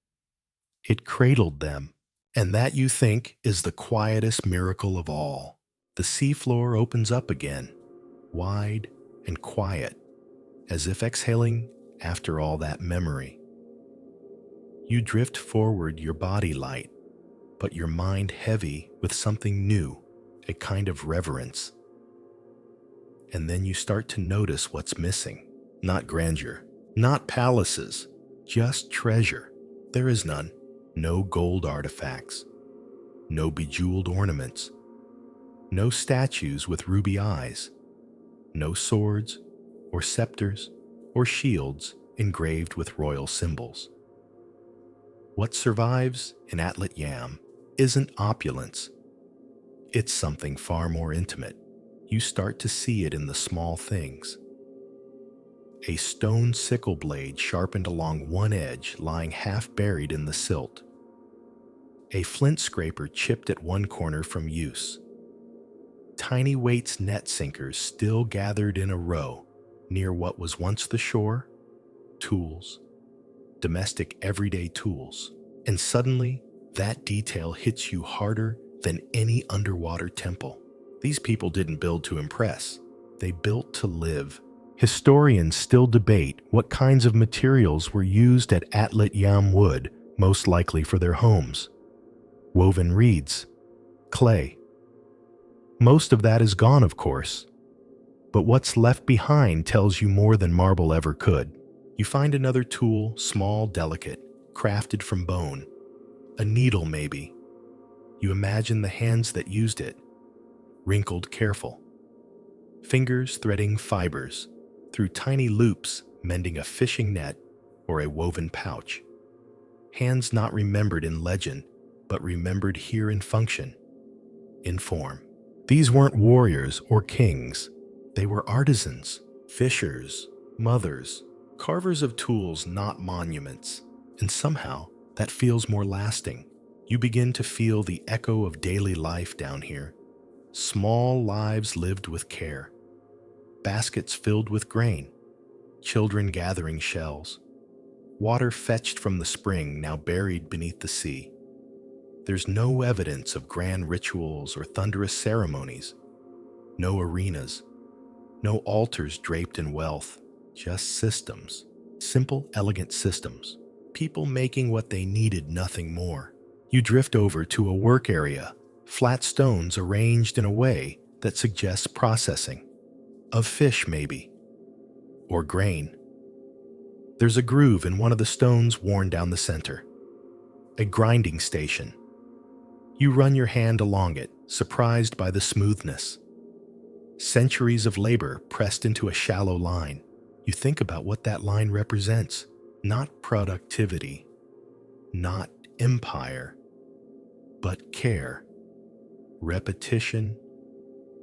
It cradled them. And that, you think, is the quietest miracle of all. The seafloor opens up again, wide and quiet, as if exhaling after all that memory. You drift forward, your body light, but your mind heavy with something new, a kind of reverence. And then you start to notice what's missing. Not grandeur, not palaces, just treasure. There is none. No gold artifacts, no bejeweled ornaments, no statues with ruby eyes, no swords or scepters or shields engraved with royal symbols. What survives in Atlet Yam isn't opulence. It's something far more intimate. You start to see it in the small things. A stone sickle blade sharpened along one edge, lying half buried in the silt. A flint scraper chipped at one corner from use. Tiny weights net sinkers still gathered in a row near what was once the shore. Tools. Domestic everyday tools. And suddenly, that detail hits you harder than any underwater temple. These people didn't build to impress. They built to live. Historians still debate what kinds of materials were used at Atlet Yam Wood, most likely for their homes. Woven reeds, clay. Most of that is gone, of course. But what's left behind tells you more than marble ever could. You find another tool, small, delicate, crafted from bone. A needle, maybe. You imagine the hands that used it, wrinkled, careful. Fingers threading fibers through tiny loops, mending a fishing net or a woven pouch. Hands not remembered in legend, but remembered here in function, in form. These weren't warriors or kings. They were artisans, fishers, mothers, carvers of tools, not monuments. And somehow, that feels more lasting. You begin to feel the echo of daily life down here. Small lives lived with care. Baskets filled with grain, children gathering shells, water fetched from the spring now buried beneath the sea. There's no evidence of grand rituals or thunderous ceremonies, no arenas, no altars draped in wealth, just systems, simple, elegant systems, people making what they needed, nothing more. You drift over to a work area, flat stones arranged in a way that suggests processing, of fish maybe, or grain. There's a groove in one of the stones worn down the center, a grinding station. You run your hand along it, surprised by the smoothness. Centuries of labor pressed into a shallow line. You think about what that line represents. Not productivity, not empire, but care, repetition,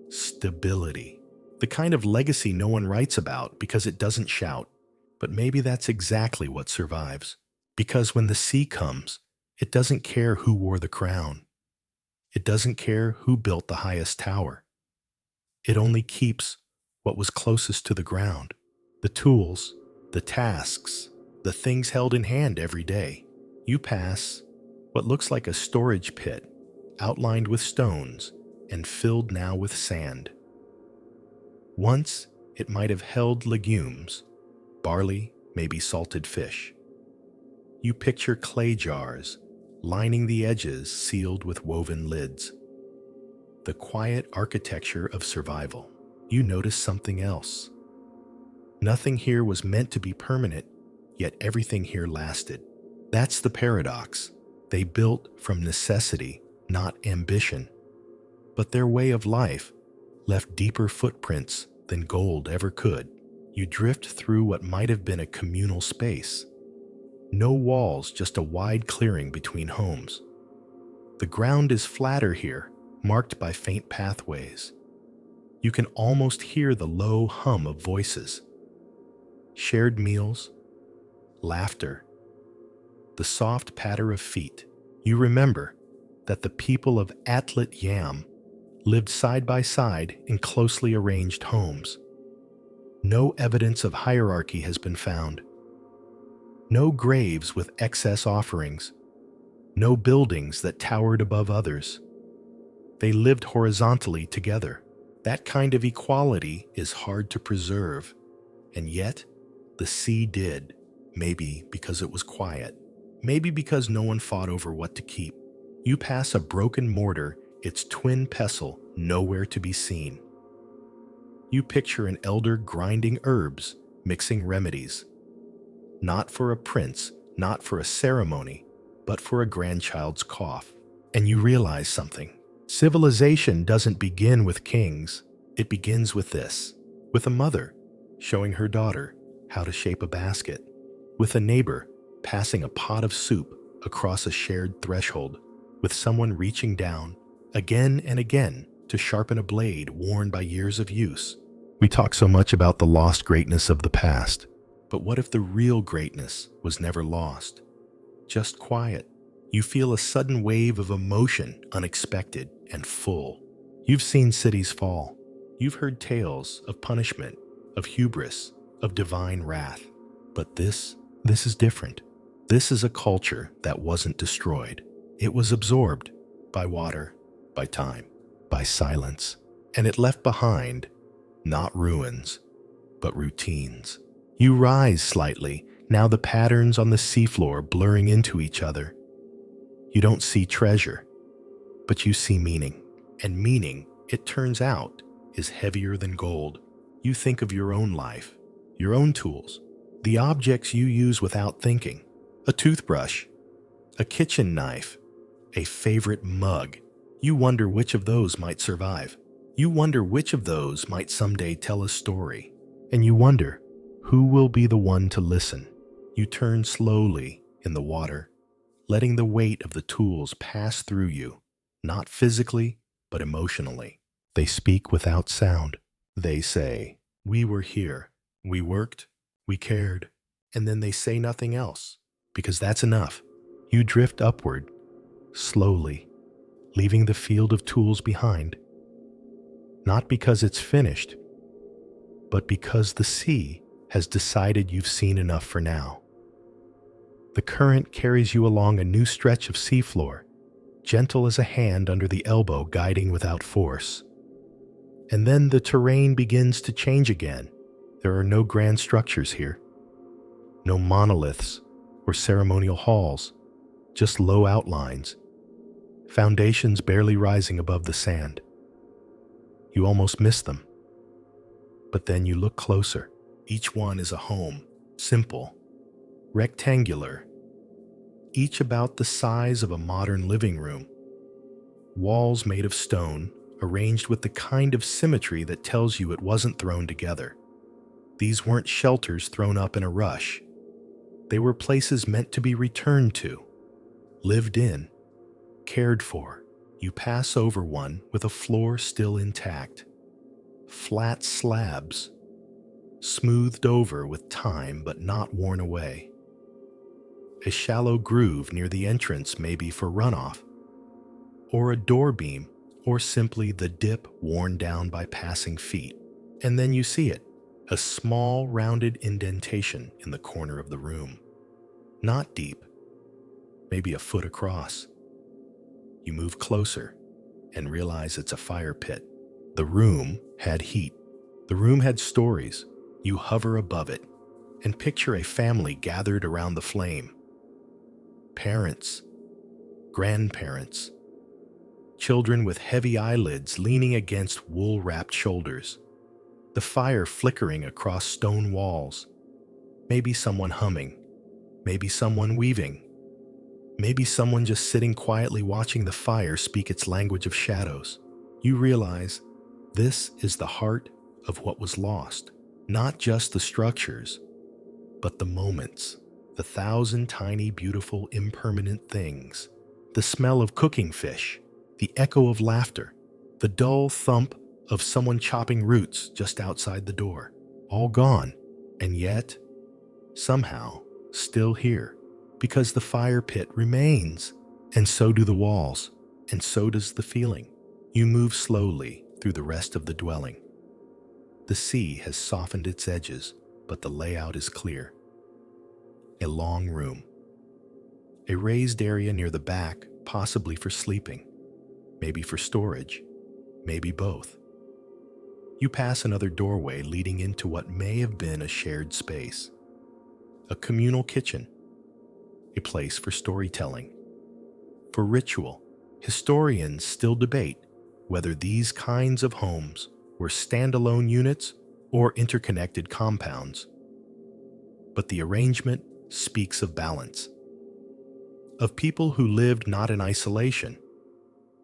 stability. The kind of legacy no one writes about because it doesn't shout. But maybe that's exactly what survives. Because when the sea comes, it doesn't care who wore the crown. It doesn't care who built the highest tower. It only keeps what was closest to the ground. The tools, the tasks, the things held in hand every day. You pass what looks like a storage pit, outlined with stones and filled now with sand. Once, it might have held legumes, barley, maybe salted fish. You picture clay jars, lining the edges sealed with woven lids. The quiet architecture of survival. You notice something else. Nothing here was meant to be permanent, yet everything here lasted. That's the paradox. They built from necessity, not ambition. But their way of life left deeper footprints than gold ever could. You drift through what might have been a communal space. No walls, just a wide clearing between homes. The ground is flatter here, marked by faint pathways. You can almost hear the low hum of voices. Shared meals, laughter, the soft patter of feet. You remember that the people of Atlet Yam lived side by side in closely arranged homes. No evidence of hierarchy has been found. No graves with excess offerings. No buildings that towered above others. They lived horizontally together. That kind of equality is hard to preserve, and yet the sea did, maybe because it was quiet, maybe because no one fought over what to keep. You pass a broken mortar, its twin pestle nowhere to be seen. You picture an elder grinding herbs, mixing remedies. Not for a prince, not for a ceremony, but for a grandchild's cough. And you realize something. Civilization doesn't begin with kings. It begins with this. With a mother showing her daughter how to shape a basket. With a neighbor passing a pot of soup across a shared threshold. With someone reaching down again and again to sharpen a blade worn by years of use. We talk so much about the lost greatness of the past, but what if the real greatness was never lost? Just quiet. You feel a sudden wave of emotion, unexpected and full. You've seen cities fall. You've heard tales of punishment, of hubris, of divine wrath. But this is different. This is a culture that wasn't destroyed. It was absorbed by water, by time, by silence, and it left behind not ruins, but routines. You rise slightly, now the patterns on the seafloor blurring into each other. You don't see treasure, but you see meaning. And meaning, it turns out, is heavier than gold. You think of your own life, your own tools, the objects you use without thinking. A toothbrush, a kitchen knife, a favorite mug. You wonder which of those might survive. You wonder which of those might someday tell a story. And you wonder, who will be the one to listen? You turn slowly in the water, letting the weight of the tools pass through you, not physically, but emotionally. They speak without sound. They say, "We were here. We worked. We cared." And then they say nothing else, because that's enough. You drift upward, slowly, leaving the field of tools behind. Not because it's finished, but because the sea has decided you've seen enough for now. The current carries you along a new stretch of seafloor, gentle as a hand under the elbow guiding without force. And then the terrain begins to change again. There are no grand structures here. No monoliths or ceremonial halls, just low outlines. foundations barely rising above the sand. You almost miss them. But then you look closer. Each one is a home, simple, rectangular, each about the size of a modern living room. Walls made of stone, arranged with the kind of symmetry that tells you it wasn't thrown together. These weren't shelters thrown up in a rush. They were places meant to be returned to, lived in, cared for. You pass over one with a floor still intact. Flat slabs, smoothed over with time but not worn away. A shallow groove near the entrance, maybe for runoff, or a door beam, or simply the dip worn down by passing feet. And then you see it, a small rounded indentation in the corner of the room. Not deep, maybe a foot across. You move closer and realize it's a fire pit. The room had heat. The room had stories. You hover above it and picture a family gathered around the flame. Parents, grandparents, children with heavy eyelids leaning against wool-wrapped shoulders. The fire flickering across stone walls. Maybe someone humming. Maybe someone weaving. Maybe someone just sitting quietly watching the fire speak its language of shadows. You realize this is the heart of what was lost. Not just the structures, but the moments, the 1,000 tiny, beautiful, impermanent things. The smell of cooking fish, the echo of laughter, the dull thump of someone chopping roots just outside the door. All gone, and yet, somehow, still here, because the fire pit remains, and so do the walls, and so does the feeling. You move slowly through the rest of the dwelling. The sea has softened its edges, but the layout is clear. A long room. A raised area near the back, possibly for sleeping, maybe for storage, maybe both. You pass another doorway leading into what may have been a shared space. A communal kitchen. A place for storytelling. For ritual. Historians still debate whether these kinds of homes were standalone units or interconnected compounds. But the arrangement speaks of balance. Of people who lived not in isolation,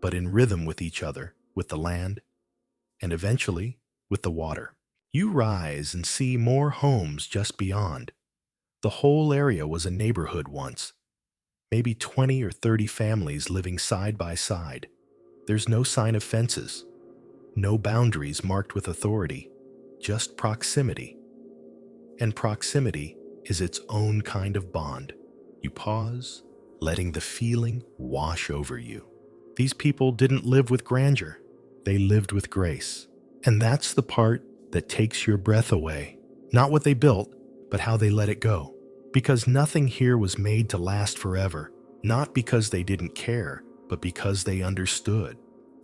but in rhythm with each other, with the land, and eventually with the water. You rise and see more homes just beyond. The whole area was a neighborhood once. Maybe 20 or 30 families living side by side. There's no sign of fences. No boundaries marked with authority, just proximity. And proximity is its own kind of bond. You pause, letting the feeling wash over you. These people didn't live with grandeur. They lived with grace. And that's the part that takes your breath away. Not what they built, but how they let it go. Because nothing here was made to last forever. Not because they didn't care, but because they understood.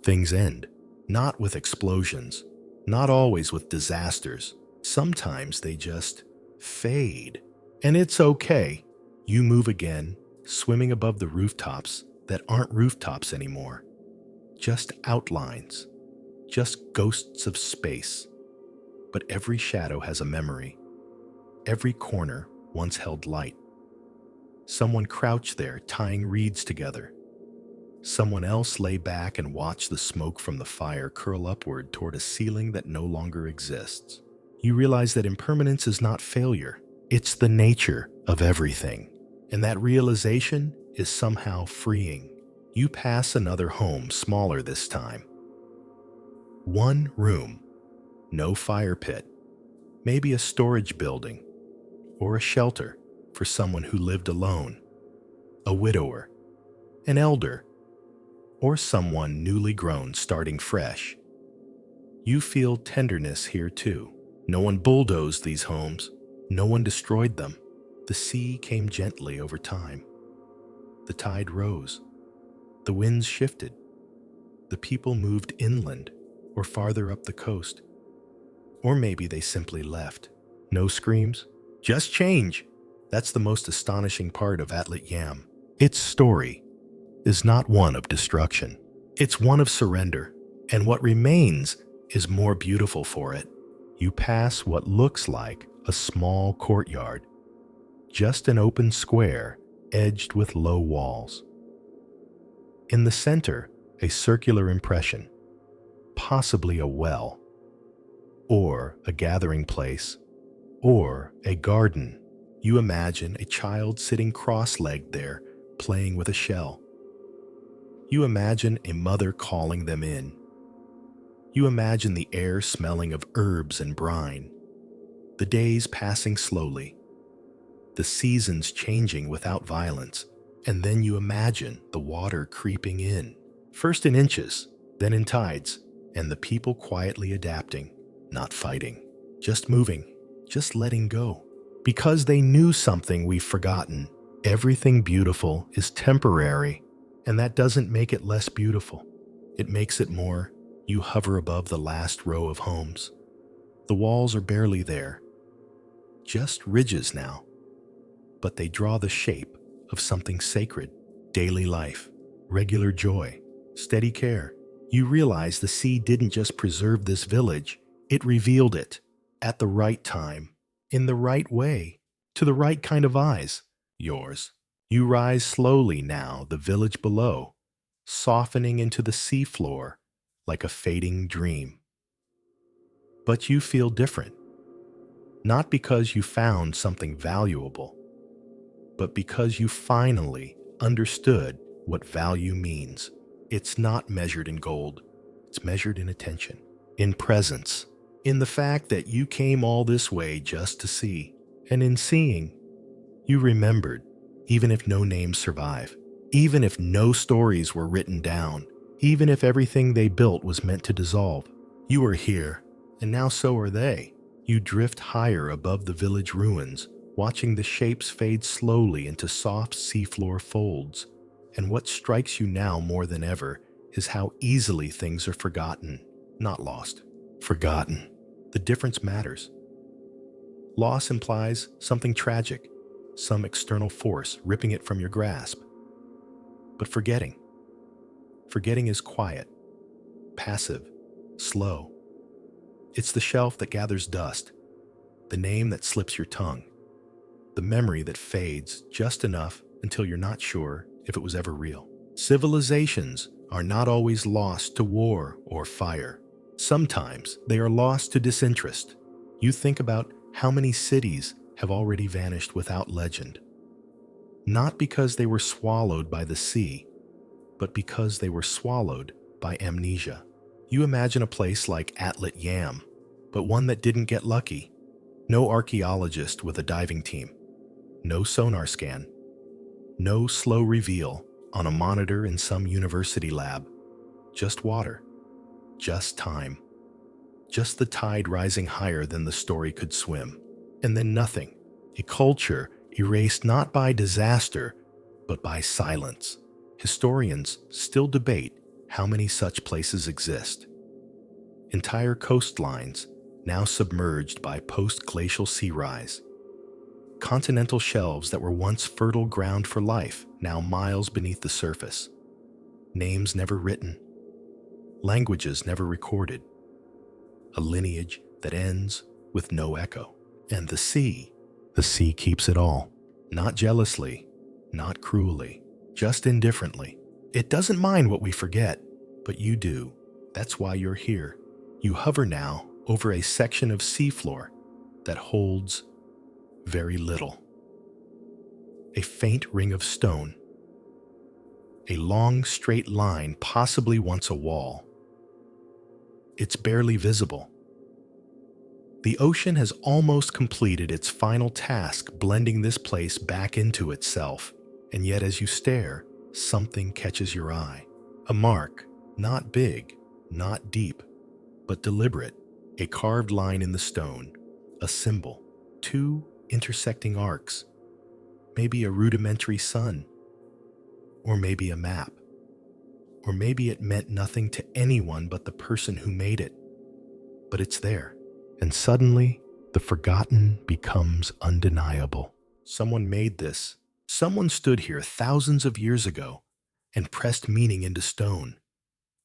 Things end. Not with explosions, not always with disasters. Sometimes they just fade. And it's okay. You move again, swimming above the rooftops that aren't rooftops anymore. Just outlines, just ghosts of space. But every shadow has a memory. Every corner once held light. Someone crouched there tying reeds together. Someone else lay back and watched the smoke from the fire curl upward toward a ceiling that no longer exists. You realize that impermanence is not failure. It's the nature of everything. And that realization is somehow freeing. You pass another home, smaller this time. One room, no fire pit, maybe a storage building, or a shelter for someone who lived alone, a widower, an elder, or someone newly grown starting fresh. You feel tenderness here too. No one bulldozed these homes. No one destroyed them. The sea came gently over time. The tide rose. The winds shifted. The people moved inland or farther up the coast. Or maybe they simply left. No screams, just change. That's the most astonishing part of Atlet Yam. Its story. is not one of destruction. It's one of surrender, and what remains is more beautiful for it. You pass what looks like a small courtyard, just an open square edged with low walls. In the center, a circular impression, possibly a well, or a gathering place, or a garden. You imagine a child sitting cross-legged there, playing with a shell. You imagine a mother calling them in. You imagine the air smelling of herbs and brine, the days passing slowly, the seasons changing without violence, and then you imagine the water creeping in, first in inches, then in tides, and the people quietly adapting, not fighting, just moving, just letting go. Because they knew something we've forgotten. Everything beautiful is temporary, and that doesn't make it less beautiful. It makes it more. You hover above the last row of homes. The walls are barely there, just ridges now, but they draw the shape of something sacred, daily life, regular joy, steady care. You realize the sea didn't just preserve this village, it revealed it at the right time, in the right way, to the right kind of eyes, yours. You rise slowly now, the village below, softening into the seafloor like a fading dream. But you feel different, not because you found something valuable, but because you finally understood what value means. It's not measured in gold, it's measured in attention, in presence, in the fact that you came all this way just to see. And in seeing, you remembered, even if no names survive, even if no stories were written down, even if everything they built was meant to dissolve. You are here, and now so are they. You drift higher above the village ruins, watching the shapes fade slowly into soft seafloor folds. And what strikes you now more than ever is how easily things are forgotten, not lost. Forgotten. The difference matters. Loss implies something tragic, some external force ripping it from your grasp. But forgetting is quiet, passive, slow. It's the shelf that gathers dust, the name that slips your tongue, the memory that fades just enough until you're not sure if it was ever real. Civilizations are not always lost to war or fire. Sometimes they are lost to disinterest. You think about how many cities have already vanished without legend. Not because they were swallowed by the sea, but because they were swallowed by amnesia. You imagine a place like Atlit Yam, but one that didn't get lucky. No archaeologist with a diving team. No sonar scan. No slow reveal on a monitor in some university lab. Just water. Just time. Just the tide rising higher than the story could swim. And then nothing. A culture erased not by disaster, but by silence. Historians still debate how many such places exist. Entire coastlines now submerged by post-glacial sea rise. Continental shelves that were once fertile ground for life, now miles beneath the surface. Names never written. Languages never recorded. A lineage that ends with no echo. And the sea keeps it all. Not jealously, not cruelly, just indifferently. It doesn't mind what we forget, but you do. That's why you're here. You hover now over a section of seafloor that holds very little. A faint ring of stone. A long straight line, possibly once a wall. It's barely visible. The ocean has almost completed its final task, blending this place back into itself. And yet as you stare, something catches your eye. A mark, not big, not deep, but deliberate. A carved line in the stone, a symbol, two intersecting arcs, maybe a rudimentary sun, or maybe a map, or maybe it meant nothing to anyone but the person who made it. But it's there, and suddenly the forgotten becomes undeniable. Someone made this. Someone stood here thousands of years ago, and pressed meaning into stone.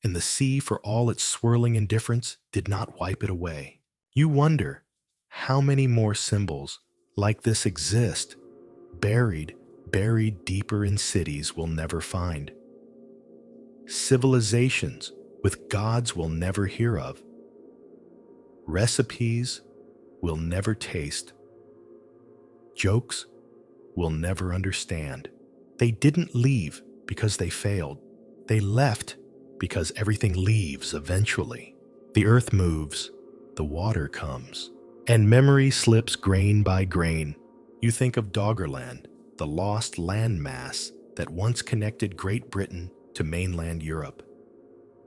And the sea, for all its swirling indifference, did not wipe it away. You wonder how many more symbols like this exist, buried deeper in cities we'll never find. Civilizations with gods we'll never hear of. Recipes we'll never taste. Jokes we'll never understand. They didn't leave because they failed. They left because everything leaves eventually. The earth moves, the water comes, and memory slips grain by grain. You think of Doggerland, the lost land mass that once connected Great Britain to mainland Europe.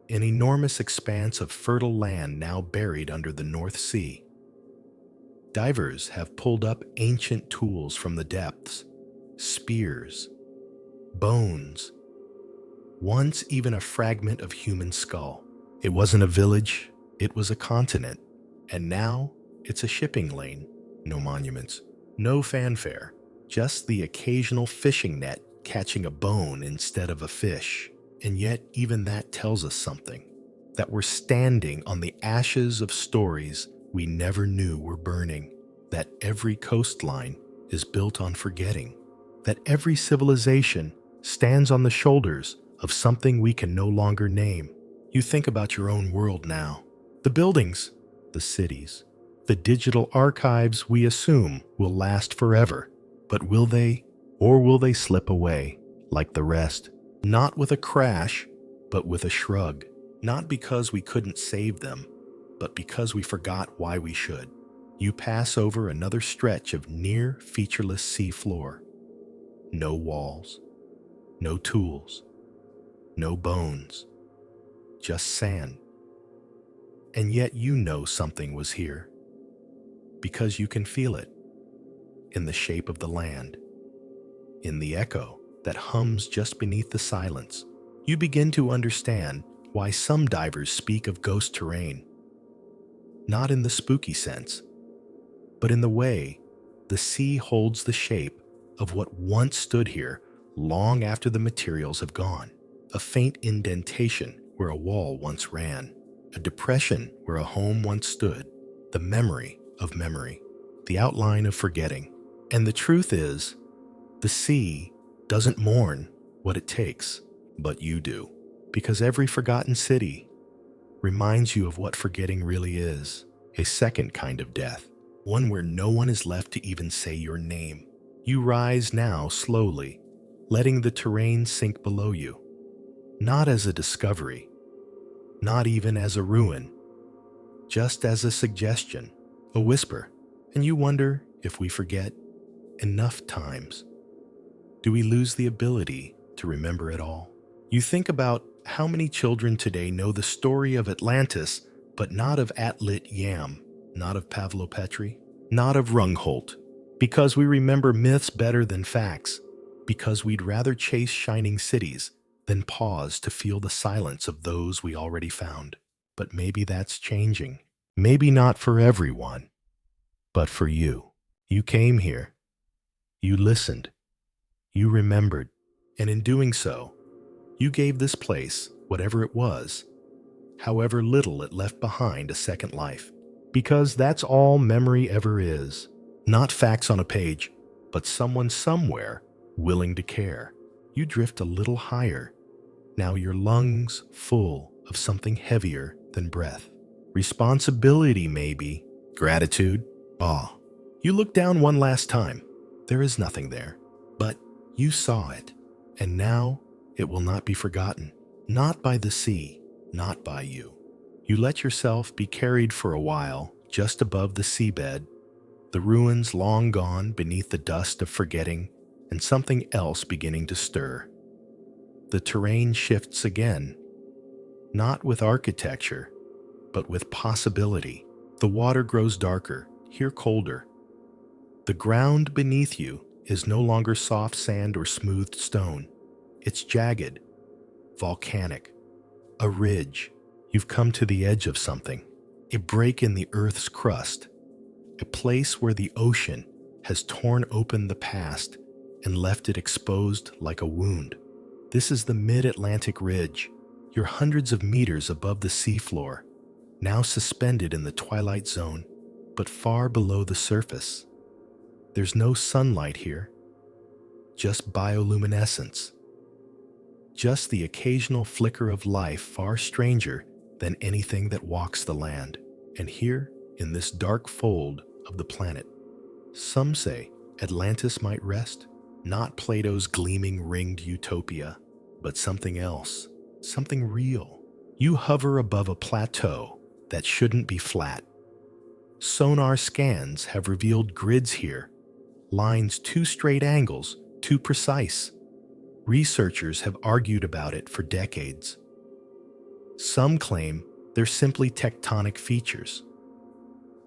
An enormous expanse of fertile land now buried under the North Sea. Divers have pulled up ancient tools from the depths, spears, bones, once even a fragment of human skull. It wasn't a village, it was a continent, and now it's a shipping lane. No monuments, no fanfare, just the occasional fishing net catching a bone instead of a fish. And yet even that tells us something, that we're standing on the ashes of stories we never knew were burning, that every coastline is built on forgetting, that every civilization stands on the shoulders of something we can no longer name. You think about your own world now. The buildings, the cities, the digital archives we assume will last forever. But will they, or will they slip away like the rest? Not with a crash, but with a shrug. Not because we couldn't save them, but because we forgot why we should. You pass over another stretch of near featureless sea floor. No walls, no tools, no bones, just sand. And yet you know something was here, because you can feel it in the shape of the land, in the echo that hums just beneath the silence. You begin to understand why some divers speak of ghost terrain, not in the spooky sense, but in the way the sea holds the shape of what once stood here long after the materials have gone. A faint indentation where a wall once ran, a depression where a home once stood, the memory of memory, the outline of forgetting. And the truth is, the sea doesn't mourn what it takes, but you do, because every forgotten city reminds you of what forgetting really is, a second kind of death, one where no one is left to even say your name. You rise now slowly, letting the terrain sink below you, not as a discovery, not even as a ruin, just as a suggestion, a whisper. And you wonder if we forget enough times. Do we lose the ability to remember it all? You think about how many children today know the story of Atlantis, but not of Atlit Yam, not of Pavlo Petri, not of Rungholt, because we remember myths better than facts, because we'd rather chase shining cities than pause to feel the silence of those we already found. But maybe that's changing. Maybe not for everyone, but for you. You came here. You listened. You remembered. And in doing so, you gave this place, whatever it was, however little it left behind, a second life. Because that's all memory ever is. Not facts on a page, but someone somewhere willing to care. You drift a little higher. Now your lungs full of something heavier than breath. Responsibility, maybe. Gratitude. Awe. You look down one last time. There is nothing there. But you saw it. And now it will not be forgotten. Not by the sea. Not by you. You let yourself be carried for a while just above the seabed, the ruins long gone beneath the dust of forgetting, and something else beginning to stir. The terrain shifts again, not with architecture, but with possibility. The water grows darker, here colder. The ground beneath you is no longer soft sand or smoothed stone. It's jagged, volcanic, a ridge. You've come to the edge of something, a break in the earth's crust, a place where the ocean has torn open the past and left it exposed like a wound. This is the mid-Atlantic ridge. You're hundreds of meters above the seafloor, now suspended in the twilight zone, but far below the surface. There's no sunlight here, just bioluminescence. Just the occasional flicker of life far stranger than anything that walks the land. And here, in this dark fold of the planet, some say Atlantis might rest, not Plato's gleaming ringed utopia, but something else, something real. You hover above a plateau that shouldn't be flat. Sonar scans have revealed grids here, lines too straight angles, too precise. Researchers have argued about it for decades. Some claim they're simply tectonic features.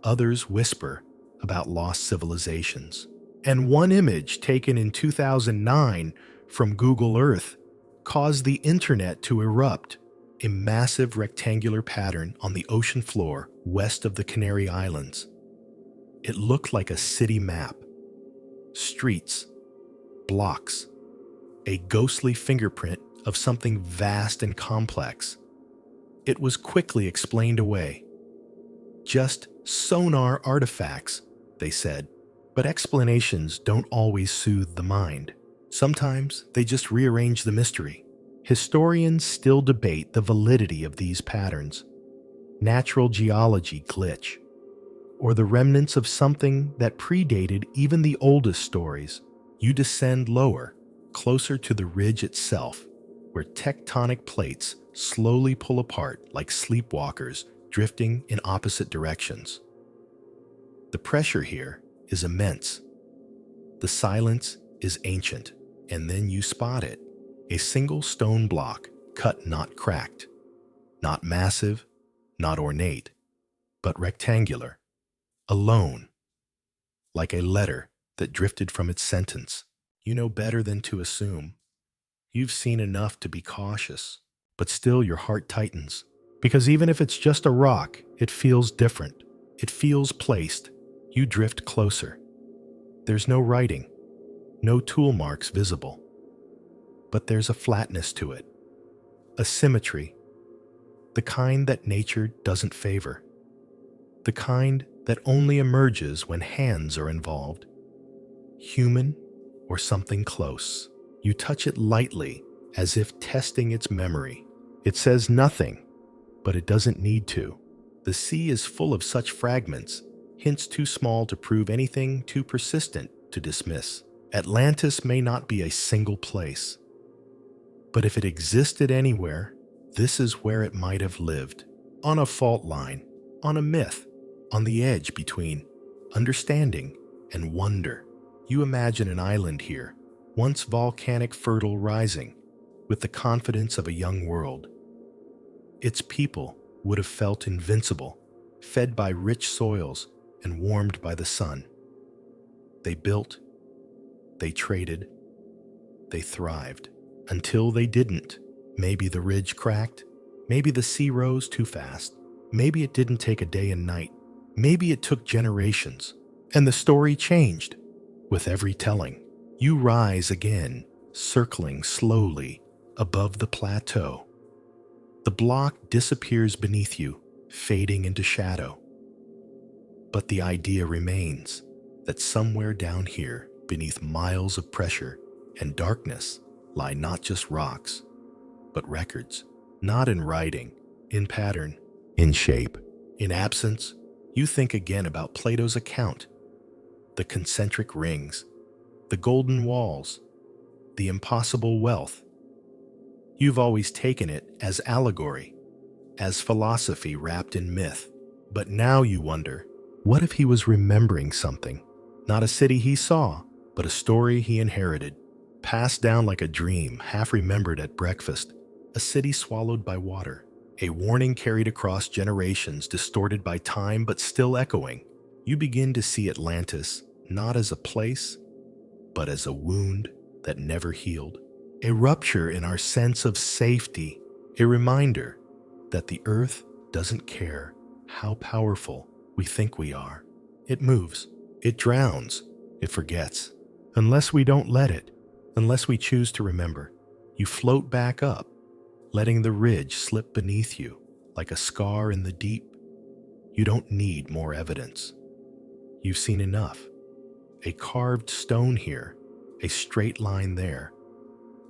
Others whisper about lost civilizations. And one image taken in 2009 from Google Earth caused the internet to erupt, a massive rectangular pattern on the ocean floor west of the Canary Islands. It looked like a city map. Streets, blocks, a ghostly fingerprint of something vast and complex. It was quickly explained away. Just sonar artifacts, they said. But explanations don't always soothe the mind. Sometimes they just rearrange the mystery. Historians still debate the validity of these patterns. Natural geology glitch, or the remnants of something that predated even the oldest stories. You descend lower, closer to the ridge itself, where tectonic plates slowly pull apart like sleepwalkers drifting in opposite directions. The pressure here is immense. The silence is ancient, and then you spot it. A single stone block, cut not cracked. Not massive, not ornate, but rectangular. Alone. Like a letter that drifted from its sentence. You know better than to assume. You've seen enough to be cautious, but still your heart tightens. Because even if it's just a rock, it feels different. It feels placed. You drift closer. There's no writing, no tool marks visible. But there's a flatness to it, a symmetry, the kind that nature doesn't favor, the kind that only emerges when hands are involved. Human or something close. You touch it lightly, as if testing its memory. It says nothing, but it doesn't need to. The sea is full of such fragments, hints too small to prove anything, too persistent to dismiss. Atlantis may not be a single place, but if it existed anywhere, this is where it might have lived. On a fault line, on a myth, on the edge between understanding and wonder. You imagine an island here, once volcanic fertile rising, with the confidence of a young world. Its people would have felt invincible, fed by rich soils and warmed by the sun. They built, they traded, they thrived, until they didn't. Maybe the ridge cracked, maybe the sea rose too fast, maybe it didn't take a day and night, maybe it took generations, and the story changed. With every telling, you rise again, circling slowly above the plateau. The block disappears beneath you, fading into shadow. But the idea remains that somewhere down here, beneath miles of pressure and darkness, lie not just rocks, but records, not in writing, in pattern, in shape. In absence, you think again about Plato's account, the concentric rings, the golden walls, the impossible wealth. You've always taken it as allegory, as philosophy wrapped in myth. But now you wonder, what if he was remembering something? Not a city he saw, but a story he inherited, passed down like a dream, half remembered at breakfast. A city swallowed by water, a warning carried across generations, distorted by time but still echoing. You begin to see Atlantis not as a place, but as a wound that never healed. A rupture in our sense of safety, a reminder that the earth doesn't care how powerful we think we are. It moves, it drowns, it forgets. Unless we don't let it, unless we choose to remember. You float back up, letting the ridge slip beneath you like a scar in the deep. You don't need more evidence. You've seen enough. A carved stone here, a straight line there,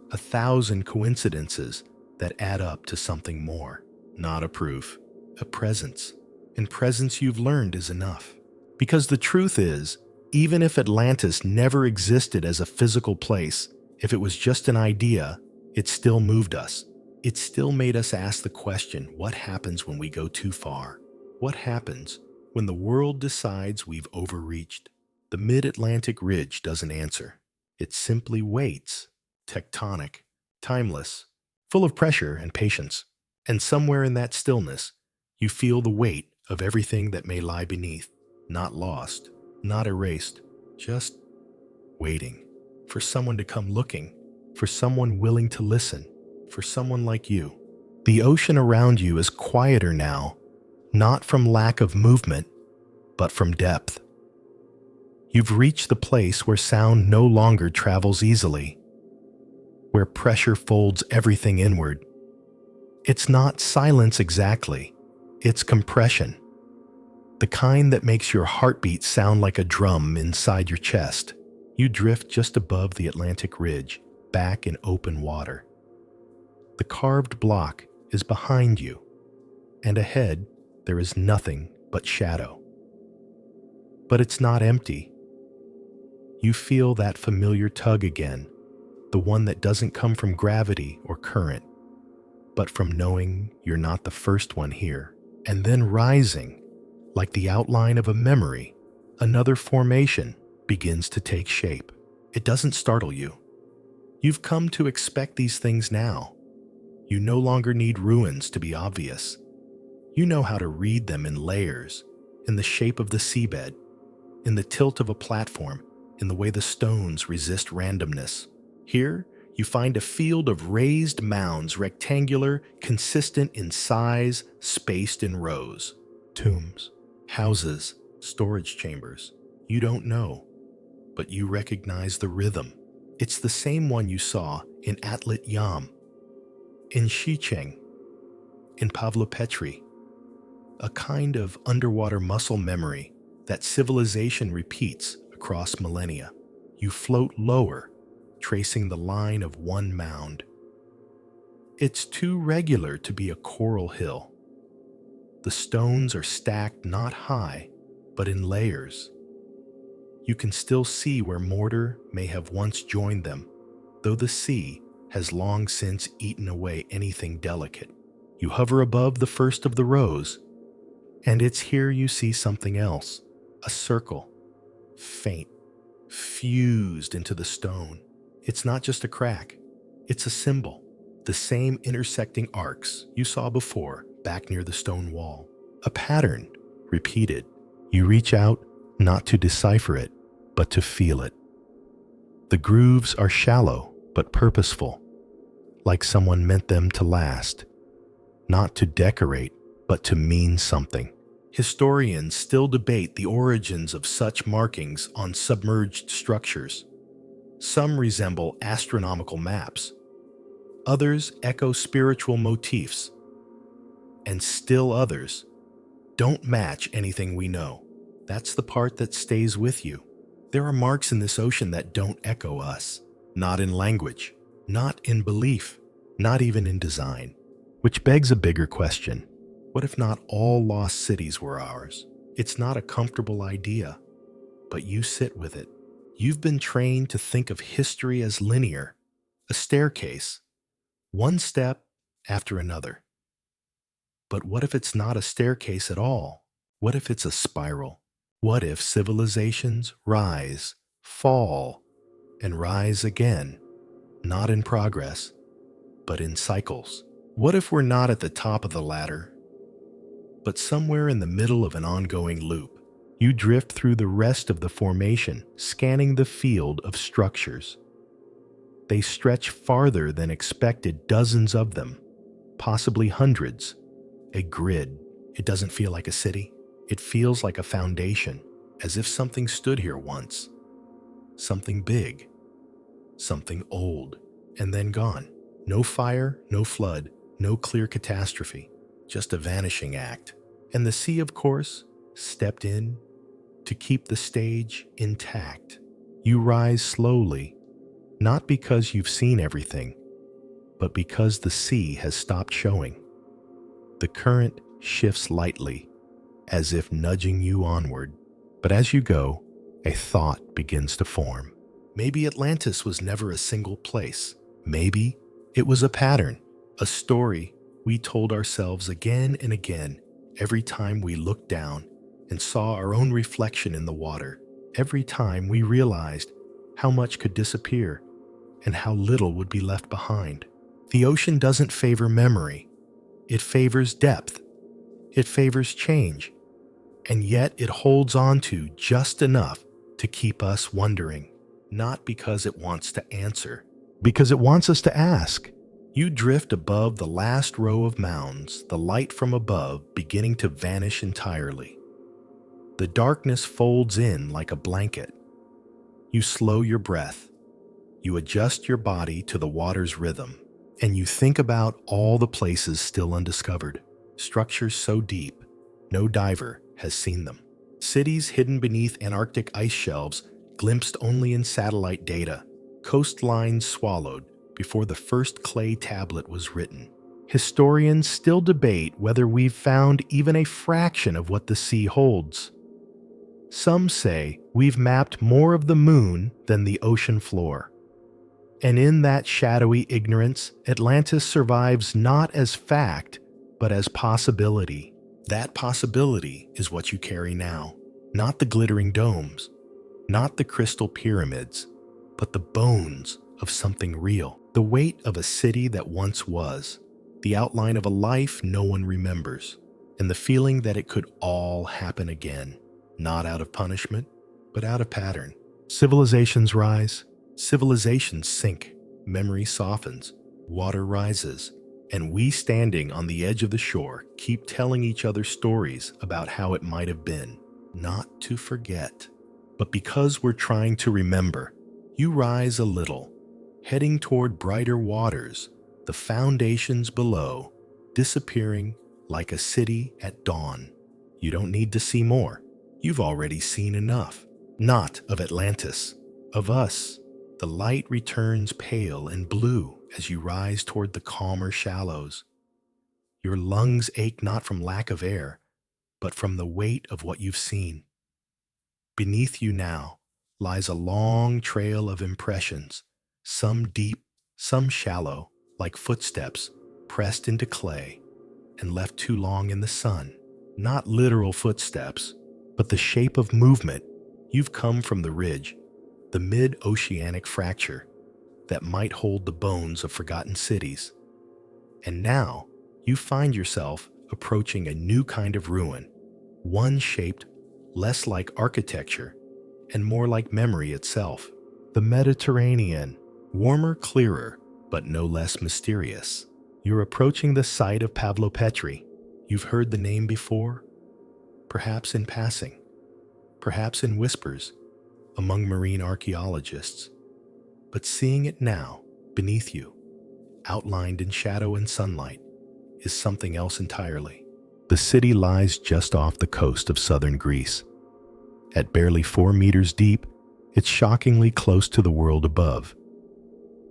1,000 coincidences that add up to something more. Not a proof, a presence. And presence you've learned is enough. Because the truth is, even if Atlantis never existed as a physical place, if it was just an idea, it still moved us. It still made us ask the question, what happens when we go too far? What happens when the world decides we've overreached? The mid-Atlantic ridge doesn't answer. It simply waits, tectonic, timeless, full of pressure and patience. And somewhere in that stillness, you feel the weight of everything that may lie beneath, not lost, not erased, just waiting for someone to come looking, for someone willing to listen, for someone like you. The ocean around you is quieter now, not from lack of movement, but from depth. You've reached the place where sound no longer travels easily, where pressure folds everything inward. It's not silence exactly, it's compression. The kind that makes your heartbeat sound like a drum inside your chest. You drift just above the Atlantic ridge, back in open water. The carved block is behind you, and ahead there is nothing but shadow. But it's not empty. You feel that familiar tug again, the one that doesn't come from gravity or current, but from knowing you're not the first one here. And then rising, like the outline of a memory, another formation begins to take shape. It doesn't startle you. You've come to expect these things now. You no longer need ruins to be obvious. You know how to read them in layers, in the shape of the seabed, in the tilt of a platform, in the way the stones resist randomness. Here, you find a field of raised mounds, rectangular, consistent in size, spaced in rows. Tombs, houses, storage chambers. You don't know, but you recognize the rhythm. It's the same one you saw in Atlit Yam, in Xicheng, in Pavlopetri, a kind of underwater muscle memory that civilization repeats across millennia. You float lower, tracing the line of one mound. It's too regular to be a coral hill. The stones are stacked not high, but in layers. You can still see where mortar may have once joined them, though the sea has long since eaten away anything delicate. You hover above the first of the rows, and it's here you see something else, a circle, faint, fused into the stone. It's not just a crack, it's a symbol, the same intersecting arcs you saw before back near the stone wall. A pattern, repeated. You reach out not to decipher it, but to feel it. The grooves are shallow but purposeful, like someone meant them to last, not to decorate, but to mean something. Historians still debate the origins of such markings on submerged structures. Some resemble astronomical maps. Others echo spiritual motifs. And still others don't match anything we know. That's the part that stays with you. There are marks in this ocean that don't echo us. Not in language, not in belief, not even in design. Which begs a bigger question. What if not all lost cities were ours? It's not a comfortable idea, but you sit with it. You've been trained to think of history as linear, a staircase, one step after another. But what if it's not a staircase at all? What if it's a spiral? What if civilizations rise, fall, and rise again, not in progress, but in cycles? What if we're not at the top of the ladder, but somewhere in the middle of an ongoing loop? You drift through the rest of the formation, scanning the field of structures. They stretch farther than expected, dozens of them, possibly hundreds. A grid. It doesn't feel like a city. It feels like a foundation, as if something stood here once. Something big, something old, and then gone. No fire, no flood, no clear catastrophe, just a vanishing act. And the sea, of course, stepped in to keep the stage intact. You rise slowly, not because you've seen everything, but because the sea has stopped showing. The current shifts lightly, as if nudging you onward. But as you go, a thought begins to form. Maybe Atlantis was never a single place. Maybe it was a pattern, a story we told ourselves again and again every time we looked down and saw our own reflection in the water. Every time we realized how much could disappear and how little would be left behind. The ocean doesn't favor memory. It favors depth. It favors change. And yet it holds on to just enough to keep us wondering, not because it wants to answer, because it wants us to ask. You drift above the last row of mounds, the light from above beginning to vanish entirely. The darkness folds in like a blanket. You slow your breath. You adjust your body to the water's rhythm, and you think about all the places still undiscovered, structures so deep, no diver has seen them. Cities hidden beneath Antarctic ice shelves, glimpsed only in satellite data. Coastlines swallowed before the first clay tablet was written. Historians still debate whether we've found even a fraction of what the sea holds. Some say we've mapped more of the moon than the ocean floor. And in that shadowy ignorance, Atlantis survives not as fact, but as possibility. That possibility is what you carry now. Not the glittering domes, not the crystal pyramids, but the bones of something real. The weight of a city that once was, the outline of a life no one remembers, and the feeling that it could all happen again, not out of punishment, but out of pattern. Civilizations rise, civilizations sink, memory softens, water rises, and we standing on the edge of the shore keep telling each other stories about how it might have been. Not to forget, but because we're trying to remember. You rise a little, heading toward brighter waters, the foundations below, disappearing like a city at dawn. You don't need to see more. You've already seen enough. Not of Atlantis, of us. The light returns pale and blue as you rise toward the calmer shallows. Your lungs ache not from lack of air, but from the weight of what you've seen. Beneath you now lies a long trail of impressions, some deep, some shallow, like footsteps pressed into clay and left too long in the sun. Not literal footsteps, but the shape of movement. You've come from the ridge, the mid-oceanic fracture that might hold the bones of forgotten cities. And now you find yourself approaching a new kind of ruin, one shaped less like architecture and more like memory itself. The Mediterranean, warmer, clearer, but no less mysterious. You're approaching the site of Pavlopetri. You've heard the name before, perhaps in passing, perhaps in whispers among marine archaeologists. But seeing it now, beneath you, outlined in shadow and sunlight, is something else entirely. The city lies just off the coast of southern Greece. At barely 4 meters deep, it's shockingly close to the world above.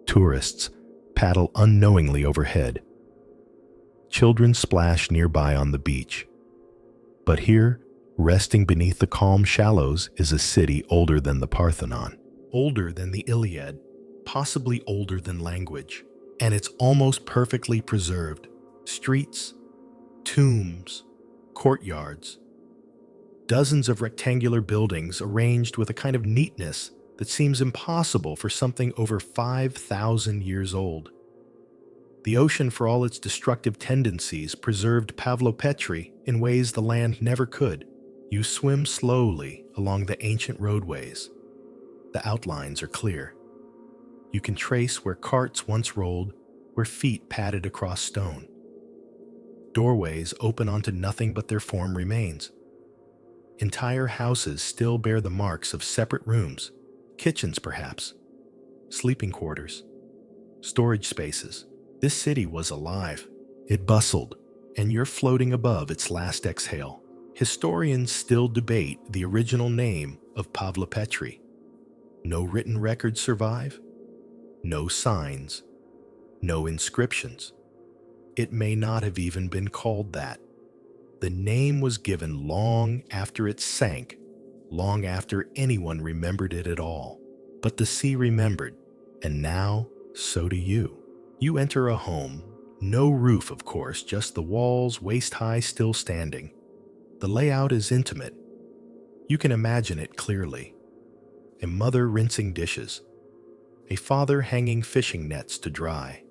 Tourists paddle unknowingly overhead. Children splash nearby on the beach. But here, resting beneath the calm shallows, is a city older than the Parthenon, older than the Iliad, possibly older than language. And it's almost perfectly preserved. Streets, tombs, courtyards, dozens of rectangular buildings arranged with a kind of neatness that seems impossible for something over 5,000 years old. The ocean, for all its destructive tendencies, preserved Pavlopetri in ways the land never could. You swim slowly along the ancient roadways. The outlines are clear. You can trace where carts once rolled, where feet padded across stone. Doorways open onto nothing but their form remains. Entire houses still bear the marks of separate rooms, kitchens perhaps, sleeping quarters, storage spaces. This city was alive. It bustled, and you're floating above its last exhale. Historians still debate the original name of Pavlopetri. No written records survive, no signs, no inscriptions. It may not have even been called that. The name was given long after it sank, long after anyone remembered it at all. But the sea remembered, and now so do you. You enter a home, no roof, of course, just the walls waist-high still standing. The layout is intimate. You can imagine it clearly. A mother rinsing dishes, a father hanging fishing nets to dry,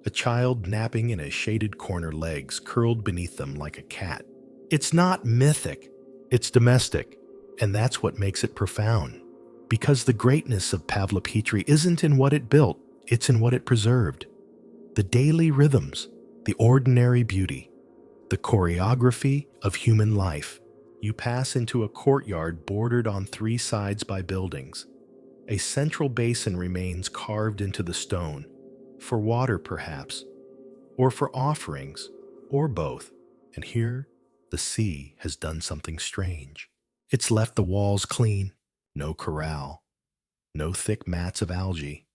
a child napping in a shaded corner, legs curled beneath them like a cat. It's not mythic, it's domestic, and that's what makes it profound. Because the greatness of Pavlopetri isn't in what it built, it's in what it preserved. The daily rhythms, the ordinary beauty, the choreography of human life. You pass into a courtyard bordered on three sides by buildings. A central basin remains carved into the stone, for water perhaps, or for offerings, or both. And here, the sea has done something strange. It's left the walls clean, no corral, no thick mats of algae,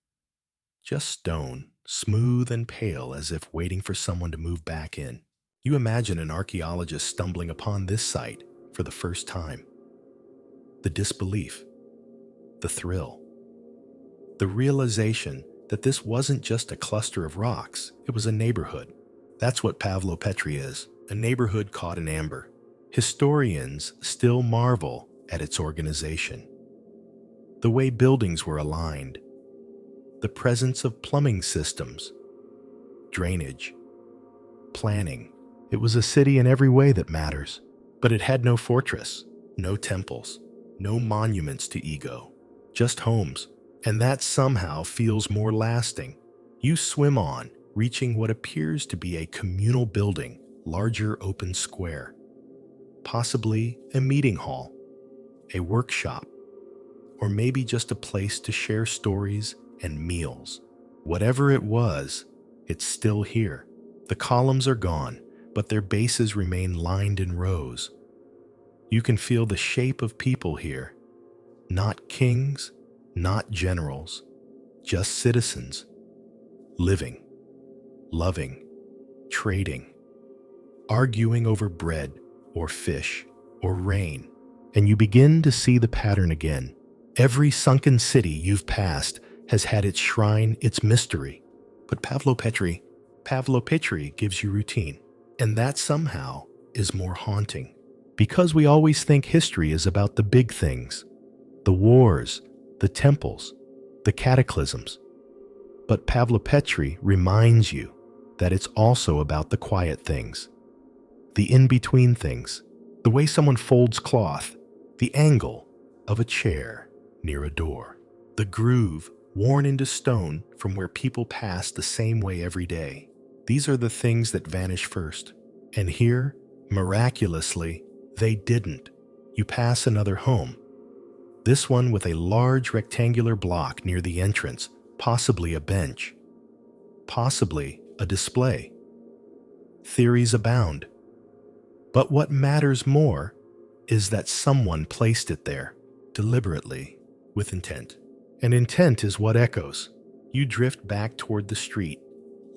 just stone, smooth and pale as if waiting for someone to move back in. You imagine an archaeologist stumbling upon this site for the first time. The disbelief, the thrill, the realization that this wasn't just a cluster of rocks, it was a neighborhood. That's what Pavlopetri is, a neighborhood caught in amber. Historians still marvel at its organization. The way buildings were aligned, the presence of plumbing systems, drainage, planning. It was a city in every way that matters, but it had no fortress, no temples, no monuments to ego, just homes. And that somehow feels more lasting. You swim on, reaching what appears to be a communal building, larger open square. Possibly a meeting hall, a workshop, or maybe just a place to share stories and meals. Whatever it was, it's still here. The columns are gone, but their bases remain lined in rows. You can feel the shape of people here. Not kings, not generals, just citizens, living, loving, trading, arguing over bread or fish or rain. And you begin to see the pattern again. Every sunken city you've passed has had its shrine, its mystery. But Pavlopetri gives you routine. And that somehow is more haunting. Because we always think history is about the big things, the wars, the temples, the cataclysms. But Pavlopetri reminds you that it's also about the quiet things, the in-between things, the way someone folds cloth, the angle of a chair near a door, the groove worn into stone from where people pass the same way every day. These are the things that vanish first. And here, miraculously, they didn't. You pass another home, this one with a large rectangular block near the entrance, possibly a bench, possibly a display. Theories abound. But what matters more is that someone placed it there, deliberately, with intent. And intent is what echoes. You drift back toward the street,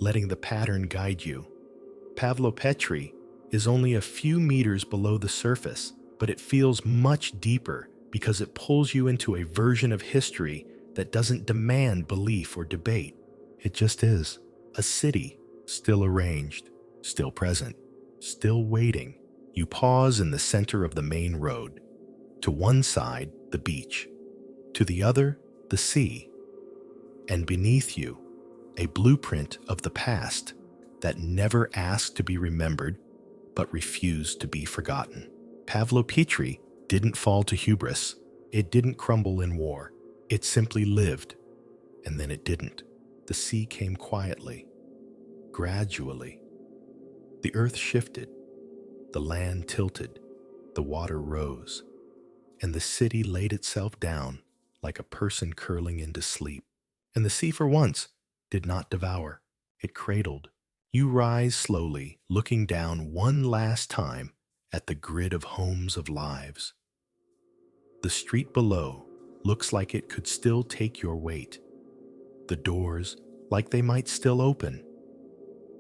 letting the pattern guide you. Pavlopetri is only a few meters below the surface, but it feels much deeper because it pulls you into a version of history that doesn't demand belief or debate. It just is. A city, still arranged, still present, still waiting. You pause in the center of the main road. To one side, the beach. To the other, the sea. And beneath you, a blueprint of the past that never asked to be remembered, but refused to be forgotten. Pavlopetri didn't fall to hubris. It didn't crumble in war. It simply lived, and then it didn't. The sea came quietly, gradually. The earth shifted, the land tilted, the water rose, and the city laid itself down like a person curling into sleep. And the sea for once did not devour. it cradled. You rise slowly, looking down one last time at the grid of homes of lives. The street below looks like it could still take your weight. The doors like they might still open.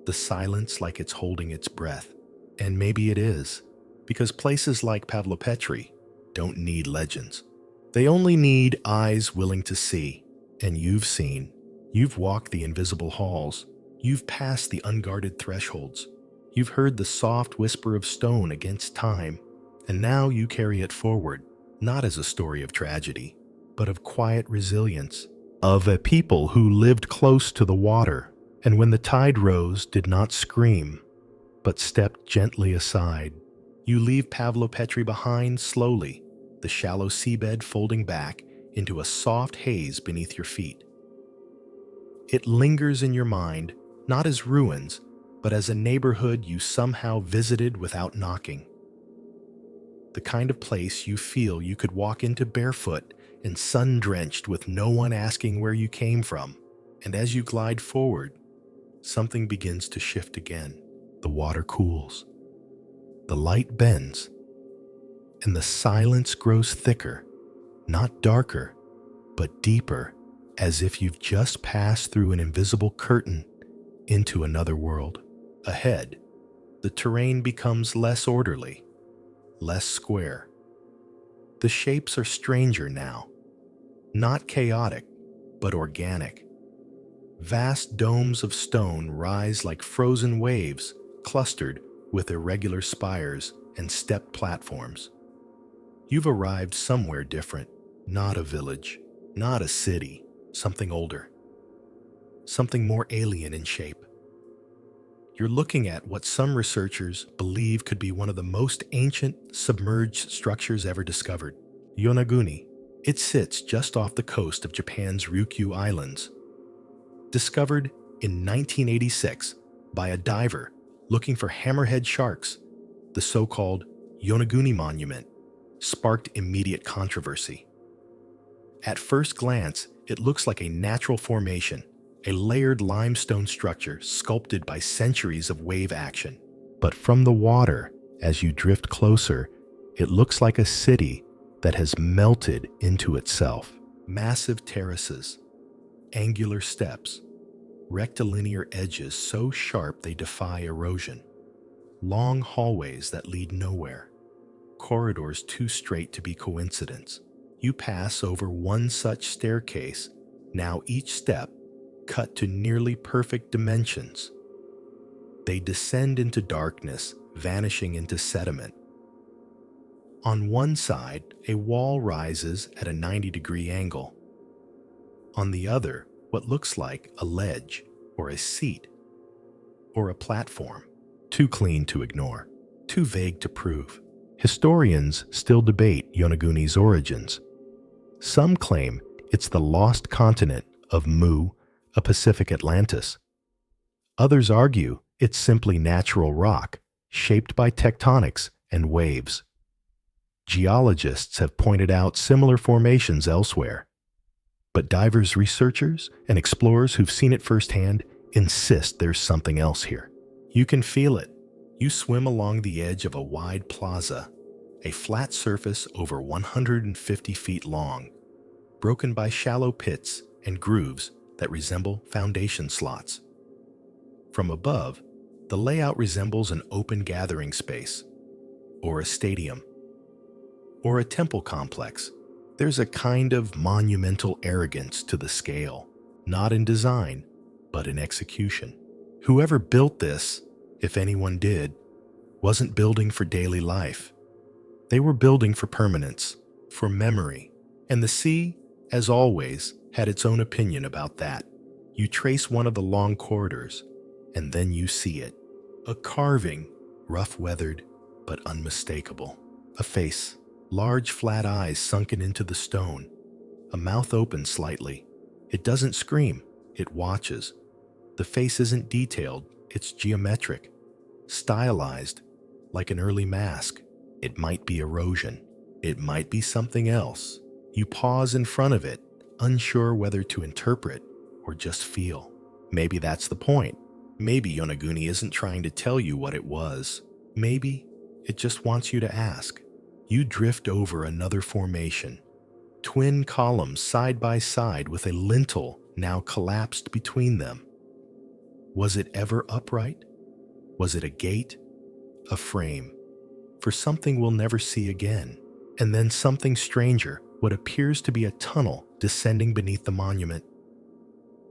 The silence like it's holding its breath. And maybe it is, because places like Pavlopetri don't need legends. They only need eyes willing to see. And you've seen. You've walked the invisible halls. You've passed the unguarded thresholds. You've heard the soft whisper of stone against time. And now you carry it forward, not as a story of tragedy, but of quiet resilience, of a people who lived close to the water, and when the tide rose did not scream, but stepped gently aside. You leave Pavlopetri behind slowly, the shallow seabed folding back into a soft haze beneath your feet. It lingers in your mind, not as ruins, but as a neighborhood you somehow visited without knocking. The kind of place you feel you could walk into barefoot and sun-drenched with no one asking where you came from. And as you glide forward, something begins to shift again. The water cools. The light bends. And the silence grows thicker, not darker, but deeper, as if you've just passed through an invisible curtain into another world. Ahead, the terrain becomes less orderly, less square. The shapes are stranger now, not chaotic, but organic. Vast domes of stone rise like frozen waves, clustered with irregular spires and stepped platforms. You've arrived somewhere different, not a village, not a city, something older, something more alien in shape. You're looking at what some researchers believe could be one of the most ancient submerged structures ever discovered, Yonaguni. It sits just off the coast of Japan's Ryukyu Islands. Discovered in 1986 by a diver looking for hammerhead sharks, the so-called Yonaguni Monument sparked immediate controversy. At first glance, it looks like a natural formation, a layered limestone structure sculpted by centuries of wave action. But from the water, as you drift closer, it looks like a city that has melted into itself. Massive terraces, angular steps, rectilinear edges so sharp they defy erosion, long hallways that lead nowhere, corridors too straight to be coincidence. You pass over one such staircase, now each step cut to nearly perfect dimensions. They descend into darkness, vanishing into sediment. On one side, a wall rises at a 90-degree angle. On the other, what looks like a ledge, or a seat, or a platform, too clean to ignore, too vague to prove. Historians still debate Yonaguni's origins. Some claim it's the lost continent of Mu, a Pacific Atlantis. Others argue it's simply natural rock, shaped by tectonics and waves. Geologists have pointed out similar formations elsewhere. But divers, researchers, and explorers who've seen it firsthand insist there's something else here. You can feel it. You swim along the edge of a wide plaza, a flat surface over 150 feet long, broken by shallow pits and grooves that resemble foundation slots. From above, the layout resembles an open gathering space, or a stadium, or a temple complex. There's a kind of monumental arrogance to the scale, not in design, but in execution. Whoever built this, if anyone did, wasn't building for daily life. They were building for permanence, for memory, and the sea, as always, had its own opinion about that. You trace one of the long corridors, and then you see it. A carving, rough-weathered, but unmistakable. A face, large flat eyes sunken into the stone, a mouth open slightly. It doesn't scream, it watches. The face isn't detailed, it's geometric, stylized, like an early mask. It might be erosion. It might be something else. You pause in front of it, unsure whether to interpret or just feel. Maybe that's the point. Maybe Yonaguni isn't trying to tell you what it was. Maybe it just wants you to ask. You drift over another formation. Twin columns side by side with a lintel now collapsed between them. Was it ever upright? Was it a gate? A frame? For something we'll never see again. And then something stranger, what appears to be a tunnel descending beneath the monument.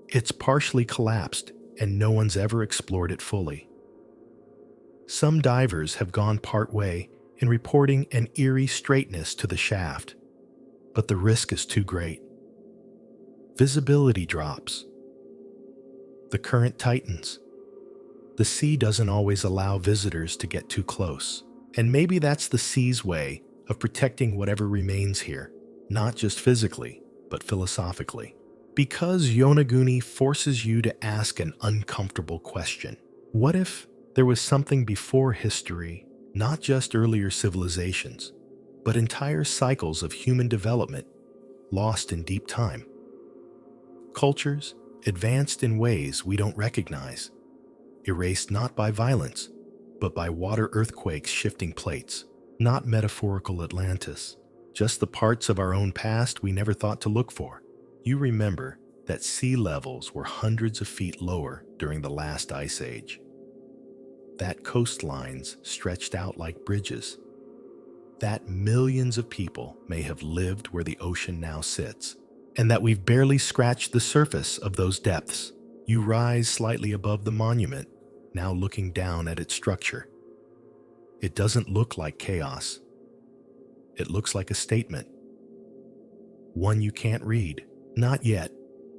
It's partially collapsed, and no one's ever explored it fully. Some divers have gone part way in reporting an eerie straightness to the shaft, but the risk is too great. Visibility drops. The current tightens. The sea doesn't always allow visitors to get too close, and maybe that's the sea's way of protecting whatever remains here, not just physically, but philosophically. Because Yonaguni forces you to ask an uncomfortable question. What if there was something before history, not just earlier civilizations, but entire cycles of human development lost in deep time? Cultures advanced in ways we don't recognize, erased not by violence, but by water earthquakes shifting plates, not metaphorical Atlantis, just the parts of our own past we never thought to look for. You remember that sea levels were hundreds of feet lower during the last ice age. That coastlines stretched out like bridges. That millions of people may have lived where the ocean now sits, and that we've barely scratched the surface of those depths. You rise slightly above the monument, now looking down at its structure. It doesn't look like chaos. It looks like a statement. One you can't read. Not yet,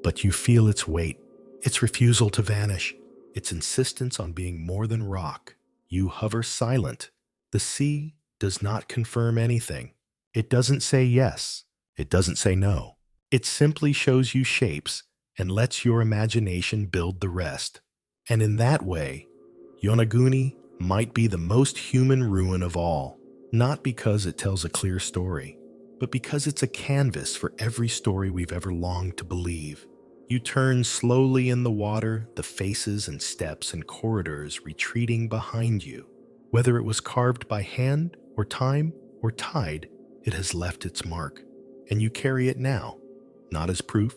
but you feel its weight, its refusal to vanish, its insistence on being more than rock. You hover silent. The sea does not confirm anything. It doesn't say yes. It doesn't say no. It simply shows you shapes and lets your imagination build the rest. And in that way, Yonaguni might be the most human ruin of all, not because it tells a clear story, but because it's a canvas for every story we've ever longed to believe. You turn slowly in the water, the faces and steps and corridors retreating behind you. Whether it was carved by hand or time or tide, it has left its mark, and you carry it now, not as proof,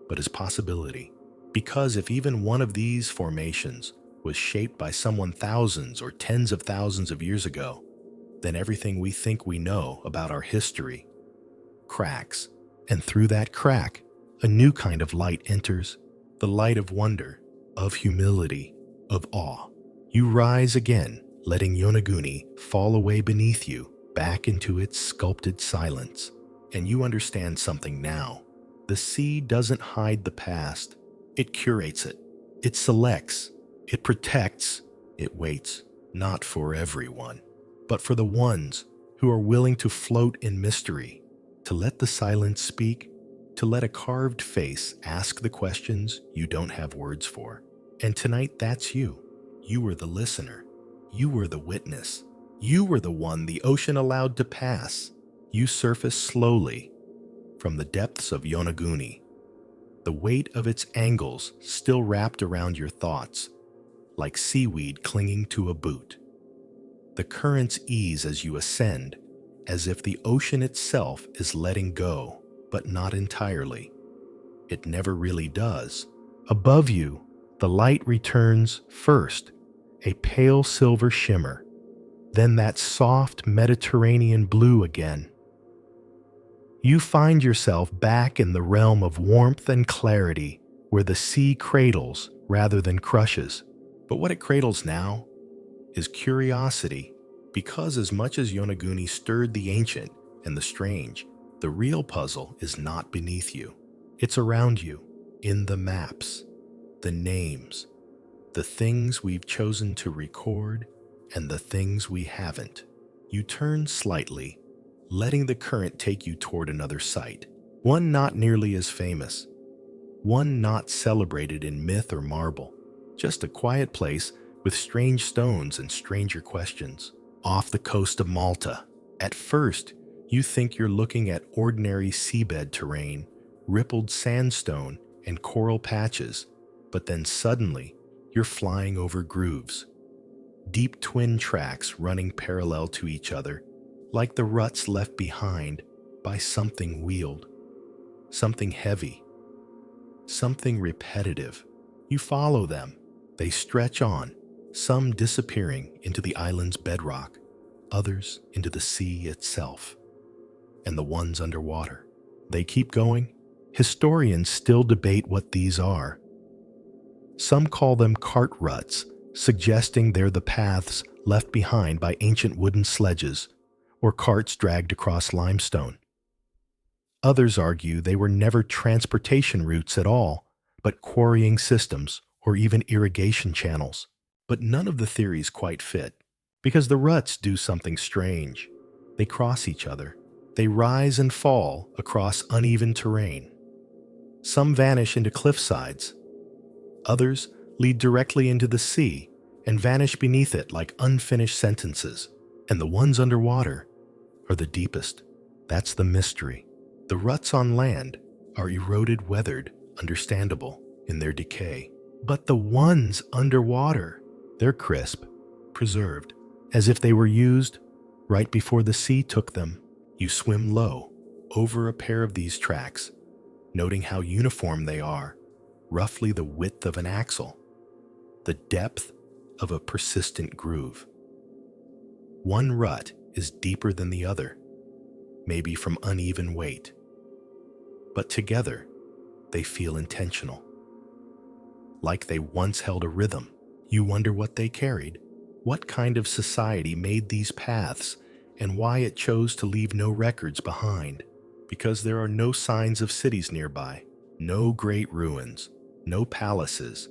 but as possibility. Because if even one of these formations was shaped by someone thousands or tens of thousands of years ago, then everything we think we know about our history cracks, and through that crack, a new kind of light enters, the light of wonder, of humility, of awe. You rise again, letting Yonaguni fall away beneath you, back into its sculpted silence. And you understand something now. The sea doesn't hide the past. It curates it. It selects. It protects. It waits, not for everyone, but for the ones who are willing to float in mystery, to let the silence speak, to let a carved face ask the questions you don't have words for. And tonight, that's you. You were the listener. You were the witness. You were the one the ocean allowed to pass. You surface slowly from the depths of Yonaguni, the weight of its angles still wrapped around your thoughts, like seaweed clinging to a boot. The currents ease as you ascend, as if the ocean itself is letting go, but not entirely. It never really does. Above you, the light returns first, a pale silver shimmer, then that soft Mediterranean blue again. You find yourself back in the realm of warmth and clarity, where the sea cradles rather than crushes. But what it cradles now is curiosity, because as much as Yonaguni stirred the ancient and the strange, the real puzzle is not beneath you. It's around you, in the maps, the names, the things we've chosen to record, and the things we haven't. You turn slightly, letting the current take you toward another site, one not nearly as famous, one not celebrated in myth or marble, just a quiet place with strange stones and stranger questions. Off the coast of Malta. At first, you think you're looking at ordinary seabed terrain, rippled sandstone, and coral patches, but then suddenly, You're flying over grooves, deep twin tracks running parallel to each other, like the ruts left behind by something wheeled, something heavy, something repetitive. You follow them. They stretch on, some disappearing into the island's bedrock, others into the sea itself, and the ones underwater. They keep going. Historians still debate what these are. Some call them cart ruts, suggesting they're the paths left behind by ancient wooden sledges or carts dragged across limestone. Others argue they were never transportation routes at all, but quarrying systems or even irrigation channels. But none of the theories quite fit, because the ruts do something strange. They cross each other. They rise and fall across uneven terrain. Some vanish into cliff sides. Others lead directly into the sea and vanish beneath it like unfinished sentences. And the ones underwater are the deepest. That's the mystery. The ruts on land are eroded, weathered, understandable in their decay. But the ones underwater, they're crisp, preserved, as if they were used right before the sea took them. You swim low over a pair of these tracks, noting how uniform they are, roughly the width of an axle, the depth of a persistent groove. One rut is deeper than the other, maybe from uneven weight, but together they feel intentional, like they once held a rhythm. You wonder what they carried, what kind of society made these paths, and why it chose to leave no records behind. Because there are no signs of cities nearby, no great ruins, no palaces,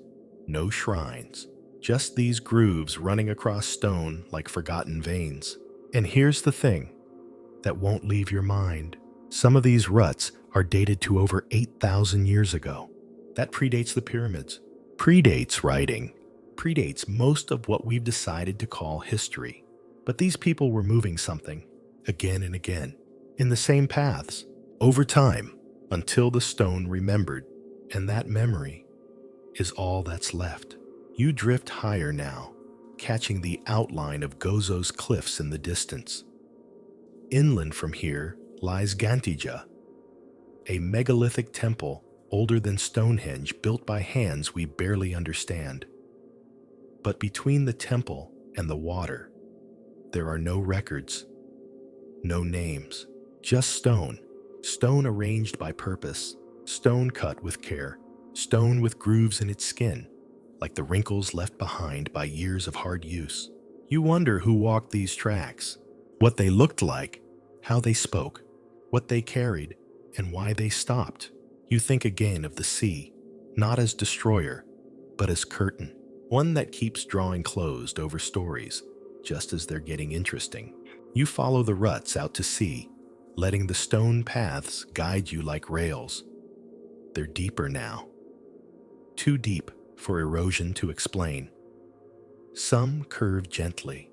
no shrines, just these grooves running across stone like forgotten veins. And here's the thing that won't leave your mind. Some of these ruts are dated to over 8,000 years ago. That predates the pyramids, predates writing, predates most of what we've decided to call history. But these people were moving something, again and again, in the same paths, over time, until the stone remembered, and that memory is all that's left. You drift higher now, catching the outline of Gozo's cliffs in the distance. Inland from here lies Gantija, a megalithic temple older than Stonehenge built by hands we barely understand. But between the temple and the water, there are no records, no names, just stone. Stone arranged by purpose, stone cut with care, stone with grooves in its skin, like the wrinkles left behind by years of hard use. You wonder who walked these tracks, what they looked like, how they spoke, what they carried, and why they stopped. You think again of the sea, not as destroyer, but as curtain, one that keeps drawing closed over stories, just as they're getting interesting. You follow the ruts out to sea, letting the stone paths guide you like rails. They're deeper now, too deep for erosion to explain. Some curve gently,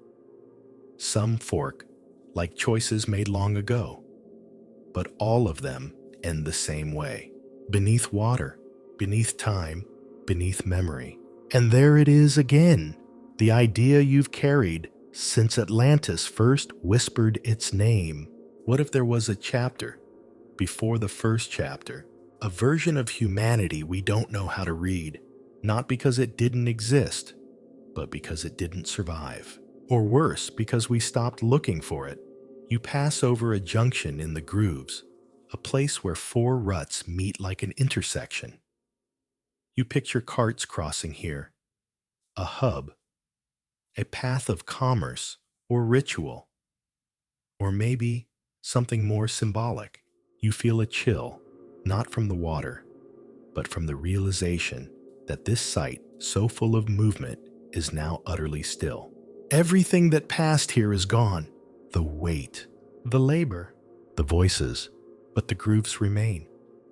some fork like choices made long ago, but all of them end the same way, beneath water, beneath time, beneath memory. And there it is again, the idea you've carried since Atlantis first whispered its name. What if there was a chapter before the first chapter, a version of humanity we don't know how to read, not because it didn't exist, but because it didn't survive? Or worse, because we stopped looking for it. You pass over a junction in the grooves, a place where four ruts meet like an intersection. You picture carts crossing here, a hub, a path of commerce or ritual, or maybe something more symbolic. You feel a chill, not from the water, but from the realization that this site, so full of movement, is now utterly still. Everything that passed here is gone. The weight, the labor, the voices, but the grooves remain.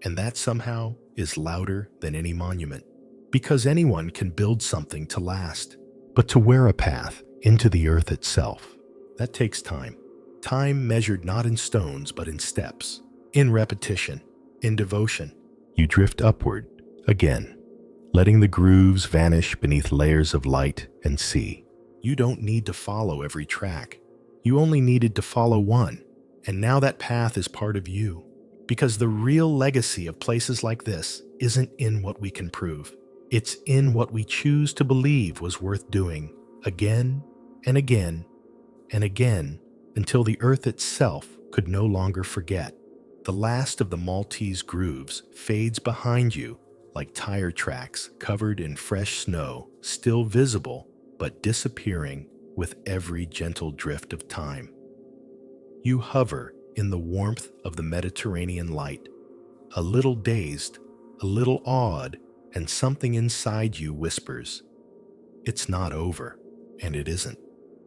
And that somehow is louder than any monument. Because anyone can build something to last. But to wear a path into the earth itself, that takes time. Time measured not in stones, but in steps, in repetition, in devotion. You drift upward again, letting the grooves vanish beneath layers of light and sea. You don't need to follow every track. You only needed to follow one, and now that path is part of you. Because the real legacy of places like this isn't in what we can prove. It's in what we choose to believe was worth doing, again and again and again, until the earth itself could no longer forget. The last of the Maltese grooves fades behind you like tire tracks covered in fresh snow, still visible but disappearing with every gentle drift of time. You hover in the warmth of the Mediterranean light, a little dazed, a little awed, and something inside you whispers, "It's not over," and it isn't,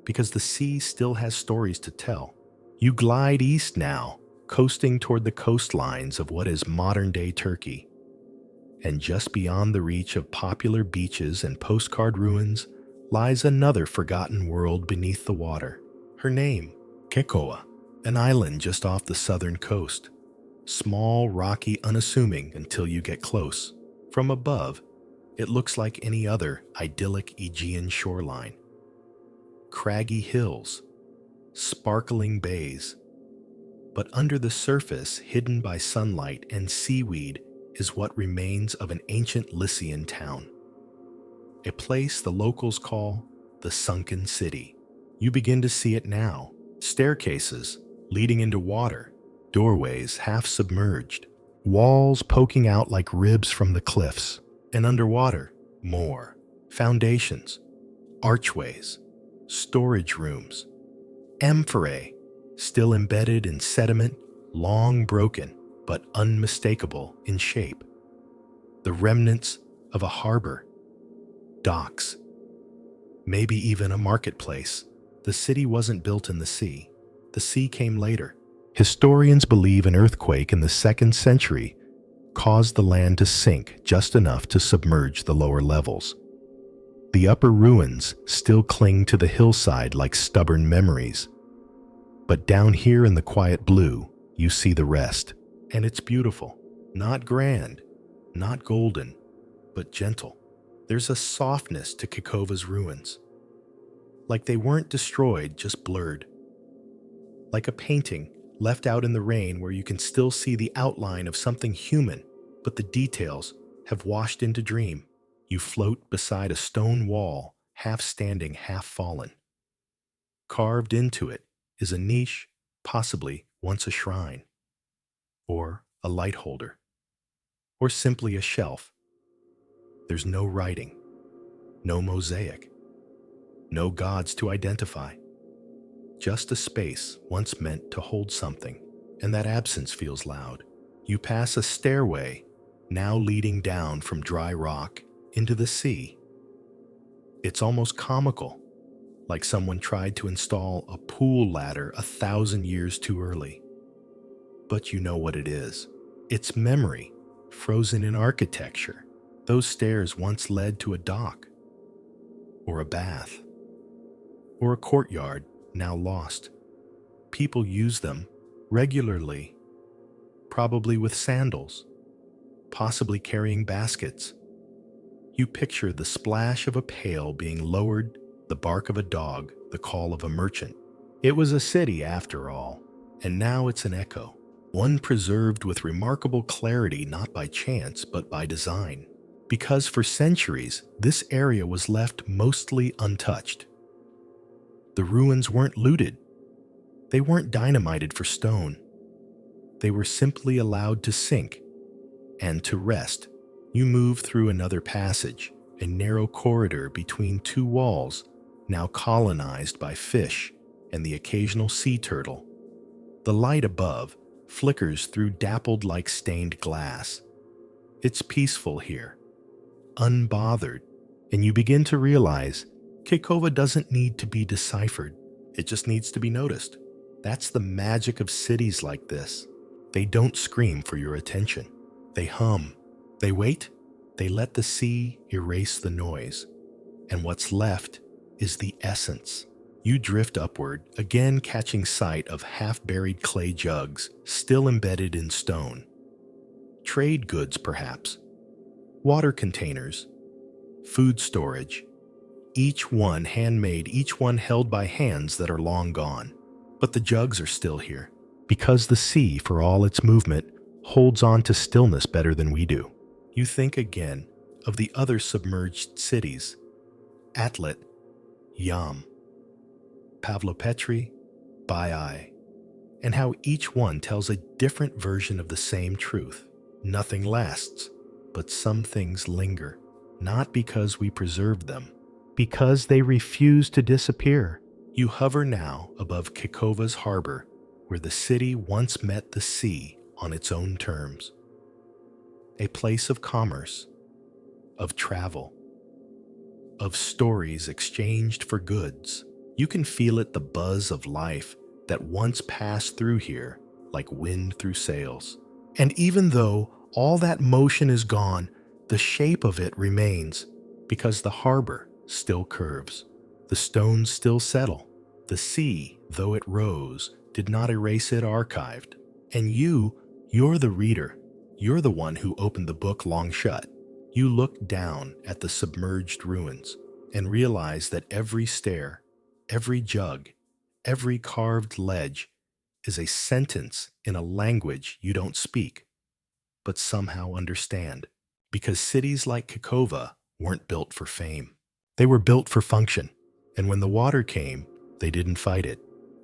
because the sea still has stories to tell. You glide east now, coasting toward the coastlines of what is modern-day Turkey. And just beyond the reach of popular beaches and postcard ruins lies another forgotten world beneath the water. Her name, Kekova, an island just off the southern coast. Small, rocky, unassuming until you get close. From above, it looks like any other idyllic Aegean shoreline. Craggy hills, sparkling bays. But under the surface, hidden by sunlight and seaweed, is what remains of an ancient Lycian town. A place the locals call the Sunken City. You begin to see it now. Staircases leading into water, doorways half submerged, walls poking out like ribs from the cliffs, and underwater, more. Foundations, archways, storage rooms, amphorae, still embedded in sediment, long broken but unmistakable in shape. The remnants of a harbor, docks, maybe even a marketplace. The city wasn't built in the sea. The sea came later. Historians believe an earthquake in the 2nd century caused the land to sink just enough to submerge the lower levels. The upper ruins still cling to the hillside like stubborn memories. But down here in the quiet blue, you see the rest. And it's beautiful. Not grand, not golden, but gentle. There's a softness to Kekova's ruins. Like they weren't destroyed, just blurred. Like a painting left out in the rain where you can still see the outline of something human, but the details have washed into dream. You float beside a stone wall, half standing, half fallen. Carved into it is a niche, possibly once a shrine, or a light holder, or simply a shelf. There's no writing, no mosaic, no gods to identify. Just a space once meant to hold something, and that absence feels loud. You pass a stairway, now leading down from dry rock into the sea. It's almost comical, like someone tried to install a pool ladder 1,000 years too early. But you know what it is. It's memory, frozen in architecture. Those stairs once led to a dock, or a bath, or a courtyard now lost. People use them regularly, probably with sandals, possibly carrying baskets. You picture the splash of a pail being lowered, the bark of a dog, the call of a merchant. It was a city after all, and now it's an echo, one preserved with remarkable clarity, not by chance, but by design. Because for centuries, this area was left mostly untouched. The ruins weren't looted. They weren't dynamited for stone. They were simply allowed to sink and to rest. You move through another passage, a narrow corridor between two walls, now colonized by fish and the occasional sea turtle. The light above flickers through dappled like stained glass. It's peaceful here, unbothered, and you begin to realize Kekova doesn't need to be deciphered. It just needs to be noticed. That's the magic of cities like this. They don't scream for your attention. They hum. They wait. They let the sea erase the noise. And what's left is the essence. You drift upward, again catching sight of half-buried clay jugs still embedded in stone. Trade goods, perhaps. Water containers, food storage, each one handmade, each one held by hands that are long gone. But the jugs are still here, because the sea, for all its movement, holds on to stillness better than we do. You think again of the other submerged cities, Atlit, Yam, Pavlopetri, Baiai, and how each one tells a different version of the same truth. Nothing lasts, but some things linger, not because we preserved them, because they refuse to disappear. You hover now above Kikova's harbor, where the city once met the sea on its own terms. A place of commerce, of travel, of stories exchanged for goods. You can feel it, the buzz of life that once passed through here like wind through sails. And even though all that motion is gone, the shape of it remains, because the harbor still curves. The stones still settle. The sea, though it rose, did not erase it archived. And you're the reader. You're the one who opened the book long shut. You look down at the submerged ruins and realize that every stair, every jug, every carved ledge is a sentence in a language you don't speak, but somehow understand. Because cities like Kikova weren't built for fame. They were built for function. And when the water came, they didn't fight it.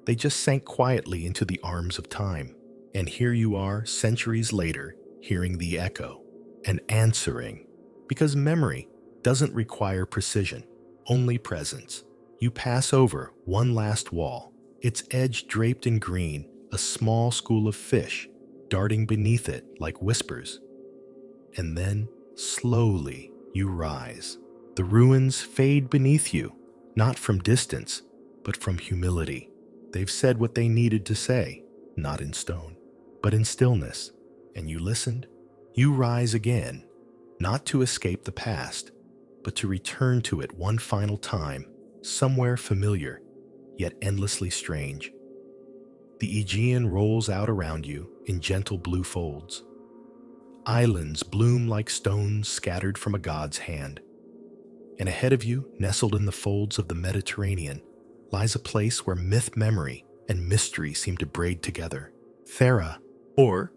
They just sank quietly into the arms of time. And here you are, centuries later, hearing the echo and answering. Because memory doesn't require precision, only presence. You pass over one last wall, its edge draped in green, a small school of fish darting beneath it like whispers. And then, slowly, you rise. The ruins fade beneath you, not from distance, but from humility. They've said what they needed to say, not in stone, but in stillness. And you listened. You rise again, not to escape the past, but to return to it one final time, somewhere familiar, yet endlessly strange. The Aegean rolls out around you in gentle blue folds. Islands bloom like stones scattered from a god's hand. And ahead of you, nestled in the folds of the Mediterranean, lies a place where myth, memory, and mystery seem to braid together. Thera, or,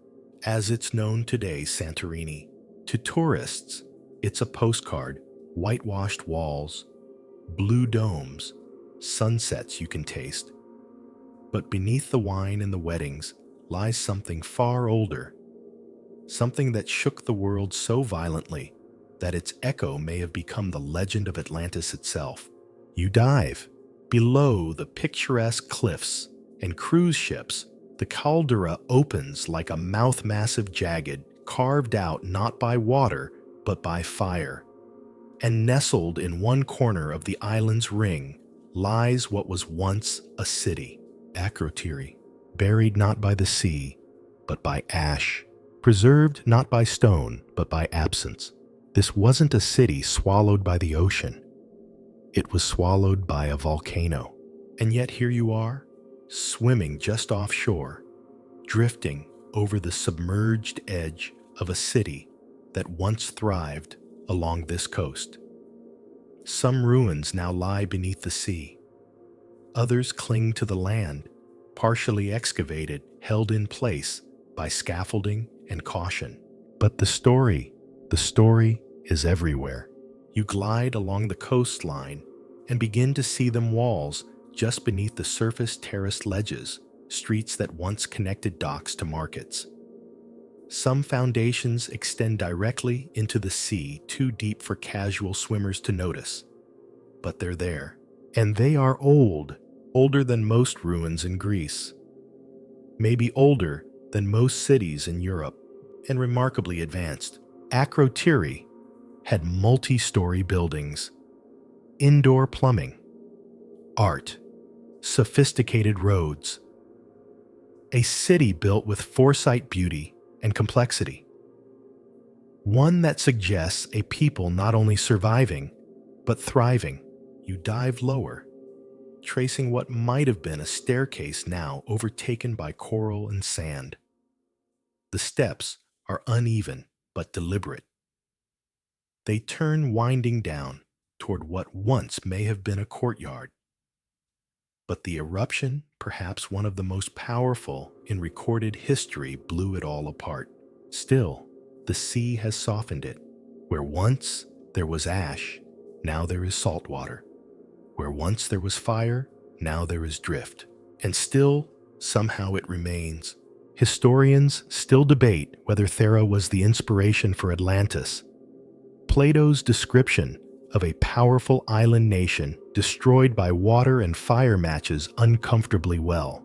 as it's known today, Santorini. To tourists, it's a postcard, whitewashed walls, blue domes, sunsets you can taste. But beneath the wine and the weddings lies something far older, something that shook the world so violently that its echo may have become the legend of Atlantis itself. You dive. Below the picturesque cliffs and cruise ships, the caldera opens like a mouth massive jagged, carved out not by water, but by fire. And nestled in one corner of the island's ring lies what was once a city, Akrotiri, buried not by the sea, but by ash, preserved not by stone, but by absence. This wasn't a city swallowed by the ocean. It was swallowed by a volcano. And yet here you are, swimming just offshore, drifting over the submerged edge of a city that once thrived along this coast. Some ruins now lie beneath the sea. Others cling to the land, partially excavated, held in place by scaffolding and caution. But the story is everywhere. You glide along the coastline and begin to see them walls just beneath the surface terraced ledges, streets that once connected docks to markets. Some foundations extend directly into the sea, too deep for casual swimmers to notice. But they're there. And they are old, older than most ruins in Greece. Maybe older than most cities in Europe, and remarkably advanced. Akrotiri had multi-story buildings, indoor plumbing, art, sophisticated roads. A city built with foresight, beauty, and complexity. One that suggests a people not only surviving, but thriving. You dive lower, tracing what might have been a staircase now overtaken by coral and sand. The steps are uneven but deliberate. They turn winding down toward what once may have been a courtyard. But the eruption, perhaps one of the most powerful in recorded history, blew it all apart. Still, the sea has softened it. Where once there was ash, now there is salt water. Where once there was fire, now there is drift. And still, somehow it remains. Historians still debate whether Thera was the inspiration for Atlantis. Plato's description of a powerful island nation destroyed by water and fire matches uncomfortably well.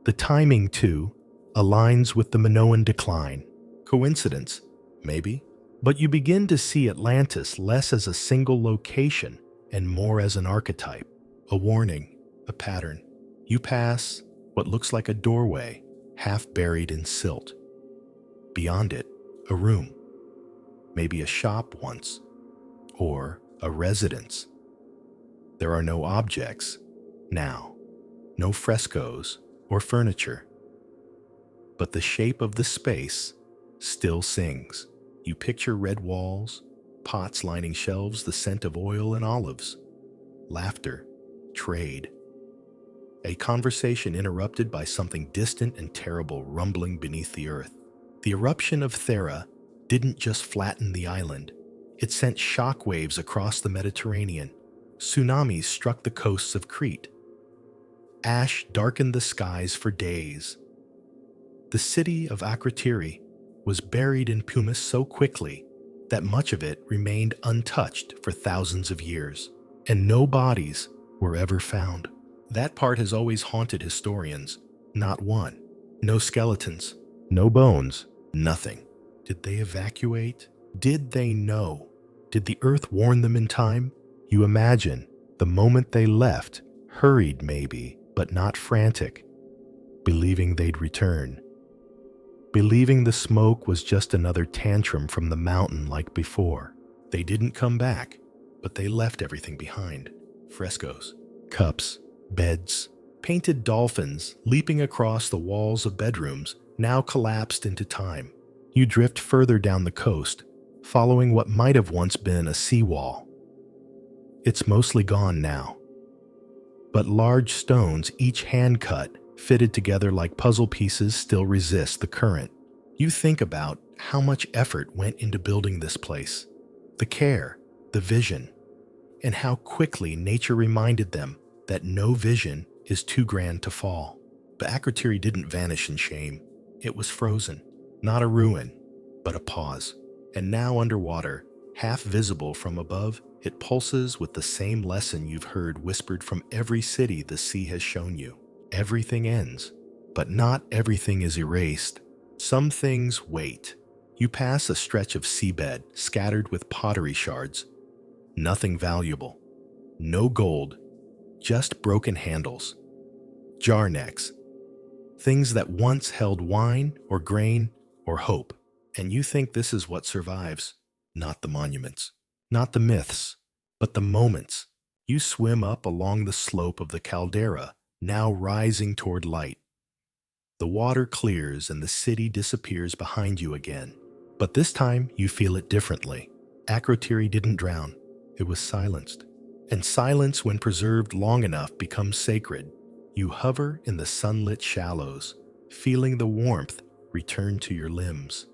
The timing, too, aligns with the Minoan decline. Coincidence? Maybe. But you begin to see Atlantis less as a single location and more as an archetype, a warning, a pattern. You pass what looks like a doorway, half buried in silt. Beyond it, a room. Maybe a shop once, or a residence. There are no objects now, no frescoes or furniture. But the shape of the space still sings. You picture red walls, pots lining shelves, the scent of oil and olives, laughter, trade. A conversation interrupted by something distant and terrible rumbling beneath the earth. The eruption of Thera didn't just flatten the island. It sent shock waves across the Mediterranean. Tsunamis struck the coasts of Crete. Ash darkened the skies for days. The city of Akrotiri was buried in pumice so quickly that much of it remained untouched for thousands of years, and no bodies were ever found. That part has always haunted historians. Not one. No skeletons, no bones, nothing. Did they evacuate? Did they know? Did the earth warn them in time? You imagine the moment they left, hurried maybe, but not frantic, believing they'd return. Believing the smoke was just another tantrum from the mountain like before. They didn't come back, but they left everything behind. Frescoes, cups, beds, painted dolphins leaping across the walls of bedrooms now collapsed into time. You drift further down the coast, following what might have once been a seawall. It's mostly gone now. But large stones, each hand-cut, fitted together like puzzle pieces, still resist the current. You think about how much effort went into building this place, the care, the vision, and how quickly nature reminded them that no vision is too grand to fall. But Akrotiri didn't vanish in shame. It was frozen, not a ruin, but a pause. And now underwater, half visible from above, it pulses with the same lesson you've heard whispered from every city the sea has shown you. Everything ends, but not everything is erased. Some things wait. You pass a stretch of seabed scattered with pottery shards. Nothing valuable. No gold, just broken handles. Jar necks. Things that once held wine or grain or hope. And you think this is what survives. Not the monuments, not the myths, but the moments. You swim up along the slope of the caldera, now rising toward light. The water clears and the city disappears behind you again. But this time you feel it differently. Akrotiri didn't drown. It was silenced. And silence, when preserved long enough, becomes sacred. You hover in the sunlit shallows, feeling the warmth return to your limbs.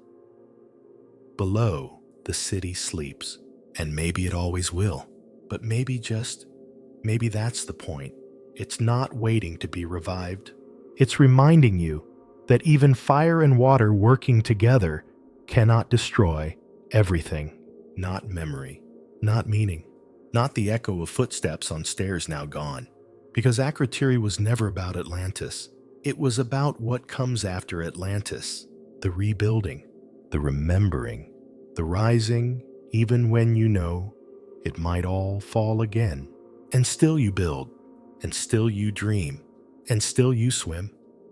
Below, the city sleeps. And maybe it always will. But maybe that's the point. It's not waiting to be revived. It's reminding you that even fire and water working together cannot destroy everything. Not memory, not meaning, not the echo of footsteps on stairs now gone. Because Akrotiri was never about Atlantis. It was about what comes after Atlantis. The rebuilding, the remembering, the rising, even when you know it might all fall again. And still you build, and still you dream, and still you swim.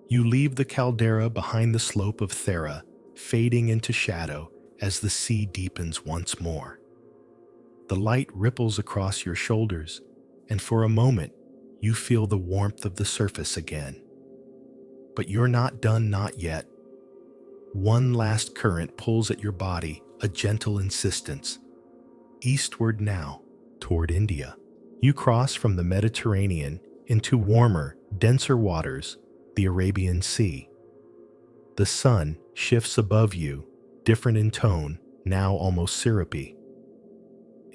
You leave the caldera behind the slope of Thera, fading into shadow as the sea deepens once more. The light ripples across your shoulders, and for a moment, you feel the warmth of the surface again. But you're not done, not yet. One last current pulls at your body, a gentle insistence. Eastward now, toward India. You cross from the Mediterranean into warmer, denser waters, the Arabian Sea. The sun shifts above you, different in tone, now almost syrupy.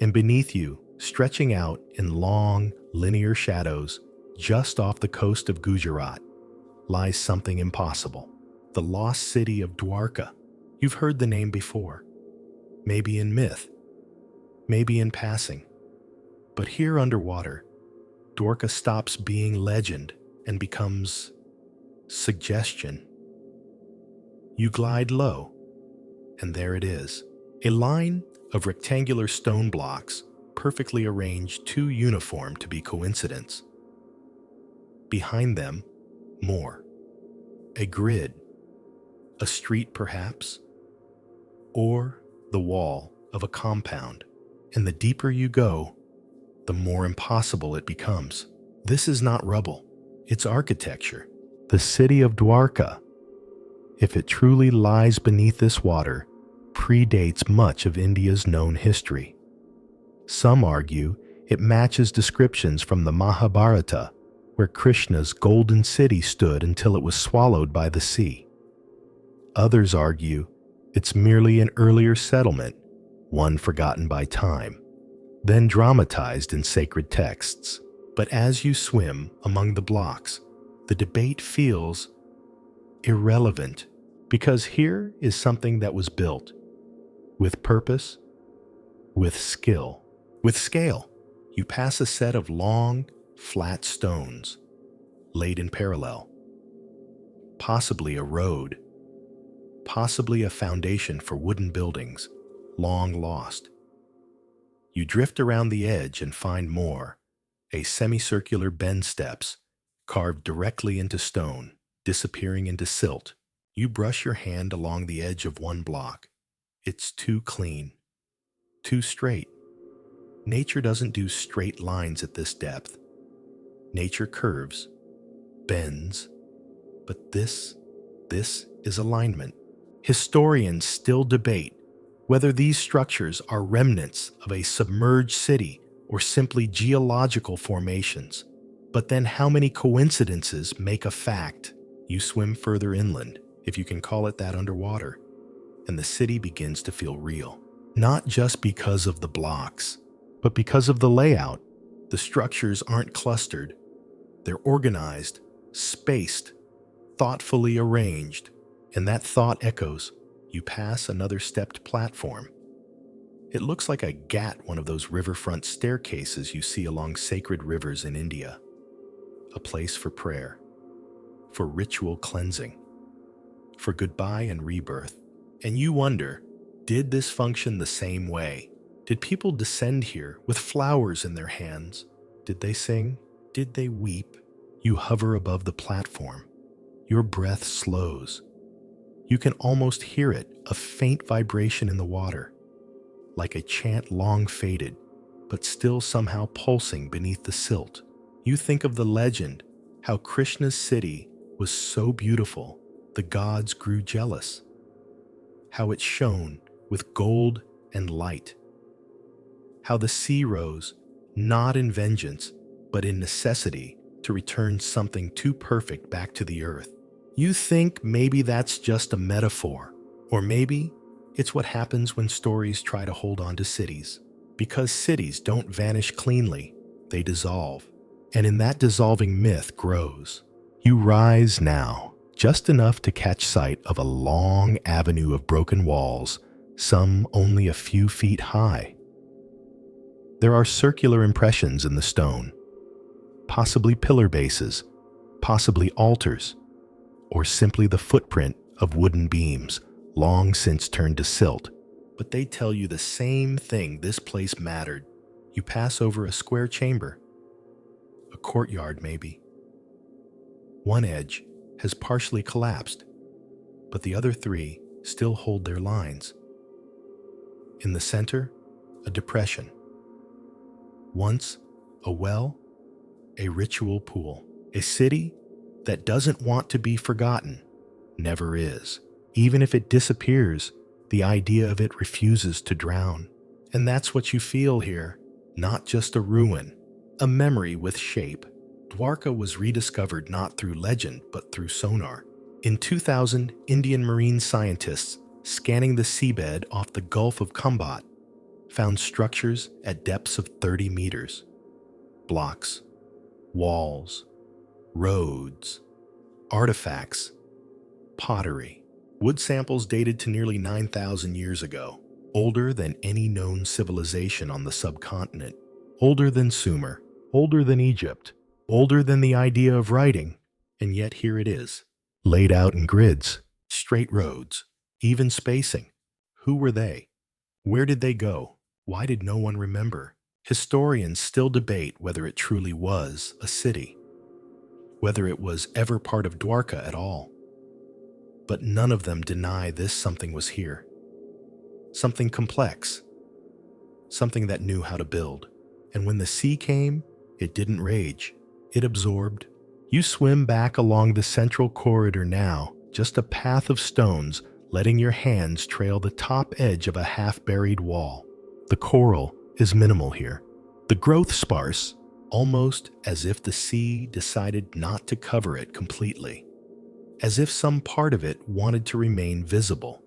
And beneath you, stretching out in long, linear shadows, just off the coast of Gujarat, lies something impossible. The lost city of Dwarka. You've heard the name before. Maybe in myth. Maybe in passing. But here underwater, Dwarka stops being legend and becomes suggestion. You glide low, and there it is. A line of rectangular stone blocks, perfectly arranged, too uniform to be coincidence. Behind them, more. A grid. A street, perhaps. Or the wall of a compound. And the deeper you go, the more impossible it becomes. This is not rubble. It's architecture. The city of Dwarka, if it truly lies beneath this water, predates much of India's known history. Some argue it matches descriptions from the Mahabharata, where Krishna's golden city stood until it was swallowed by the sea. Others argue it's merely an earlier settlement, one forgotten by time, then dramatized in sacred texts. But as you swim among the blocks, the debate feels irrelevant, because here is something that was built with purpose, with skill, with scale. You pass a set of long, flat stones laid in parallel, possibly a road, possibly a foundation for wooden buildings, long lost. You drift around the edge and find more, a semicircular bend steps carved directly into stone, disappearing into silt. You brush your hand along the edge of one block. It's too clean, too straight. Nature doesn't do straight lines at this depth. Nature curves, bends, but this is alignment. Historians still debate whether these structures are remnants of a submerged city or simply geological formations. But then how many coincidences make a fact? You swim further inland, if you can call it that, underwater, and the city begins to feel real. Not just because of the blocks, but because of the layout. The structures aren't clustered. They're organized, spaced, thoughtfully arranged, and that thought echoes. You pass another stepped platform. It looks like a ghat, one of those riverfront staircases you see along sacred rivers in India. A place for prayer, for ritual cleansing, for goodbye and rebirth. And you wonder, did this function the same way? Did people descend here with flowers in their hands? Did they sing? Did they weep? You hover above the platform. Your breath slows. You can almost hear it, a faint vibration in the water, like a chant long faded, but still somehow pulsing beneath the silt. You think of the legend, how Krishna's city was so beautiful, the gods grew jealous, how it shone with gold and light, how the sea rose, not in vengeance, but in necessity to return something too perfect back to the earth. You think maybe that's just a metaphor, or maybe it's what happens when stories try to hold on to cities. Because cities don't vanish cleanly, they dissolve. And in that dissolving myth grows. You rise now, just enough to catch sight of a long avenue of broken walls, some only a few feet high. There are circular impressions in the stone, possibly pillar bases, possibly altars, or simply the footprint of wooden beams, long since turned to silt. But they tell you the same thing: this place mattered. You pass over a square chamber, a courtyard maybe. One edge has partially collapsed, but the other three still hold their lines. In the center, a depression. Once a well, a ritual pool. A city that doesn't want to be forgotten never is. Even if it disappears, The idea of it refuses to drown. And that's what you feel here. Not just a ruin, a memory with shape. Dwarka was rediscovered not through legend, but through sonar. In 2000, Indian marine scientists, scanning the seabed off the Gulf of Kumbat, found structures at depths of 30 meters. Blocks, walls, roads, artifacts, pottery. Wood samples dated to nearly 9,000 years ago, older than any known civilization on the subcontinent, older than Sumer, older than Egypt, older than the idea of writing, and yet here it is, laid out in grids, straight roads, even spacing. Who were they? Where did they go? Why did no one remember? Historians still debate whether it truly was a city, whether it was ever part of Dwarka at all. But none of them deny this something was here. Something complex. Something that knew how to build. And when the sea came, it didn't rage. It absorbed. You swim back along the central corridor now, just a path of stones, letting your hands trail the top edge of a half-buried wall. The coral is minimal here. The growth sparse, almost as if the sea decided not to cover it completely. As if some part of it wanted to remain visible,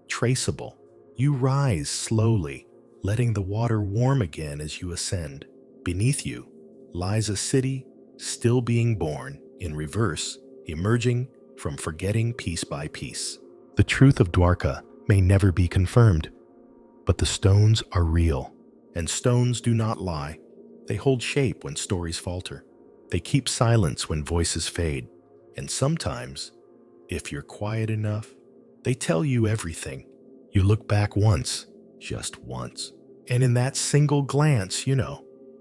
traceable. You rise slowly, letting the water warm again as you ascend. Beneath you lies a city still being born, in reverse, emerging from forgetting piece by piece. The truth of Dwarka may never be confirmed, but the stones are real, and stones do not lie. They hold shape when stories falter. They keep silence when voices fade. And sometimes, if you're quiet enough, they tell you everything. You look back once, just once. And in that single glance,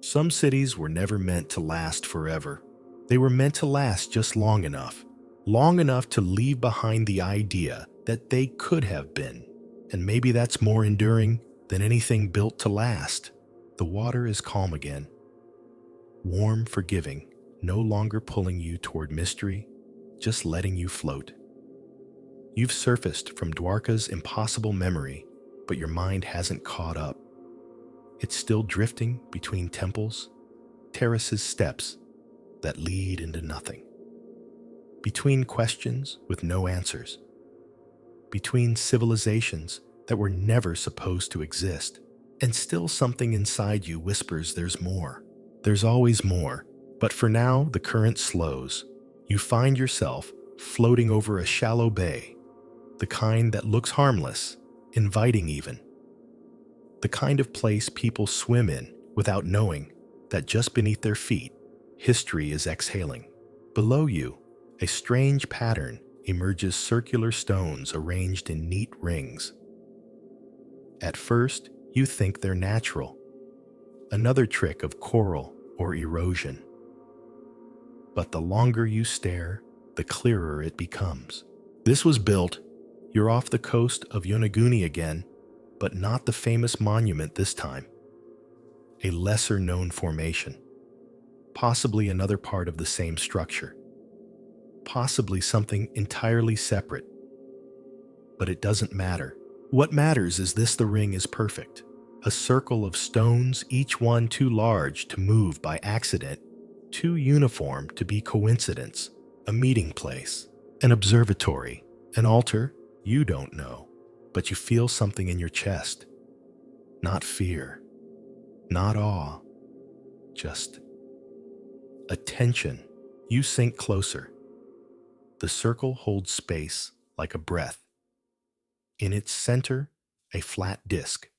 some cities were never meant to last forever. They were meant to last just long enough to leave behind the idea that they could have been. And maybe that's more enduring than anything built to last. The water is calm again. Warm, forgiving, no longer pulling you toward mystery, just letting you float. You've surfaced from Dwarka's impossible memory, but your mind hasn't caught up. It's still drifting between temples, terraces, steps that lead into nothing. Between questions with no answers. Between civilizations that were never supposed to exist. And still something inside you whispers there's more. There's always more. But for now, the current slows. You find yourself floating over a shallow bay, the kind that looks harmless, inviting even. The kind of place people swim in without knowing that just beneath their feet, history is exhaling. Below you, a strange pattern emerges, circular stones arranged in neat rings. At first, you think they're natural, another trick of coral or erosion. But the longer you stare, the clearer it becomes. This was built, you're off the coast of Yonaguni again, but not the famous monument this time. A lesser-known formation. Possibly another part of the same structure. Possibly something entirely separate. But it doesn't matter. What matters is the ring is perfect. A circle of stones, each one too large to move by accident, too uniform to be coincidence. A meeting place, an observatory, an altar, you don't know, but you feel something in your chest. Not fear, not awe, just attention. You sink closer. The circle holds space like a breath. In its center, a flat disc,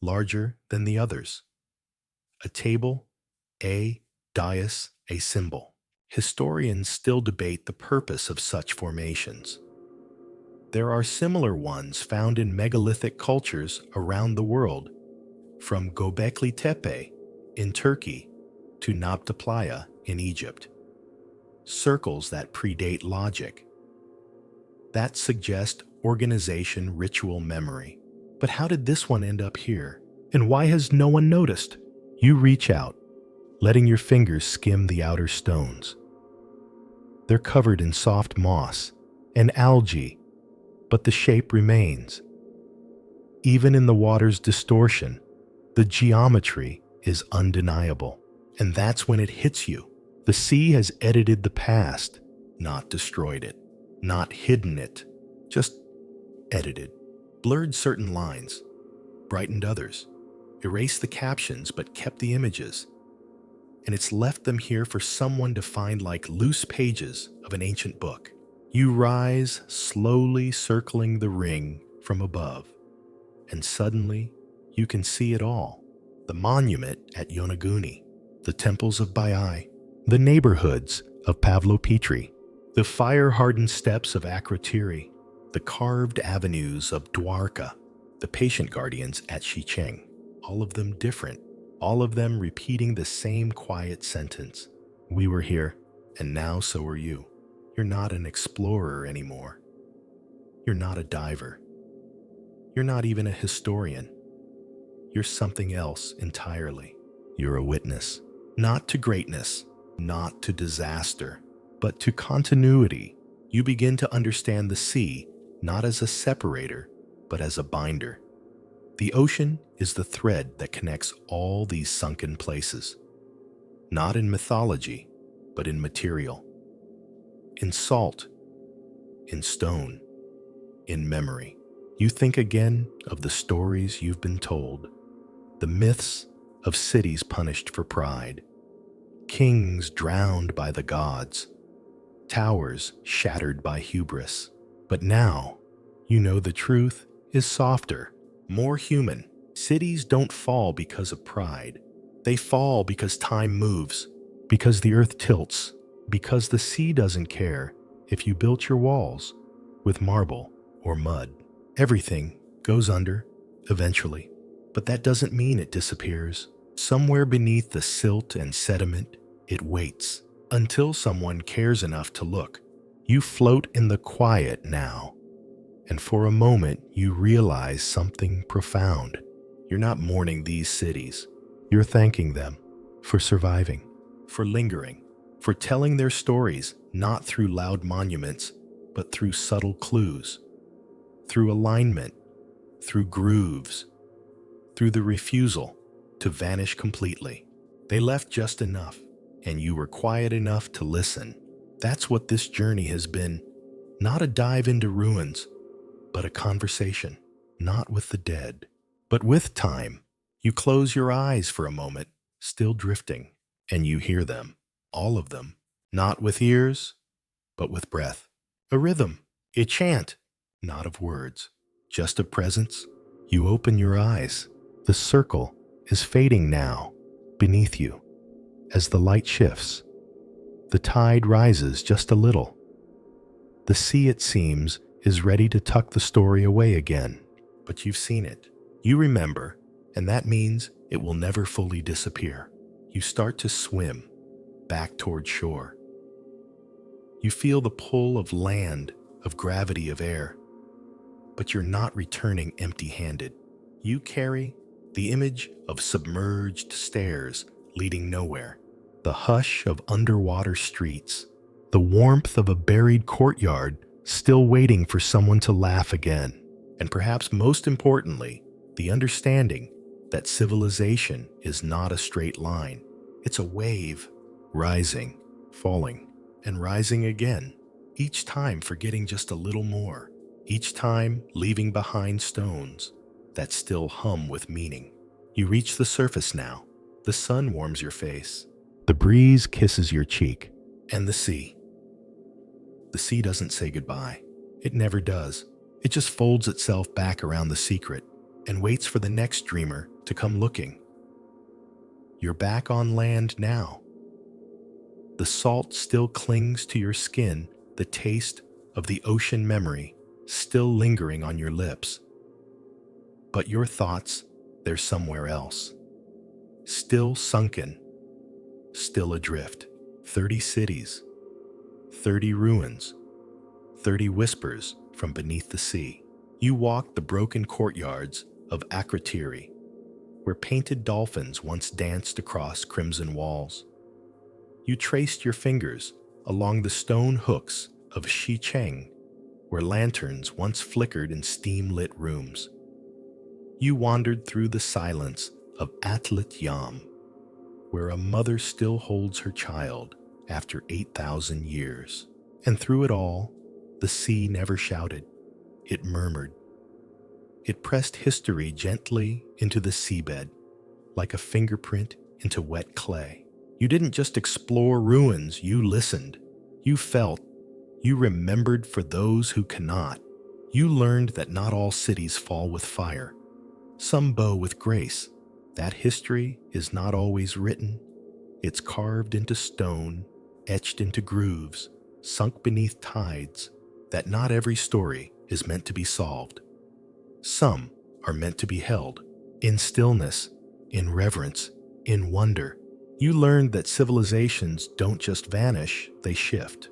larger than the others. A table, a dais, a symbol. Historians still debate the purpose of such formations. There are similar ones found in megalithic cultures around the world, from Göbekli Tepe in Turkey to Nabta Playa in Egypt. Circles that predate logic, that suggest organization, ritual, memory. But how did this one end up here? And why has no one noticed? You reach out, letting your fingers skim the outer stones. They're covered in soft moss and algae, but the shape remains. even in the water's distortion, the geometry is undeniable. And that's when it hits you. The sea has edited the past, not destroyed it, not hidden it, just edited. Blurred certain lines, brightened others, erased the captions but kept the images. And it's left them here for someone to find like loose pages of an ancient book. You rise, slowly circling the ring from above, and suddenly you can see it all. The monument at Yonaguni, the temples of Baiai, the neighborhoods of Pavlopetri, the fire-hardened steps of Akrotiri, the carved avenues of Dwarka, the patient guardians at Shicheng, all of them different, all of them repeating the same quiet sentence. We were here, and now so are you. You're not an explorer anymore. You're not a diver. You're not even a historian. You're something else entirely. You're a witness, not to greatness, not to disaster, but to continuity. You begin to understand the sea not as a separator, but as a binder. The ocean is the thread that connects all these sunken places, not in mythology, but in material, in salt, in stone, in memory. You think again of the stories you've been told, the myths of cities punished for pride, kings drowned by the gods, towers shattered by hubris. But now, you know the truth is softer, more human. Cities don't fall because of pride. They fall because time moves, because the earth tilts, because the sea doesn't care if you built your walls with marble or mud. Everything goes under eventually, but that doesn't mean it disappears. Somewhere beneath the silt and sediment, it waits until someone cares enough to look. You float in the quiet now, and for a moment you realize something profound. You're not mourning these cities. You're thanking them for surviving, for lingering, for telling their stories not through loud monuments, but through subtle clues, through alignment, through grooves, through the refusal to vanish completely. They left just enough, and you were quiet enough to listen. That's what this journey has been. Not a dive into ruins, but a conversation, not with the dead, but with time. You close your eyes for a moment, still drifting, and you hear them, all of them, not with ears, but with breath. A rhythm, a chant, not of words, just of presence. You open your eyes. The circle is fading now, beneath you. As the light shifts, the tide rises just a little. The sea, it seems, is ready to tuck the story away again. But you've seen it. You remember, and that means it will never fully disappear. You start to swim back toward shore. You feel the pull of land, of gravity of air. But you're not returning empty-handed. You carry the image of submerged stairs leading nowhere, the hush of underwater streets, the warmth of a buried courtyard still waiting for someone to laugh again, and perhaps most importantly, the understanding that civilization is not a straight line. It's a wave, rising, falling, and rising again, each time forgetting just a little more, each time leaving behind stones that still hum with meaning. You reach the surface now. The sun warms your face. The breeze kisses your cheek. And the sea. The sea doesn't say goodbye. It never does. It just folds itself back around the secret and waits for the next dreamer to come looking. You're back on land now. The salt still clings to your skin, the taste of the ocean memory still lingering on your lips. But your thoughts, they're somewhere else. Still sunken, still adrift. 30 cities, 30 ruins, 30 whispers from beneath the sea. You walk the broken courtyards of Akrotiri, where painted dolphins once danced across crimson walls. You traced your fingers along the stone hooks of Shicheng, where lanterns once flickered in steam-lit rooms. You wandered through the silence of Atlit Yam, where a mother still holds her child after 8,000 years. And through it all, the sea never shouted. It murmured. It pressed history gently into the seabed, like a fingerprint into wet clay. You didn't just explore ruins, you listened. You felt. You remembered for those who cannot. You learned that not all cities fall with fire. Some bow with grace. That history is not always written. It's carved into stone, etched into grooves, sunk beneath tides, that not every story is meant to be solved. Some are meant to be held, in stillness, in reverence, in wonder. You learned that civilizations don't just vanish, they shift.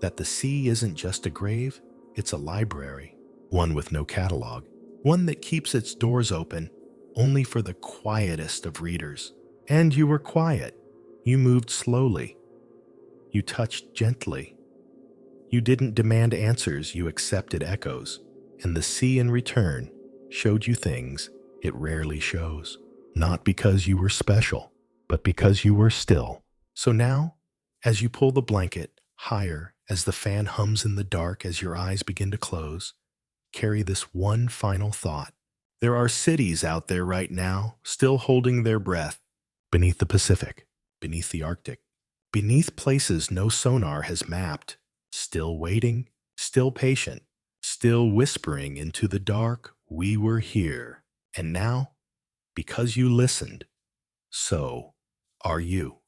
That the sea isn't just a grave, it's a library, one with no catalog, one that keeps its doors open only for the quietest of readers. And you were quiet. You moved slowly. You touched gently. You didn't demand answers, you accepted echoes. And the sea in return showed you things it rarely shows. Not because you were special, but because you were still. So now, as you pull the blanket higher, as the fan hums in the dark, as your eyes begin to close, carry this one final thought. There are cities out there right now, still holding their breath, beneath the Pacific, beneath the Arctic, beneath places no sonar has mapped, still waiting, still patient, still whispering into the dark, we were here. And now, because you listened, so are you.